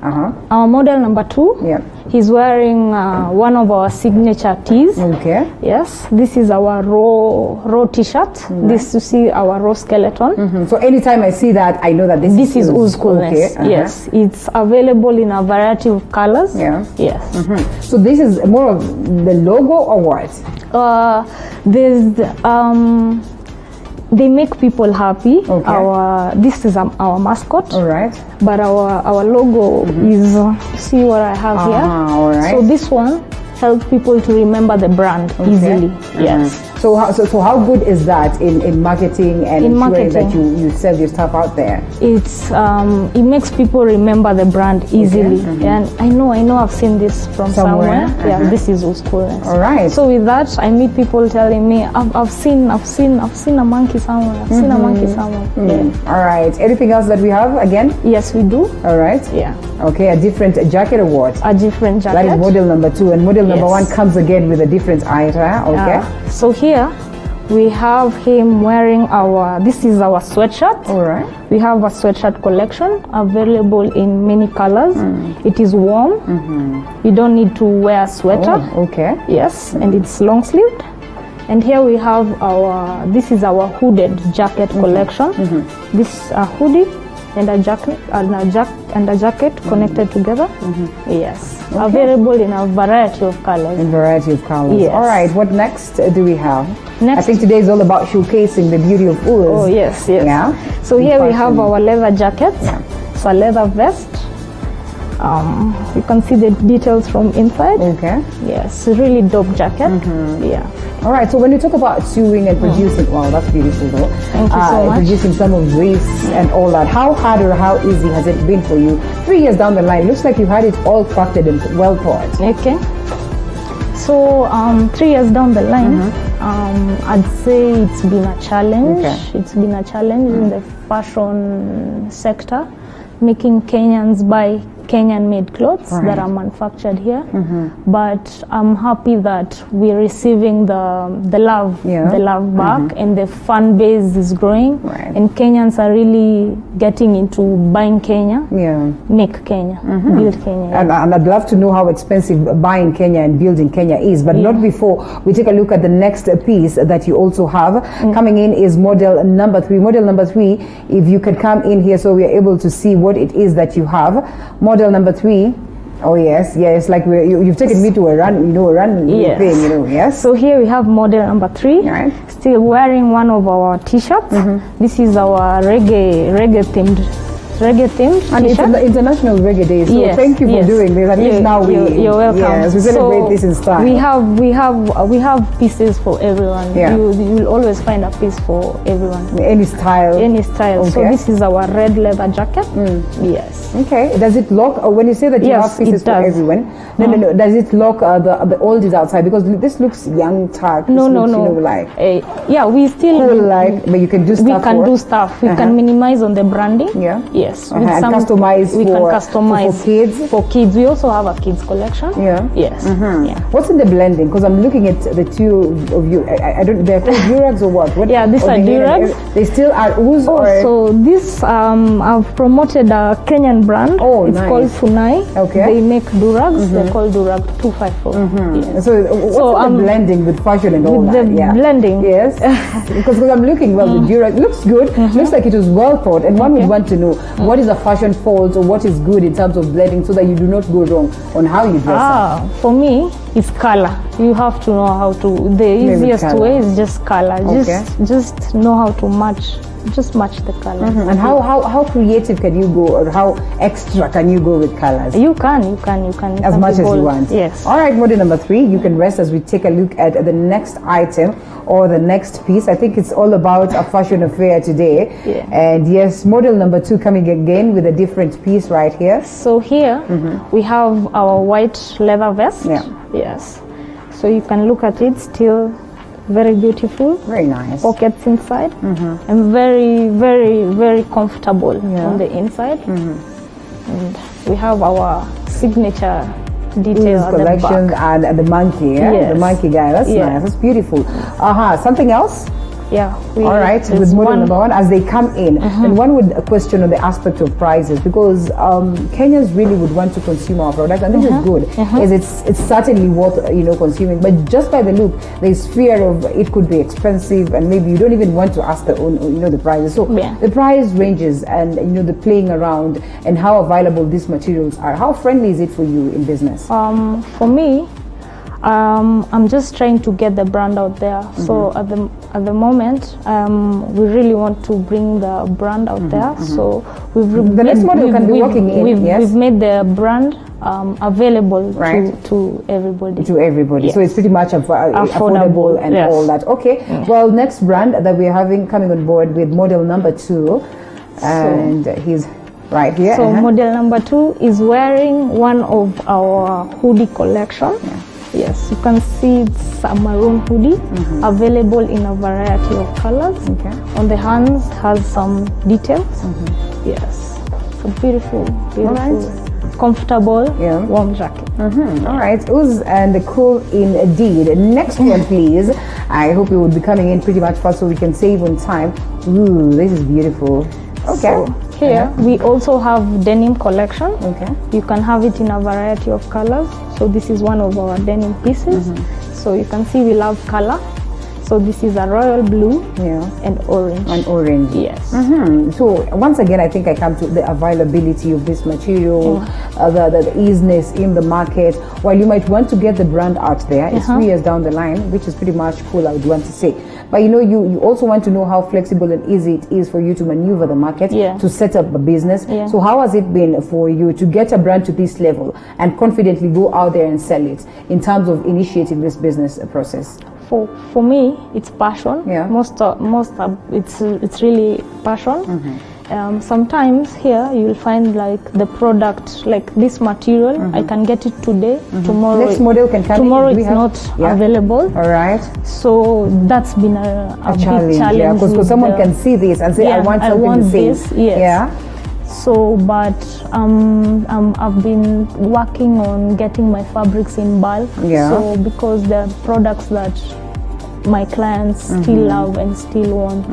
Our model number 2. Yeah. He's wearing one of our signature tees. Okay. Yes. This is our raw t-shirt. This you see our raw skeleton. So anytime I see that, I know that this is Ooze Coolness. Okay. Yes. It's available in a variety of colors. Yeah. Yes. So this is more of the logo or what? They make people happy. This is our mascot. All right. But our logo is see what I have here. All right. So this one helps people to remember the brand easily. Yes. So how good is that in marketing and ensuring that you sell your stuff out there? It's it makes people remember the brand easily. And I know I've seen this from somewhere. Yeah, this is Ooze Coolness. All right. So with that, I meet people telling me I've seen a monkey somewhere. I've seen a monkey somewhere. Yeah. All right. Anything else that we have again? Yes, we do. All right. Yeah. Okay, a different jacket or what? A different jacket. That is model number 2, and model number 1 comes again with a different item. Okay. So here we have him wearing this is our sweatshirt. All right. We have a sweatshirt collection available in many colors. It is warm. You don't need to wear a sweater. Oh, okay. Yes, and it's long sleeved. And here we have this is our hooded jacket collection. This hoodie and a jacket connected together. Yes. Okay. Available in a variety of colors. Yes. All right. What next do we have? Next, I think today is all about showcasing the beauty of Ooze. Oh yes. Yeah. So here we have our leather jacket. It's a leather vest. You can see the details from inside. Okay. Yes, really dope jacket. Yeah. All right. So when you talk about sewing and producing, wow, that's beautiful though. Thank you so much. Producing some of this and all that. How hard or how easy has it been for you? 3 years down the line, looks like you had it all crafted and well thought. Okay. So 3 years down the line, I'd say it's been a challenge. Okay. It's been a challenge in the fashion sector, making Kenyans buy Kenyan-made clothes that are manufactured here. But I'm happy that we're receiving the love, the love back, and the fan base is growing. And Kenyans are really getting into buying Kenya, make Kenya, build Kenya. And I'd love to know how expensive buying Kenya and building Kenya is, but not before we take a look at the next piece that you also have. Coming in is model number 3. Model number 3, if you can come in here so we are able to see what it is that you have. Model number 3. Oh yes, yes, like you've taken me to a run, thing, yes. So here we have model number 3, still wearing one of our t-shirts. This is our reggae themed and it's International Reggae Day, so thank you for doing this. At least now you're welcome. Yes, we celebrate this in style. We have pieces for everyone. You'll always find a piece for everyone. Any style. Okay. So this is our red leather jacket. Yes. Okay. Does it lock? When you say that you have pieces for everyone, no. Does it lock the oldies outside? Because this looks young, tag. No. We still cool, but you can do stuff. We can do stuff. We can minimize on the branding. Yes. And customize for kids. For kids, we also have a kids collection. Yes. What's in the blending? Because I'm looking at the two of you. I don't. They're called durags or what? These are durags. They still are ooze. So this I've promoted a Kenyan brand. It's called Funai. Okay. They make durags. They're called Durag 254. So what's the blending with fashion and all that? The blending. Yes. because I'm looking the durag looks good. Looks like it was well thought, and one would want to know what is a fashion fault or what is good in terms of blending so that you do not go wrong on how you dress up. For me, it's color. You have to know how to. The easiest way is just color. Just know how to match. Just match the color. And how creative can you go, or how extra can you go with colors? You can as much as you want. Yes. All right, model number 3. You can rest as we take a look at the next item or the next piece. I think it's all about a fashion affair today. And yes, model number 2 coming again with a different piece right here. So here we have our white leather vest. Yes. So you can look at it, still very beautiful, very nice, pockets inside, and very, very, very comfortable on the inside. And we have our signature detail collection and the monkey, the monkey guy. That's nice. That's beautiful. Something else? All right, with model number 1, as they come in, and one would question on the aspect of prices, because Kenyans really would want to consume our product, and this is good, as it's certainly worth consuming. But just by the look, there's fear of it could be expensive, and maybe you don't even want to ask the prices. So the price ranges, and the playing around, and how available these materials are. How friendly is it for you in business? For me, I'm just trying to get the brand out there. So at the moment, we really want to bring the brand out there. So the next model can be working in. We've made the brand available to everybody. So it's pretty much affordable and all that. Okay. Well, next brand that we're having coming on board with model number 2, and he's right here. So model number 2 is wearing one of our hoodie collection. Yes, you can see it's a maroon hoodie, available in a variety of colors. On the hands has some details. Yes, it's a beautiful, comfortable, warm jacket. All right, ooze and cool indeed. Next one, please. I hope you will be coming in pretty much fast so we can save on time. Ooh, this is beautiful. Okay. So here we also have denim collection. You can have it in a variety of colors. So this is one of our denim pieces. So you can see we love color. So this is a royal blue and orange. Yes. So once again, I think I come to the availability of this material, the easiness in the market. While you might want to get the brand out there, it's 3 years down the line, which is pretty much cool, I would want to say. But you also want to know how flexible and easy it is for you to maneuver the market, to set up a business. So how has it been for you to get a brand to this level and confidently go out there and sell it in terms of initiating this business process? For me, it's passion. It's really passion. Sometimes here you'll find like the product, like this material, I can get it today, tomorrow. Next model can come tomorrow in. it's not available. All right. So that's been a big challenge. Yeah, because someone can see this and say, I want something the same. This, yes. Yeah. So, but I've been working on getting my fabrics in bulk. Yeah. So because they're products that my clients still love and still want.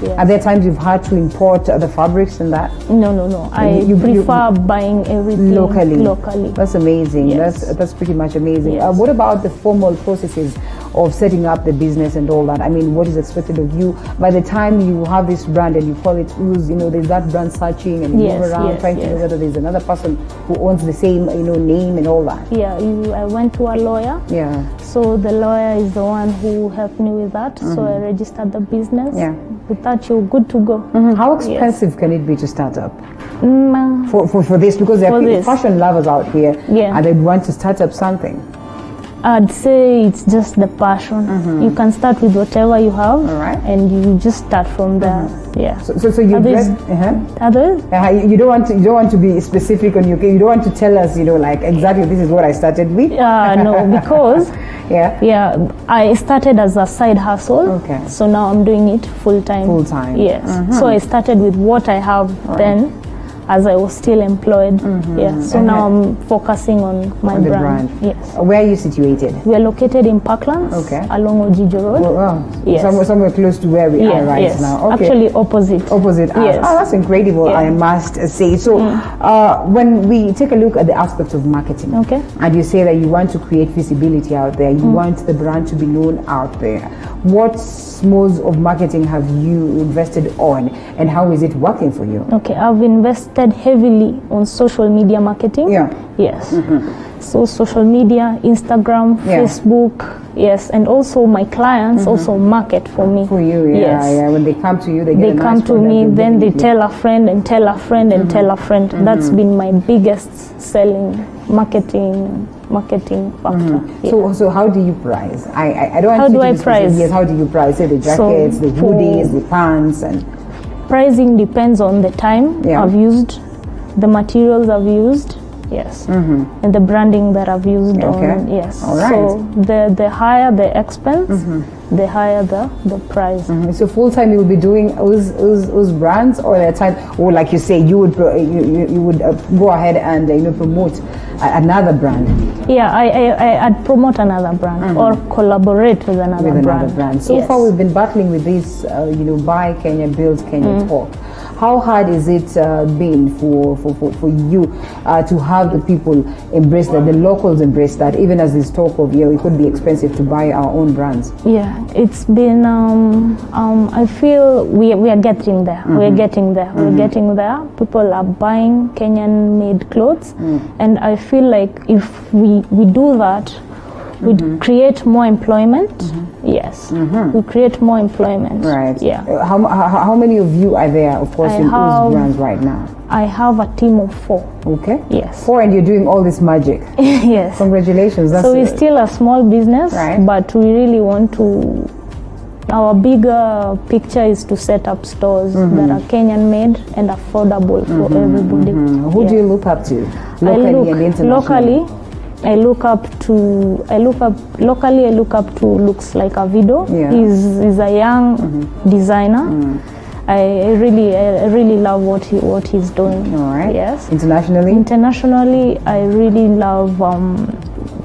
Yes. Are there times you've had to import the fabrics and that? No. I prefer buying everything locally. That's amazing. Yes. That's pretty much amazing. Yes. What about the formal processes of setting up the business and all that? I mean, what is expected of you by the time you have this brand and you call it Ooze? You know, there's that brand searching and you move around trying to know whether there's another person who owns the same, name and all that. Yeah, I went to a lawyer. Yeah. So the lawyer is the one who helped me with that. So I registered the business. Yeah. With that, you're good to go. How expensive can it be to start up? For this, because there are fashion lovers out here and they'd want to start up something. I'd say it's just the passion. You can start with whatever you have, and you just start from there. Yeah. So you others? You don't want to be specific on your case. You don't want to tell us, like exactly this is what I started with. No, because I started as a side hustle. Okay. So now I'm doing it full time. Full time. Yes. So I started with what I have then, as I was still employed. So now I'm focusing on my brand. Yes. Where are you situated? We are located in Parklands, along Ojijo Road. Yes. Somewhere close to where we are right now. Okay. Actually opposite. Yes. That's incredible, I must say. So when we take a look at the aspect of marketing, and you say that you want to create visibility out there, you want the brand to be known out there, what modes of marketing have you invested on and how is it working for you? Okay, I've invested heavily on social media marketing. Yes. So social media, Instagram, Facebook, and also my clients also market for me. For you, when they come to you, they come to me, then they tell a friend and tell a friend and tell a friend. That's been my biggest selling marketing factor. So how do you price? I don't want how to do I price? Yes, how do you price? Say the jackets, the hoodies, the pants, and pricing depends on the time I've used, the materials I've used, and the branding that I've used on. All right. So the higher the expense, the higher the price. So full time you will be doing those brands, or at time, or like you say, you would go ahead and promote another brand. I'd promote another brand or collaborate with another brand. So far we've been battling with this, Buy Kenya, Build Kenya talk. How hard is it been for you to have the people embrace that, the locals embrace that, even as this talk of it could be expensive to buy our own brands? It's been I feel we are getting there. We're getting there. We're getting there. People are buying Kenyan made clothes, and I feel like if we do that, we'd create more employment. We create more employment. Right. How many of you are there, of course, in those brands right now? I have a team of 4. Okay. Yes. 4, and you're doing all this magic. Yes. Congratulations. So we're still a small business, but we really want to. Our bigger picture is to set up stores that are Kenyan made and affordable for everybody. Who do you look up to, locally and internationally? I look up to looks like a video. He's a young designer. I really love what he's doing. All right. Yes. Internationally, I really love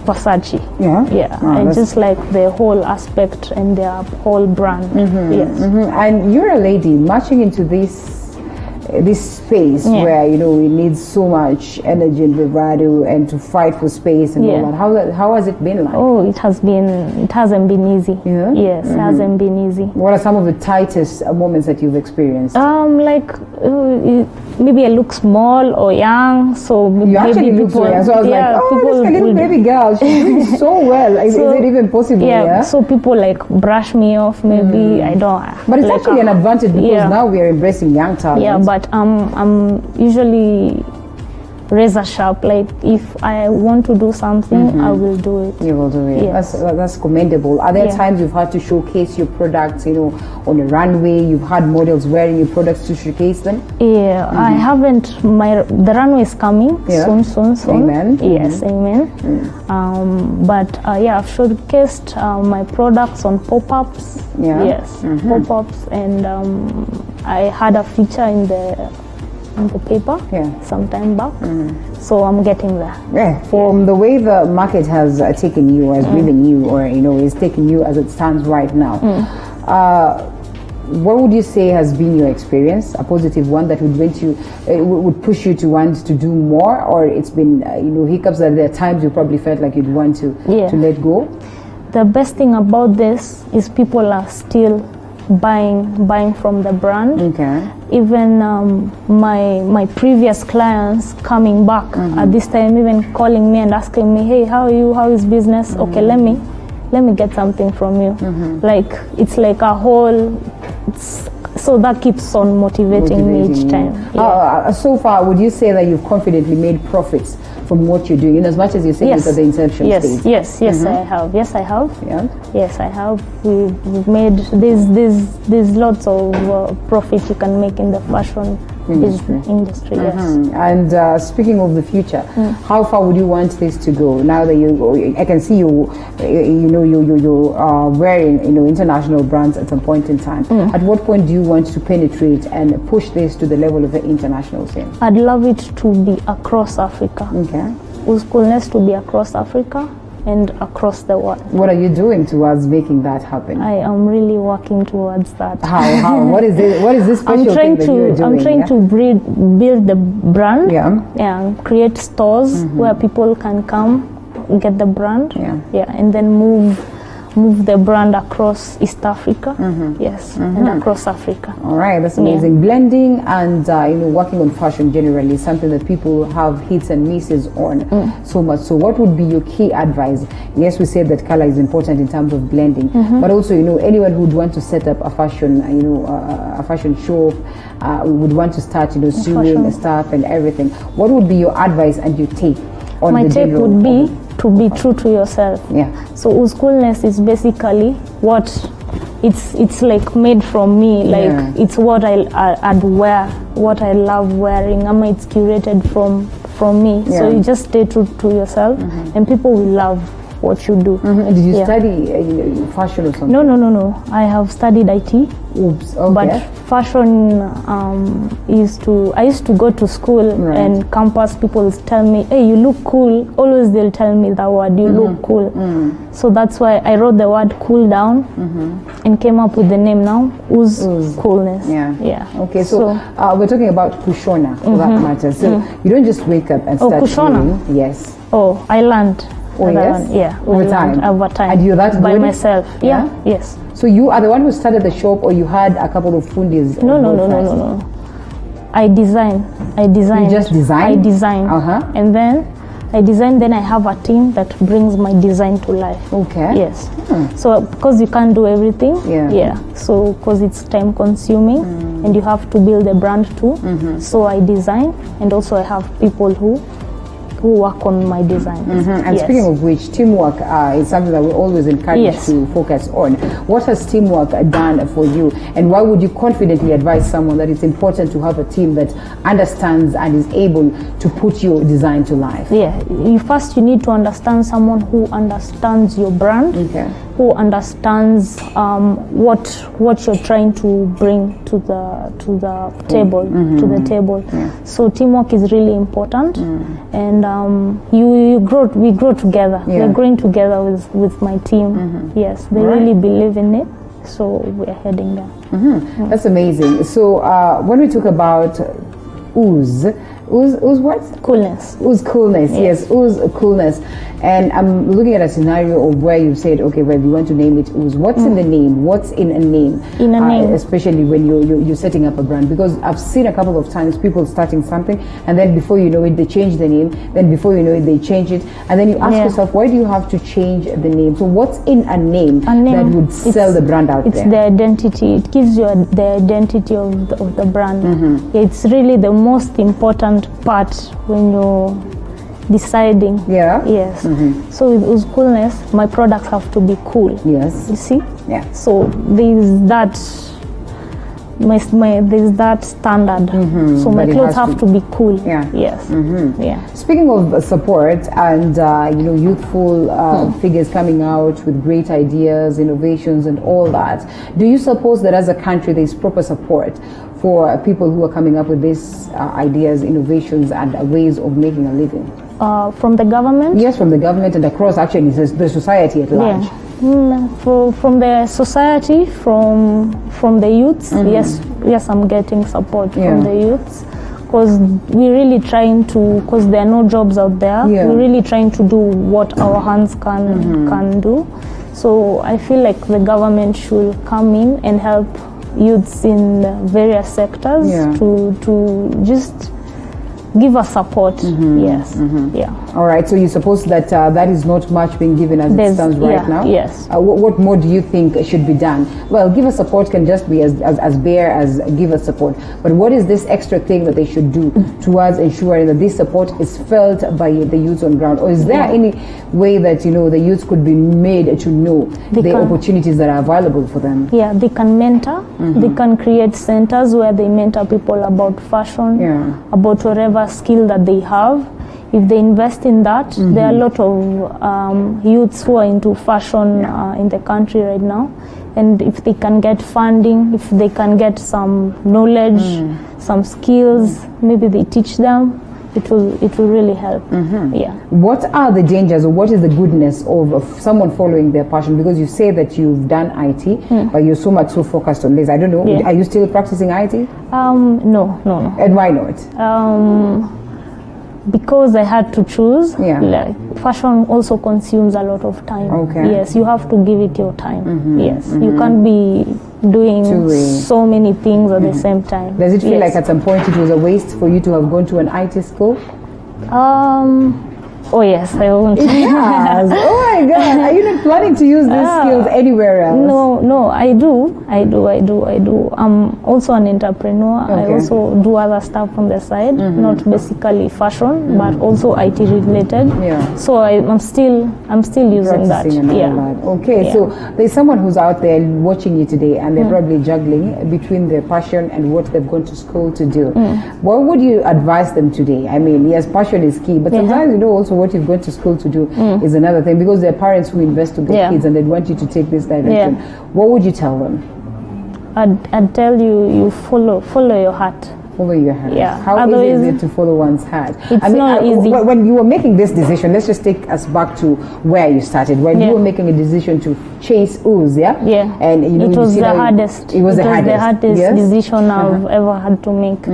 Versace. I just like the whole aspect and their whole brand. And you're a lady marching into this space where it needs so much energy and bravado and to fight for space and all that. How has it been like? It hasn't been easy. Yes, it hasn't been easy. What are some of the tightest moments that you've experienced? Maybe I look small or young, so you actually look so young. So I was this little baby girl, she's doing so well. Is it even possible? So people brush me off. Maybe I don't. But it's actually an advantage because now we are embracing young talent. But I'm usually razor sharp. Like if I want to do something, I will do it. You will do it. Yes. That's commendable. Are there Yeah. times you've had to showcase your products, on a runway? You've had models wearing your products to showcase them? Yeah, I haven't. The runway is coming soon. Amen. Yes, amen. But I've showcased my products on pop-ups. Yeah. Yes, pop-ups, and I had a feature in the paper some time back. So I'm getting there. Yeah. From the way the market has taken you, has driven you, or is taking you as it stands right now. What would you say has been your experience? A positive one that would push you to want to do more, or it's been hiccups that there are times you probably felt like you'd want to let go? The best thing about this is people are still buying from the brand. Okay. Even my previous clients coming back at this time, even calling me and asking me, hey, how are you? How is business? Okay, let me get something from you. Like it's like a whole. So that keeps on motivating me each time. So far, would you say that you've confidently made profits from what you're doing, in as much as you're saying at the inception stage? Yes, I have. Yes, I have. Yeah. Yes, I have. We've made there's lots of profit you can make in the fashion industry. Yes. And speaking of the future, how far would you want this to go? Now that I can see you wearing international brands at some point in time. At what point do you want to penetrate and push this to the level of the international scene? I'd love it to be across Africa. Okay. With Coolness to be across Africa and across the world. What are you doing towards making that happen? I am really working towards that. How? What is this special thing that you're doing? I'm trying to build the brand. And create stores where people can come, get the brand. And then move the brand across East Africa. And across Africa. All right, that's amazing. Blending and working on fashion generally is something that people have hits and misses on so much. So what would be your key advice? Yes, we said that color is important in terms of blending, but also anyone who would want to set up a fashion a fashion shop, would want to start sewing stuff and everything. What would be your advice and your take on my the take general would be to be true to yourself. So Ooze Coolness is basically what it's like made from me. Like it's what I'd wear, what I love wearing. It's curated from me. So you just stay true to yourself, and people will love what you do. Did you study fashion or something? No. I have studied IT. Oops. Okay. But fashion I used to go to school and campus people tell me, hey, you look cool. Always they'll tell me that word, you look cool. So that's why I wrote the word cool down and came up with the name now, Ooze Coolness. Okay, so we're talking about Kushona for that matter. So you don't just wake up and start Kushona? doing. Yes. Oh, I learned. Over time. And you're that by good? myself. Yes. So you are the one who started the shop, or you had a couple of fundis? No. I design. You just design? I design. And then I design, then I have a team that brings my design to life. Okay. Yes. So because you can't do everything. So because it's time consuming and you have to build a brand too. So I design, and also I have people who work on my design. And speaking of which, teamwork is something that we always encourage to focus on. What has teamwork done for you, and why would you confidently advise someone that it's important to have a team that understands and is able to put your design to life? First you need to understand someone who understands your brand, who understands what you're trying to bring to the table. So teamwork is really important, and we grow together. We're growing together with my team. Yes, they really believe in it, so we're heading there. That's amazing. So when we talk about Ooze what? Coolness. Ooze Coolness. Yes, Ooze Coolness. And I'm looking at a scenario of where you said, okay, well, you want to name it Ooze. What's in the name? What's in a name? In a name. Especially when you're setting up a brand. Because I've seen a couple of times people starting something, and then before you know it, they change the name. Then before you know it, they change it. And then you ask yourself, why do you have to change the name? So what's in a name that would sell the brand out there? It's the identity. It gives you the identity of the brand. It's really the most important important part when you're deciding. Yeah. Yes. So with coolness, my products have to be cool. Yes. You see? Yeah. So there's that there's that standard. So my But it clothes has have to be cool. Yeah. Yes. Yeah. Speaking of support and youthful figures coming out with great ideas, innovations, and all that, do you suppose that as a country there is proper support for people who are coming up with these ideas, innovations, and ways of making a living? From the government? Yes, from the government and across actually the society at large. Yeah. From the society, from the youths, yes, I'm getting support from the youths, because we're really trying to, because there are no jobs out there, we're really trying to do what our hands can do. So I feel like the government should come in and help youths in various sectors to just give us support. Yes. Yeah. All right. So you suppose that that is not much being given as it stands right now? Yes. What more do you think should be done? Well, give us support can just be as bare as give us support. But what is this extra thing that they should do towards ensuring that this support is felt by the youths on ground? Or is there any way that the youths could be made to know the opportunities that are available for them? Yeah, they can mentor. They can create centers where they mentor people about fashion, about whatever skill that they have. If they invest in that, there are a lot of youths who are into fashion in the country right now. And if they can get funding, if they can get some knowledge, some skills, maybe they teach them, it will really help. Yeah. What are the dangers, or what is the goodness of someone following their passion? Because you say that you've done IT, but you're so focused on this. I don't know. Yeah. Are you still practicing IT? No. And why not? Because I had to choose. Like, fashion also consumes a lot of time. Okay. Yes, you have to give it your time. Yes, you can't be doing so many things at the same time. Does it feel like at some point it was a waste for you to have gone to an IT school? Oh yes, I won't. Yes. Oh my God! Are you not planning to use these skills anywhere else? No, I do. I'm also an entrepreneur. Okay. I also do other stuff on the side, not basically fashion, but also IT related. Yeah. So I'm still using that. Okay, so there's someone who's out there watching you today, and they're probably juggling between their passion and what they've gone to school to do. What would you advise them today? I mean, yes, passion is key, but sometimes also what you've gone to school to do is another thing, because there are parents who invest to their kids and they want you to take this direction. What would you tell them? I'd tell you follow your heart. Follow your heart. Yeah. How easy is it to follow one's heart? It's not easy. When you were making this decision, let's just take us back to where you started. When you were making a decision to chase Ooze, Yeah. And it was the hardest. It was the hardest decision I've ever had to make.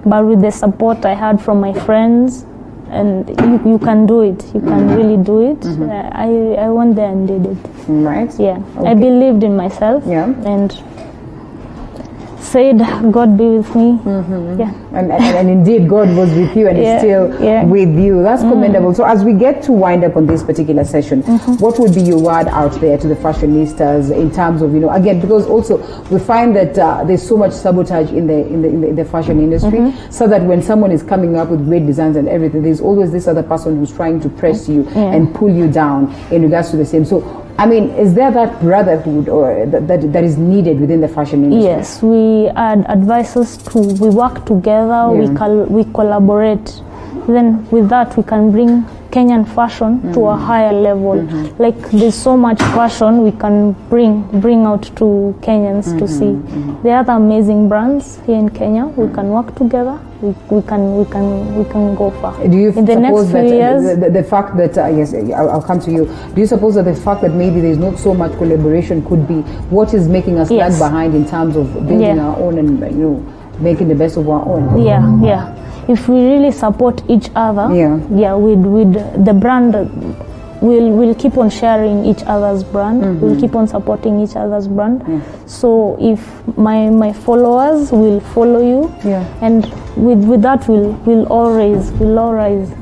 But with the support I had from my friends, and you can do it. You can really do it. I went there and did it. Right. Yeah. Okay. I believed in myself. Yeah. And said, God be with me. Yeah. And indeed, God was with you and is still with you. That's commendable. So as we get to wind up on this particular session, what would be your word out there to the fashionistas in terms of, again, because also we find that there's so much sabotage in the fashion industry, so that when someone is coming up with great designs and everything, there's always this other person who's trying to press you and pull you down in regards to the same. So, I mean, is there that brotherhood or that is needed within the fashion industry? Yes, we advise us we work together, we collaborate. Then with that, we can bring Kenyan fashion to a higher level. Like, there's so much fashion we can bring out to Kenyans to see. There are other amazing brands here in Kenya. We can work together. We can go far. Do you in the next few years, the fact that yes, I'll come to you. Do you suppose that the fact that maybe there's not so much collaboration could be what is making us lag behind in terms of building our own and making the best of our own? Yeah. If we really support each other, with the brand, we'll keep on sharing each other's brand. We'll keep on supporting each other's brand. So if my followers will follow you, and with that we'll all rise together.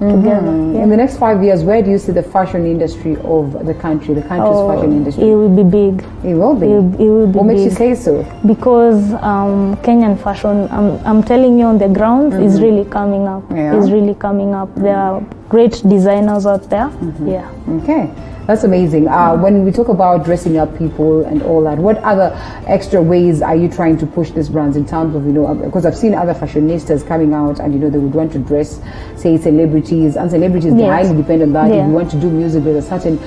Yeah. In the next 5 years, where do you see the fashion industry of the country's fashion industry? It will be big. It will be. It will be What makes big. you say so? Because Kenyan fashion, I'm telling you, on the ground is really coming up. Yeah. Is really coming up. There are great designers out there. Yeah. Okay, that's amazing. When we talk about dressing up people and all that, what other extra ways are you trying to push these brands in terms of, because I've seen other fashionistas coming out and, they would want to dress, say, celebrities, and celebrities, they Yes. highly depend on that. Yeah. If you want to do music with a certain,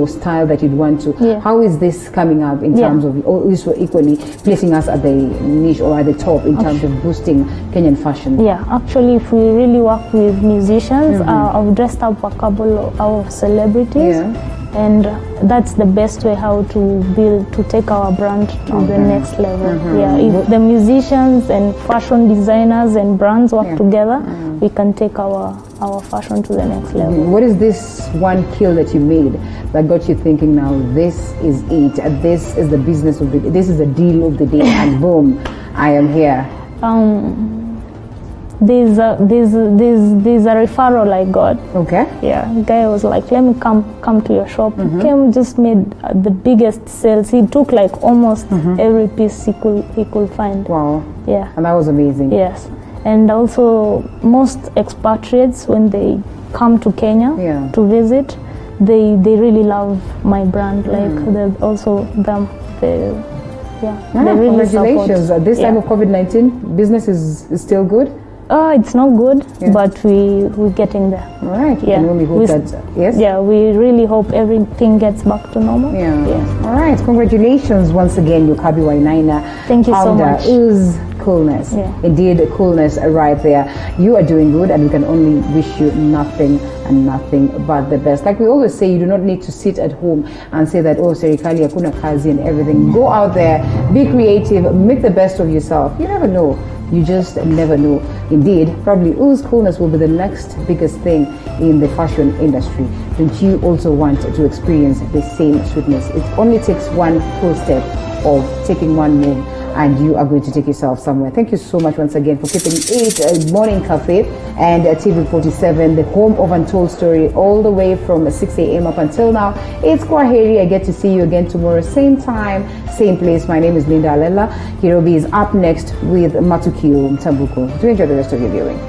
style that you'd want to. Yeah. How is this coming up in Yeah. terms of, or is equally placing us at the niche or at the top in terms of boosting Kenyan fashion? Yeah, actually, if we really work with musicians, I've dressed up a couple of celebrities, and that's the best way how to take our brand to the next level. Yeah, if the musicians and fashion designers and brands work together, we can take our fashion to the next level. What is this one kill that you made that got you thinking, now this is it, this is the business of the day, this is the deal of the day, and boom, I am here? There's a referral I got. Okay. Yeah, guy was like, let me come to your shop. He came, just made the biggest sales. He took like almost every piece he could find. Wow. Yeah. And that was amazing. Yes. And also most expatriates, when they come to Kenya to visit, they really love my brand. Like they also they really congratulations. support. This time of COVID-19, business is still good? It's not good, but we're getting there. All right. Yeah. And we hope that, yes? Yeah, we really hope everything gets back to normal. Yeah. Yes. All right. Congratulations once again, Yokabi Wainaina. Thank you so founder, much. Ooze Coolness. Yeah. Indeed, coolness right there. You are doing good, and we can only wish you nothing but the best. Like we always say, you do not need to sit at home and say that, oh, serikali hakuna kazi and everything. Go out there, be creative, make the best of yourself. You never know. You just never know. Indeed, probably Ooze Coolness will be the next biggest thing in the fashion industry. Don't you also want to experience the same sweetness? It only takes one full step of taking one move, and you are going to take yourself somewhere. Thank you so much once again for keeping it Morning Cafe and TV47, the home of Untold Story, all the way from 6 a.m. up until now. It's Kwaheri. I get to see you again tomorrow, same time, same place. My name is Linda Alela. Kirobi is up next with Matukio Mtambuko. Do enjoy the rest of your viewing.